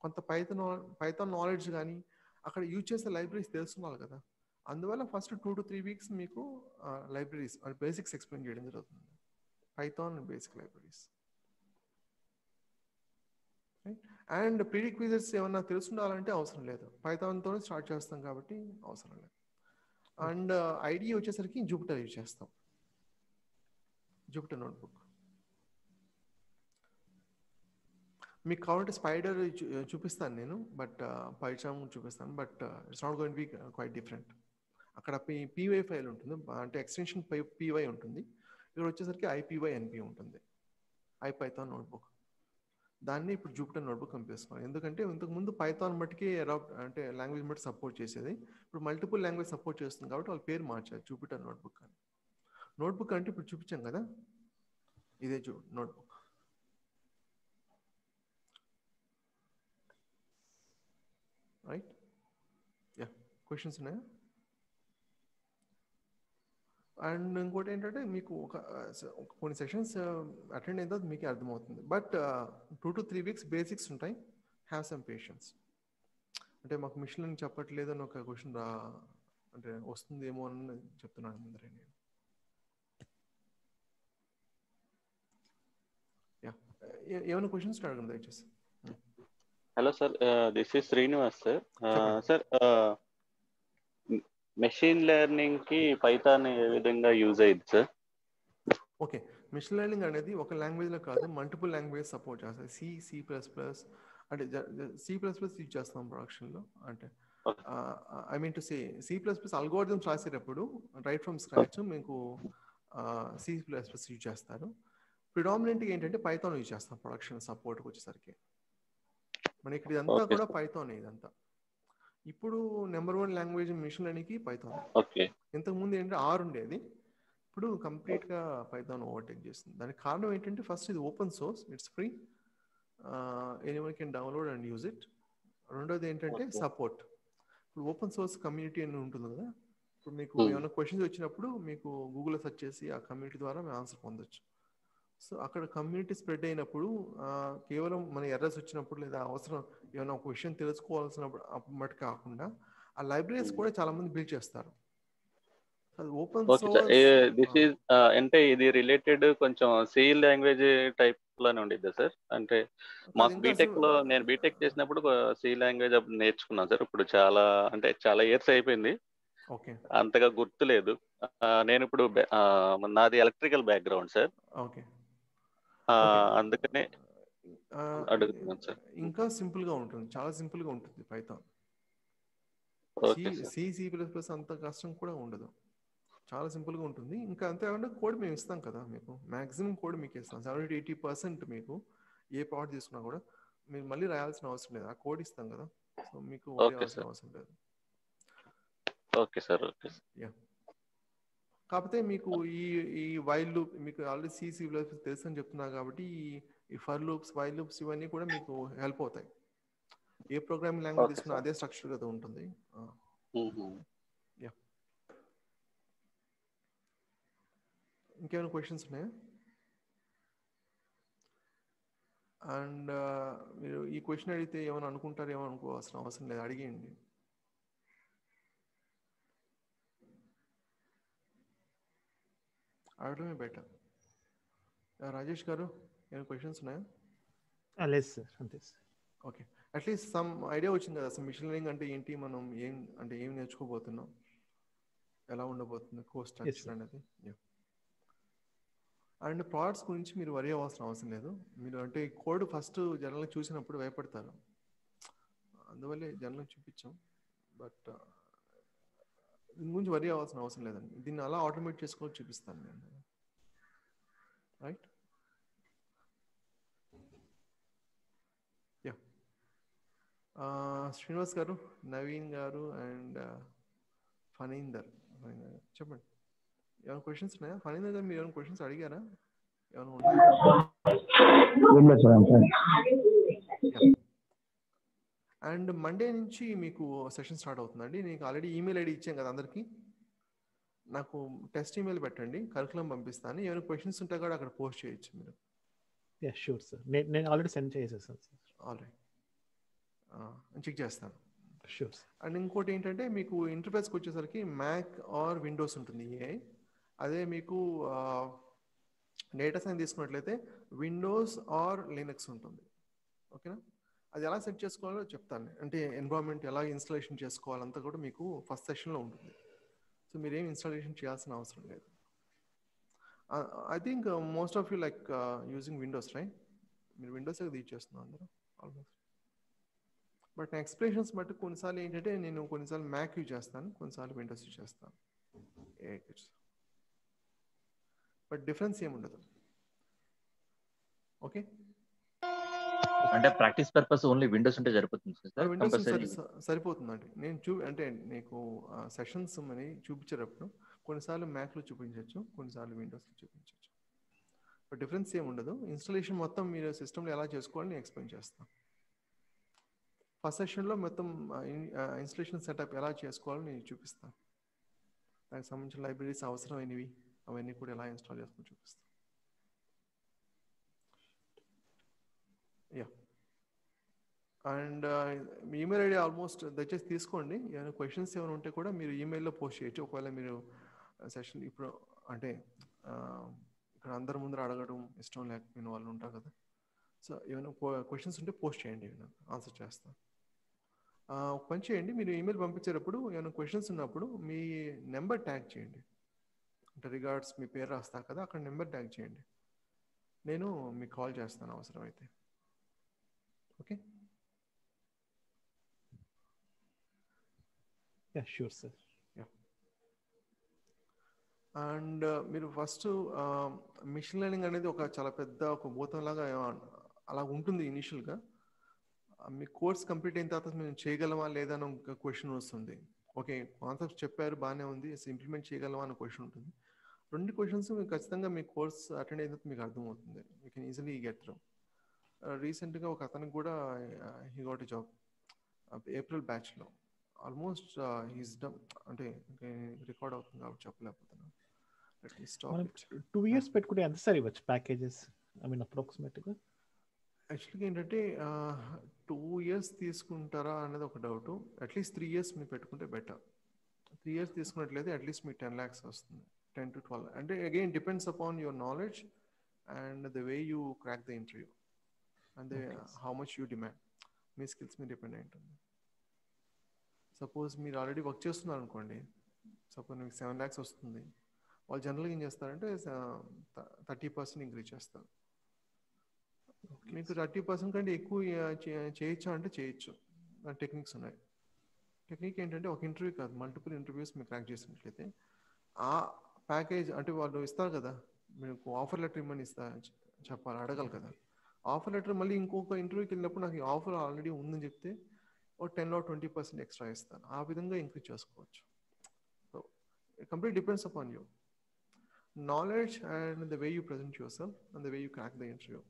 కొంత పైథాన్ నాలెడ్జ్ కానీ అక్కడ యూజ్ చేసే లైబ్రరీస్ తెలుస్తుండాలి కదా. అందువల్ల ఫస్ట్ 2 to 3 weeks మీకు లైబ్రరీస్ బేసిక్స్ ఎక్స్ప్లెయిన్ చేయడం జరుగుతుంది, పైథాన్ బేసిక్ లైబ్రరీస్, అండ్ ప్రీరిక్విజిట్స్ ఏమన్నా తెలుసుండాలంటే అవసరం లేదు, పైథాన్తో స్టార్ట్ చేస్తాం కాబట్టి అవసరం లేదు. అండ్ ఐడియా వచ్చేసరికి జూపిటర్ యూజ్ చేస్తాం, జూపిటర్ నోట్బుక్. మీకు కావాలంటే స్పైడర్ చూపిస్తాను నేను, బట్ పైచామ్ చూపిస్తాను, but it's not going to B quite different. అక్కడ PY ఫైల్ ఉంటుంది, అంటే ఎక్స్టెన్షన్ PY ఉంటుంది, ఇక్కడ వచ్చేసరికి IPyNP ఉంటుంది, ఐపైథాన్ నోట్బుక్. దాన్ని ఇప్పుడు జూపిటర్ నోట్బుక్ పంపిస్తున్నాను, ఎందుకంటే ఇంతకుముందు పైథాన్ మట్టుకి అంటే లాంగ్వేజ్ మట్టి సపోర్ట్ చేసేది, ఇప్పుడు మల్టిపుల్ లాంగ్వేజ్ సపోర్ట్ చేస్తుంది కాబట్టి వాళ్ళ పేరు మార్చారు జూపిటర్ నోట్బుక్ అని. నోట్బుక్ అంటే ఇప్పుడు చూపించాం కదా, ఇదే నోట్బుక్. రైట్, యా, క్వశ్చన్స్ ఉన్నాయా? అండ్ ఇంకోటి ఏంటంటే మీకు కొన్ని సెషన్స్ అటెండ్ అయిన తర్వాత మీకే అర్థమవుతుంది, బట్ 2 to 3 weeks బేసిక్స్ ఉంటాయి, హ్యావ్ సమ్ పేషెన్స్. అంటే మాకు మిషన్ లెర్నింగ్ చెప్పట్లేదు అని ఒక క్వశ్చన్ అంటే వస్తుందేమో అని చెప్తున్నాను ముందరే నేను. యా, ఏమైనా క్వశ్చన్స్ అడగండి దయచేసి. Hello sir, this is Srinivas sir. Sir, machine learning కి పైథాన్ ఏ విధంగా యూజ్ అయ్యింది సార్? ఓకే, మెషిన్ లెర్నింగ్ అనేది ఒక లాంగ్వేజ్లో కాదు, మల్టిపుల్ లాంగ్వేజ్ సపోర్ట్ చేస్తాయి. C++, అంటే C++ యూజ్ చేస్తాం ప్రొడక్షన్లో. అంటే I mean to say C++ algorithms రాసేటప్పుడు రైట్ ఫ్రమ్ స్క్రాచ్ మీకు C++ యూజ్ చేస్తారు. ప్రిడామినెంట్గా ఏంటంటే పైథాన్ యూజ్ చేస్తాం ప్రొడక్షన్ సపోర్ట్కి వచ్చేసరికి. మన ఇక్కడ ఇదంతా కూడా పైథాన్. ఇదంతా ఇప్పుడు నెంబర్ 1 లాంగ్వేజ్ మిషన్ లెర్నింగ్కి పైథాన్. ఇంతకుముందు ఏంటంటే R ఉండేది, ఇప్పుడు కంప్లీట్గా పైథాన్ ఓవర్టేక్ చేస్తుంది. దానికి కారణం ఏంటంటే ఫస్ట్ ఇది open source, it's free, anyone can download and use it. రెండోది ఏంటంటే సపోర్ట్. ఇప్పుడు ఓపెన్ సోర్స్ కమ్యూనిటీ అని ఉంటుంది కదా, ఇప్పుడు మీకు ఏమైనా క్వశ్చన్స్ వచ్చినప్పుడు మీకు గూగుల్లో సెర్చ్ చేసి ఆ కమ్యూనిటీ ద్వారా మేము ఆన్సర్ పొందొచ్చు. సో అక్కడ కమ్యూనిటీ స్ప్రెడ్ అయినప్పుడు కేవలం మన ఎర్రర్స్ వచ్చినప్పుడు లేదా అవసరం ఏమైనా ఒక విషయం తెలుసుకోవాల్సినప్పుడు మటు కాకుండా ఆ లైబ్రరీస్ కూడా చాలా మంది బిల్డ్ చేస్తారు. అది ఓపెన్ సోర్స్. దిస్ ఈజ్ అంటే ఇది రిలేటెడ్ కొంచెం సి లాంగ్వేజ్ టైప్ లోనే ఉండిద్దా సార్? అంటే మాకు బీటెక్ లో, నేను బీటెక్ చేసినప్పుడు సి లాంగ్వేజ్ అప్పుడు నేర్చుకున్నాను సార్. ఇప్పుడు చాలా ఇయర్స్ అయిపోయింది, అంతగా గుర్తులేదు. నేను ఇప్పుడు నాది ఎలక్ట్రికల్ బ్యాక్గ్రౌండ్ సార్, అందుకనే అడుగుతున్నాను సార్. ఇంకా సింపుల్ గా ఉంటుంది, చాలా సింపుల్ గా ఉంటుంది పైథాన్. C++ అంత కష్టం కూడా ఉండదు, చాలా సింపుల్ గా ఉంటుంది. ఇంకా అంతేకాకుండా కోడ్ మేము ఇస్తాం కదా, మీకు మాక్సిమం కోడ్ మీకు ఇస్తాం. 70-80% మీకు ఏ ప్రోడక్ట్ తీసుకున్నా కూడా మీరు మళ్ళీ రాయాల్సిన అవసరం లేదు, ఆ కోడ్ ఇస్తాం కదా. సో మీకు అవసరం లేదు. Okay sir. కాకపోతే మీకు ఈ వైల్ లూప్ మీకు ఆల్రెడీ C++ తెలుసు అని చెప్తున్నారు కాబట్టి ఈ ఫర్ లూప్స్, వైల్ లూప్స్ ఇవన్నీ కూడా మీకు హెల్ప్ అవుతాయి. ఏ ప్రోగ్రామింగ్ లాంగ్వేజ్ తీసుకున్నా అదే స్ట్రక్చర్ కదా ఉంటుంది. ఇంకేమైనా క్వశ్చన్స్ ఉన్నాయా? అండ్ మీరు ఈ క్వశ్చన్ అడిగితే ఏమైనా అనుకుంటారేమో అనుకోవాల్సిన అవసరం లేదు, అడిగేయండి. అడగడమే బెటర్. రాజేష్ గారు ఏమైనా క్వశ్చన్స్ ఉన్నాయా? లేదు సార్, అంతే sir. Okay, at least some idea వచ్చింది కదా అసలు మిషన్ లెర్నింగ్ అంటే ఏంటి, మనం ఏం నేర్చుకోబోతున్నాం, ఎలా ఉండబోతుంది కోర్స్ స్ట్రక్చర్ అనేది. అండ్ ప్రోడక్ట్స్ గురించి మీరు వరీ అవ్వాల్సిన అవసరం లేదు. మీరు అంటే కోడ్ ఫస్ట్ జనరల్గా చూసినప్పుడు భయపడతారు, అందువల్లే జనరల్గా చూపించాం. బట్ దీని గురించి వరీ అవ్వాల్సిన అవసరం లేదండి, దీన్ని అలా ఆటోమేట్ చేసుకోవాలి చూపిస్తాను నేను. రైట్? యా, శ్రీనివాస్ గారు, నవీన్ గారు అండ్ ఫనీందర్ చెప్పండి, ఏమైనా క్వశ్చన్స్ ఉన్నాయా? ఫనీందర్ గారు మీరు ఏమైనా క్వశ్చన్స్ అడిగారా? అండ్ మండే నుంచి మీకు సెషన్ స్టార్ట్ అవుతుందండి. నీకు ఆల్రెడీ ఈమెయిల్ ఐడి ఇచ్చాం కదా అందరికి, నాకు టెస్ట్ ఈమెయిల్ పెట్టండి, కరికులం పంపిస్తాను. ఏమైనా క్వశ్చన్స్ ఉంటే కూడా అక్కడ పోస్ట్ చేయొచ్చు మీరు. షూర్ సార్, నేను ఆల్రెడీ సెండ్ చేసేసాను సార్. ఆల్రెడీ చెక్ చేస్తాను. షూర్. అండ్ ఇంకోటి ఏంటంటే మీకు ఇంటర్ఫేస్కి వచ్చేసరికి మ్యాక్ ఆర్ విండోస్ ఉంటుంది ఏఐ. అదే మీకు డేటా సైన్స్ తీసుకున్నట్లయితే విండోస్ ఆర్ లినక్స్ ఉంటుంది. ఓకేనా? అది ఎలా సెట్ చేసుకోవాలో చెప్తాను, అంటే ఎన్విరాన్మెంట్ ఎలా ఇన్స్టాలేషన్ చేసుకోవాలంతా కూడా మీకు ఫస్ట్ సెషన్లో ఉంటుంది. సో మీరేం ఇన్స్టాలేషన్ చేయాల్సిన అవసరం లేదు. I think most of you like using Windows, right? మీరు విండోస్ యూజ్ చేస్తున్నారు అందరూ ఆల్మోస్ట్. బట్ నా ఎక్స్ప్లెనేషన్స్ బట్టి కొన్నిసార్లు ఏంటంటే నేను కొన్నిసార్లు మ్యాక్ యూజ్ చేస్తాను, కొన్నిసార్లు విండోస్ యూజ్ చేస్తాను. బట్ డిఫరెన్స్ ఏముండదు. ఓకే, అంటే ప్రాక్టీస్ పర్పస్ ఓన్లీ విండోస్ ఉంటే సరిపోతుంది సార్? విండోస్ సరిపోతుందండి. నేను అంటే నీకు సెషన్స్ అని చూపించేటప్పుడు కొన్నిసార్లు మ్యాక్లో చూపించవచ్చు, కొన్నిసార్లు విండోస్లో చూపించవచ్చు. బట్ డిఫరెన్స్ ఏముండదు. ఇన్స్టాలేషన్ మొత్తం మీరు సిస్టంలో ఎలా చేసుకోవాలని నేను ఎక్స్ప్లెయిన్ చేస్తాను. ఫస్ట్ సెషన్లో మొత్తం ఇన్స్టాలేషన్ సెటప్ ఎలా చేసుకోవాలని నేను చూపిస్తాను. దానికి సంబంధించిన లైబ్రరీస్ అవసరమైనవి అవన్నీ కూడా ఎలా ఇన్స్టాల్ చేసుకొని చూపిస్తాను. Yeah, and me email ID almost దయచేసి తీసుకోండి. ఏమైనా క్వశ్చన్స్ ఏమైనా ఉంటే కూడా మీరు ఈమెయిల్లో పోస్ట్ చేయొచ్చు. ఒకవేళ మీరు సెషన్ ఇప్పుడు అంటే ఇక్కడ అందరి ముందర అడగడం ఇష్టం లేకపోయిన వాళ్ళు ఉంటారు కదా, సో ఏమైనా క్వశ్చన్స్ ఉంటే పోస్ట్ చేయండి, నేను ఆన్సర్ చేస్తాను. ఒక పని చేయండి, మీరు ఈమెయిల్ పంపించేటప్పుడు ఏమైనా క్వశ్చన్స్ ఉన్నప్పుడు మీ నెంబర్ ట్యాగ్ చేయండి. అంటే రిగార్డ్స్ మీ పేరు రాస్తా కదా, అక్కడ నెంబర్ ట్యాగ్ చేయండి, నేను మీకు కాల్ చేస్తాను అవసరం అయితే. Okay, sure sir. అండ్ మీరు ఫస్ట్ మిషన్ లెర్నింగ్ అనేది ఒక చాలా పెద్ద ఒక భూతంలాగా అలా ఉంటుంది ఇనిషియల్గా. మీ కోర్స్ కంప్లీట్ అయిన తర్వాత మేము చేయగలమా లేదా అని ఒక క్వశ్చన్ వస్తుంది. ఓకే, కాన్సెప్ట్ చెప్పారు బాగానే ఉంది, ఇంప్లిమెంట్ చేయగలమా అనే క్వశ్చన్ ఉంటుంది. రెండు క్వశ్చన్స్ మీకు ఖచ్చితంగా మీ కోర్స్ అటెండ్ అయిన తర్వాత మీకు అర్థమవుతుంది. You can easily get through. రీసెంట్గా ఒక అతనికి కూడా he got a job April బ్యాచ్లో. ఆల్మోస్ట్ హీస్ డన్, అంటే రికార్డ్ అవుతుంది కాబట్టి చెప్పలేకపోతున్నాను. 2 years పెట్టుకుంటే ఎంత సార్ ఇవ్వచ్చు ప్యాకేజెస్? ఐ మీన్ అప్రాక్సిమేట్గా. యాక్చువల్గా ఏంటంటే 2 years తీసుకుంటారా అనేది ఒక డౌట్. అట్లీస్ట్ 3 years మీరు పెట్టుకుంటే బెటర్. 3 years తీసుకున్నట్లయితే అట్లీస్ట్ మీకు 10 lakhs వస్తుంది, 10 to 12. అంటే again depends upon your knowledge and the way you crack the interview and how much you demand. Me skills మీద డిపెండ్ అయి ఉంటుంది. సపోజ్ మీరు ఆల్రెడీ వర్క్ చేస్తున్నారు అనుకోండి, సపోజ్ మీకు 7 lakhs వస్తుంది, వాళ్ళు జనరల్గా ఏం చేస్తారంటే 30% ఇంక్రీజ్ చేస్తారు. మీకు 30% కంటే ఎక్కువ చేయొచ్చా అంటే చేయొచ్చు. టెక్నిక్స్ ఉన్నాయి. టెక్నిక్ ఏంటంటే ఒక ఇంటర్వ్యూ కాదు, మల్టిపుల్ ఇంటర్వ్యూస్ మీరు క్రాక్ చేసినట్లయితే ఆ ప్యాకేజ్ అంటే వాళ్ళు ఇస్తారు కదా, మీకు ఆఫర్ లెటర్ ఇమ్మని చెప్పాలి, అడగాలి కదా. ఆఫర్ లెటర్ మళ్ళీ ఇంకొక ఇంటర్వ్యూకి వెళ్ళినప్పుడు నాకు ఈ ఆఫర్ ఆల్రెడీ ఉందని చెప్తే ఒక 10 or 20% ఎక్స్ట్రా ఇస్తాను. ఆ విధంగా ఇంక్రీజ్ చేసుకోవచ్చు. So it complete depends upon you knowledge and the way you present your self and the way you crack the interview.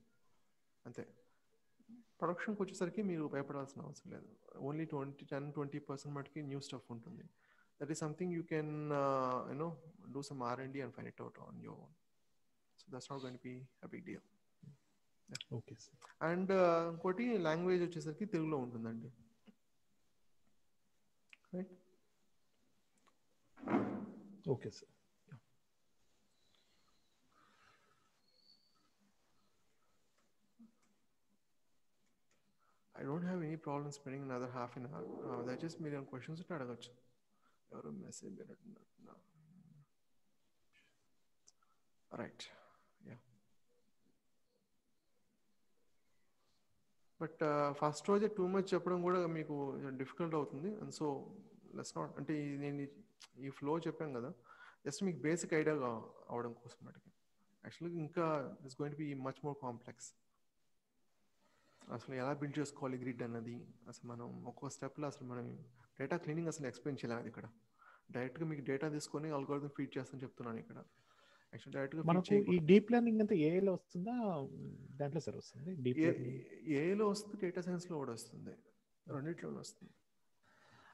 అంతే. ప్రొడక్షన్కి వచ్చేసరికి మీరు భయపడాల్సిన అవసరం లేదు. ఓన్లీ 10-20% మటుకి న్యూ స్టఫ్ ఉంటుంది. That is something you can do some R&D and find it out on your own. So that's not going to be a big deal. Okay sir. And ఇంకోటి language వచ్చేసరికి తెలుగులో ఉంటుందండి. Right. Okay sir. I don't have any problem spending another half an hour. దయచేసి మీరు ఏమైనా questions ఉంటే అడగచ్చు. ఎవరు మెసేజ్ పెట్టినట్టున్నారు. రైట్. యా. బట్ ఫస్ట్ రోజే టూ మచ్ చెప్పడం కూడా మీకు డిఫికల్ట్ అవుతుంది. అండ్ సో లెట్స్ నాట్, అంటే నేను ఈ ఫ్లో చెప్పాను కదా, జస్ట్ మీకు బేసిక్ ఐడియా అవడం కోసం మటుకి. యాక్చువల్గా ఇంకా it's going to be much more complex. అసలు ఎలా బిల్డ్ చేసుకోవాలి గ్రిడ్ అన్నది, అసలు మనం ఒక్కో స్టెప్లో అసలు మనం డేటా క్లీనింగ్ అసలు ఎక్స్ప్లెయిన్ చేయలేదు ఇక్కడ. డైరెక్ట్గా మీకు డేటా తీసుకొని అల్గోరిథం ఫీడ్ చేస్తాను చెప్తున్నాను ఇక్కడ. యాక్చువల్ డైరెక్ట్గా మనకు ఈ డీప్ లెర్నింగ్ అంతా ఏఐలో వస్తుందా దాంట్లో సార్ వస్తుంది? ఏఐలో వస్తుంది, డేటా సైన్స్లో కూడా వస్తుంది, రెండిట్లోనే వస్తుంది.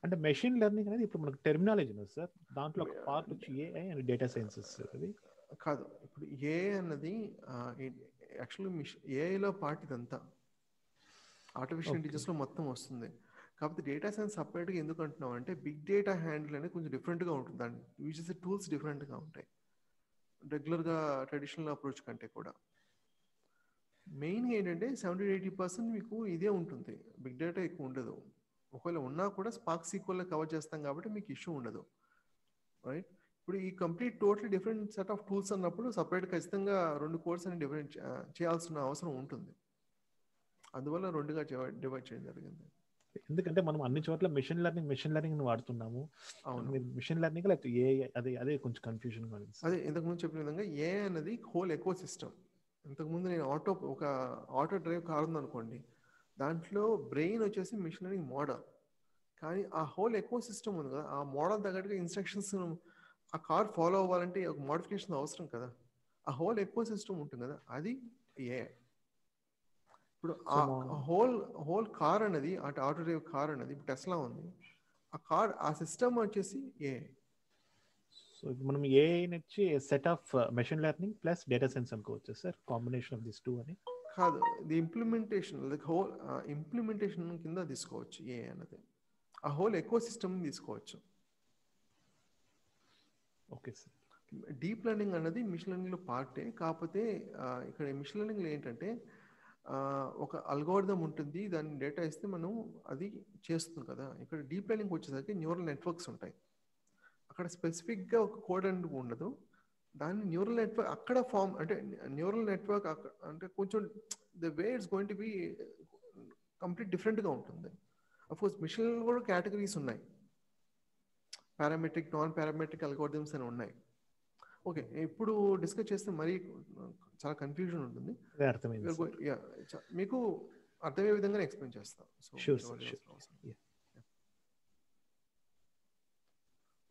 అంటే మెషిన్ లెర్నింగ్ అనేది ఇప్పుడు మనకు టెర్మినాలజీ ఉంది సార్, దాంట్లో ఒక పార్ట్ వచ్చి ఏఐ అండ్ డేటా సైన్సెస్. అది కాదు, ఇప్పుడు ఏఐ అన్నది యాక్చువల్లీ ఏఐలో పార్ట్ ఇదంతా ఆర్టిఫిషియల్ ఇంటెలిజెన్స్లో మొత్తం వస్తుంది. కాకపోతే డేటా సైన్స్ సపరేట్గా ఎందుకు అంటున్నాం అంటే బిగ్ డేటా హ్యాండిల్ అనేది కొంచెం డిఫరెంట్గా ఉంటుంది. దాన్ని యూజ్ చేసే టూల్స్ డిఫరెంట్గా ఉంటాయి రెగ్యులర్గా ట్రెడిషనల్ అప్రోచ్ కంటే కూడా. మెయిన్గా ఏంటంటే 70-80% మీకు ఇదే ఉంటుంది, బిగ్ డేటా ఎక్కువ ఉండదు. ఒకవేళ ఉన్నా కూడా స్పార్క్ సీక్వెల్లో కవర్ చేస్తాం కాబట్టి మీకు ఇష్యూ ఉండదు. రైట్. ఇప్పుడు ఈ complete total different set of tools అన్నప్పుడు సపరేట్ ఖచ్చితంగా 2 కోర్స్ అని డిఫరెంట్ చేయాల్సిన అవసరం ఉంటుంది. అందువల్ల 2గా డివైడ్ చేయడం జరిగింది. ఎందుకంటే మనం అన్ని చోట్ల మెషిన్ లెర్నింగ్ వాడుతున్నాము. అవును, మెషిన్ లెర్నింగ్ లేకపోతే ఏఐ, అదే కొంచెం కన్ఫ్యూజన్. అదే ఇంతకుముందు చెప్పిన విధంగా ఏఐ అనేది హోల్ ఎకో సిస్టమ్. ఇంతకుముందు నేను ఒక ఆటో డ్రైవ్ కార్ ఉందనుకోండి, దాంట్లో బ్రెయిన్ వచ్చేసి మెషిన్ లెర్నింగ్ మోడల్. కానీ ఆ హోల్ ఎకో సిస్టమ్ ఉంది కదా, ఆ మోడల్ తగ్గట్టుగా ఇన్స్ట్రక్షన్స్ ఆ కార్ ఫాలో అవ్వాలంటే ఒక మోడిఫికేషన్ అవసరం కదా. ఆ హోల్ ఎకో సిస్టమ్ ఉంటుంది కదా, అది ఏఐ. ఇప్పుడు ఆ హోల్ కార్ అనేది, అంటే ఆటో డ్రైవ్ కార్ అనేది ఇప్పుడు టెస్లా ఉంది, ఆ కార్ ఆ సిస్టమ్ వచ్చేసి ఏఐ. సో మనం ఏఐ నుంచి set of machine learning plus data science అనుకోవచ్చు sir, combination of this two అని కాదు. ది ఇంప్లిమెంటేషన్, హోల్ ఇంప్లిమెంటేషన్ కింద తీసుకోవచ్చు ఏఐ అనేది. ఆ హోల్ ఎకో సిస్టమ్ తీసుకోవచ్చు. Okay sir. డీప్ లెర్నింగ్ అనేది మిషన్ లెర్నింగ్లో పార్టే. కాకపోతే ఇక్కడ మిషన్ లెర్నింగ్లో ఏంటంటే ఒక అల్గోరిథం ఉంటుంది, దాన్ని డేటా ఇస్తే మనం అది చేస్తుంది కదా. ఇక్కడ డీప్ లెర్నింగ్ వచ్చేసరికి న్యూరల్ నెట్వర్క్స్ ఉంటాయి. అక్కడ స్పెసిఫిక్గా ఒక కోడ్ అనేది ఉండదు, దాన్ని న్యూరల్ నెట్వర్క్ అక్కడ ఫామ్, అంటే న్యూరల్ నెట్వర్క్ అంటే కొంచెం the way it's going to B complete డిఫరెంట్గా ఉంటుంది. అఫ్కోర్స్ మిషన్ లెర్నింగ్ కూడా కేటగిరీస్ ఉన్నాయి. పారామెట్రిక్ నాన్ పారామెట్రిక్ అల్గోరిథమ్స్ అని ఉన్నాయి. ఓకే, ఇప్పుడు డిస్కస్ చేస్తే మరీ చాలా కన్ఫ్యూజన్ ఉంటుంది. మీకు అర్థమయ్యే విధంగా ఎక్స్ప్లెయిన్ చేస్తాను.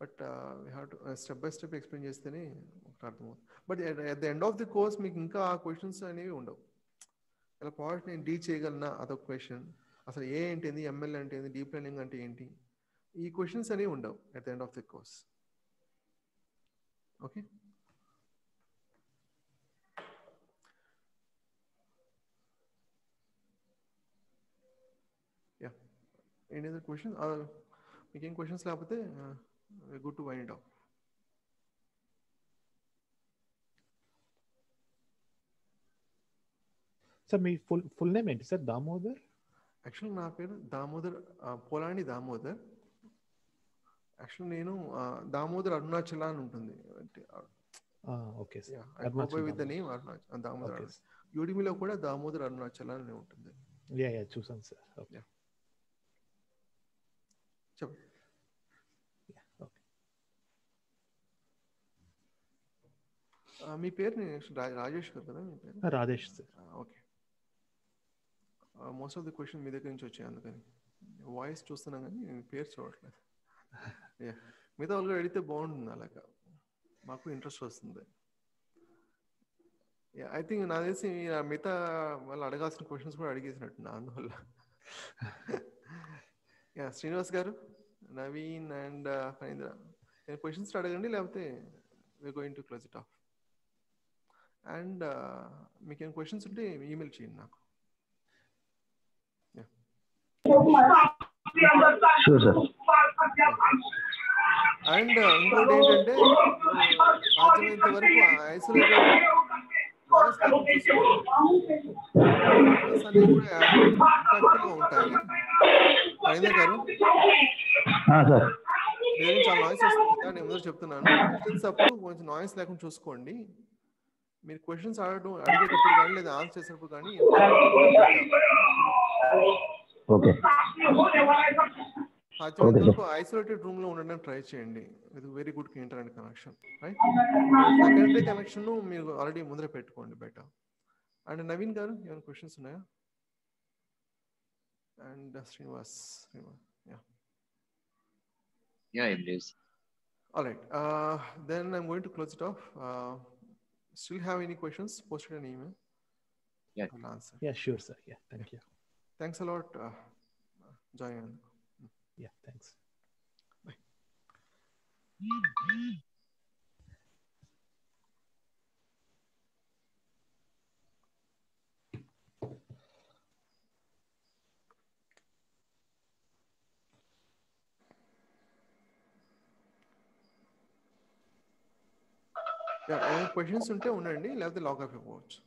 But we have to step by step explain చేస్తేనే అర్థమవుతుంది. But at the end of the course మీకు ఇంకా ఆ క్వశ్చన్స్ అనేవి ఉండవు. ఇలా ప్రాజెక్ట్ నేను డీల్ చేయగలనా అదొక క్వశ్చన్, అసలు ఏ ఏంటి, ఎంఎల్ అంటే ఏంటి, డీప్ లెర్నింగ్ అంటే ఏంటి, ఈ క్వశ్చన్స్ అనేవి ఉండవు at the end of the course. Okay, yeah, any other question? మీకేం క్వశ్చన్స్ లేకపోతే good to wind up. Sir me full name ఏంటి సార్? దామోదర్? యాక్చువల్ నా పేరు దామోదర్, పోలాని దామోదర్. యాక్చువల్ నేను దామోదర్ అరుణాచల అని ఉంటుంది. Okay sir, I go by with the name Arunachal, Damodar. యూడిమిలో కూడా దామోదర్ అరుణాచల అని ఉంటుంది. యా చూసాను సార్. ఓకే, చెప్పు. మీ పేరు రాజేష్ కదా? మీ పేరు Rajesh sir. Okay, most of the question మీ దగ్గర నుంచి వచ్చాయి, అందుకని వాయిస్ చూస్తున్నాం కానీ పేరు చూడట్లేదు. మిగతా వాళ్ళు అడిగితే బాగుంటుంది, అలాగా మాకు ఇంట్రెస్ట్ వస్తుంది. ఐ థింక్ నాకు తెలిసి మిగతా వాళ్ళు అడగాల్సిన క్వశ్చన్స్ కూడా అడిగేసినట్టు అందువల్ల. శ్రీనివాస్ గారు, నవీన్ అండ్ ఫణీంద్ర, క్వశ్చన్స్ అడగండి, లేకపోతే we're going to close it off. And మీకు ఏం క్వశ్చన్స్ ఉంటే ఈమెయిల్ చేయండి నాకు. అండ్ ఇంకోటి ఏంటంటే, సాధ్యమైనంత వరకు ఐసోలేటెడ్ వాయిస్ అన్ని కూడా ఇంపాక్ట్ఫుల్గా ఉంటాయి. ఫణీంద్ర గారు, నేను చాలా నాయిస్ వస్తుంది కదా, నేను ముందు చెప్తున్నాను. క్వశ్చన్స్ అప్పుడు కొంచెం నాయిస్ లేకుండా చూసుకోండి. మీరు క్వశ్చన్స్ అడిగేటప్పుడు కానీ లేదా ఆన్సర్ చేసేటప్పుడు కానీ సాధ్యమైనంత వరకు ఐసోలేటెడ్ రూమ్ లో ఉండడానికి ట్రై చేయండి with very good internet connection. Right, secondary connection మీరు ఆల్రెడీ ముందర పెట్టుకోండి బెటర్. అండ్ నవీన్ గారు, ఏమైనా క్వశ్చన్స్ ఉన్నాయా? And Srinivas, all right, then I'm going to close it off. Still have any questions? Post it an email. I'll answer. Sure sir. Thank you. Thanks a lot, join. Thanks. Bye. ఏమైనా questions ఉంటే ఉండండి, లేకపోతే log of అయిపోవచ్చు.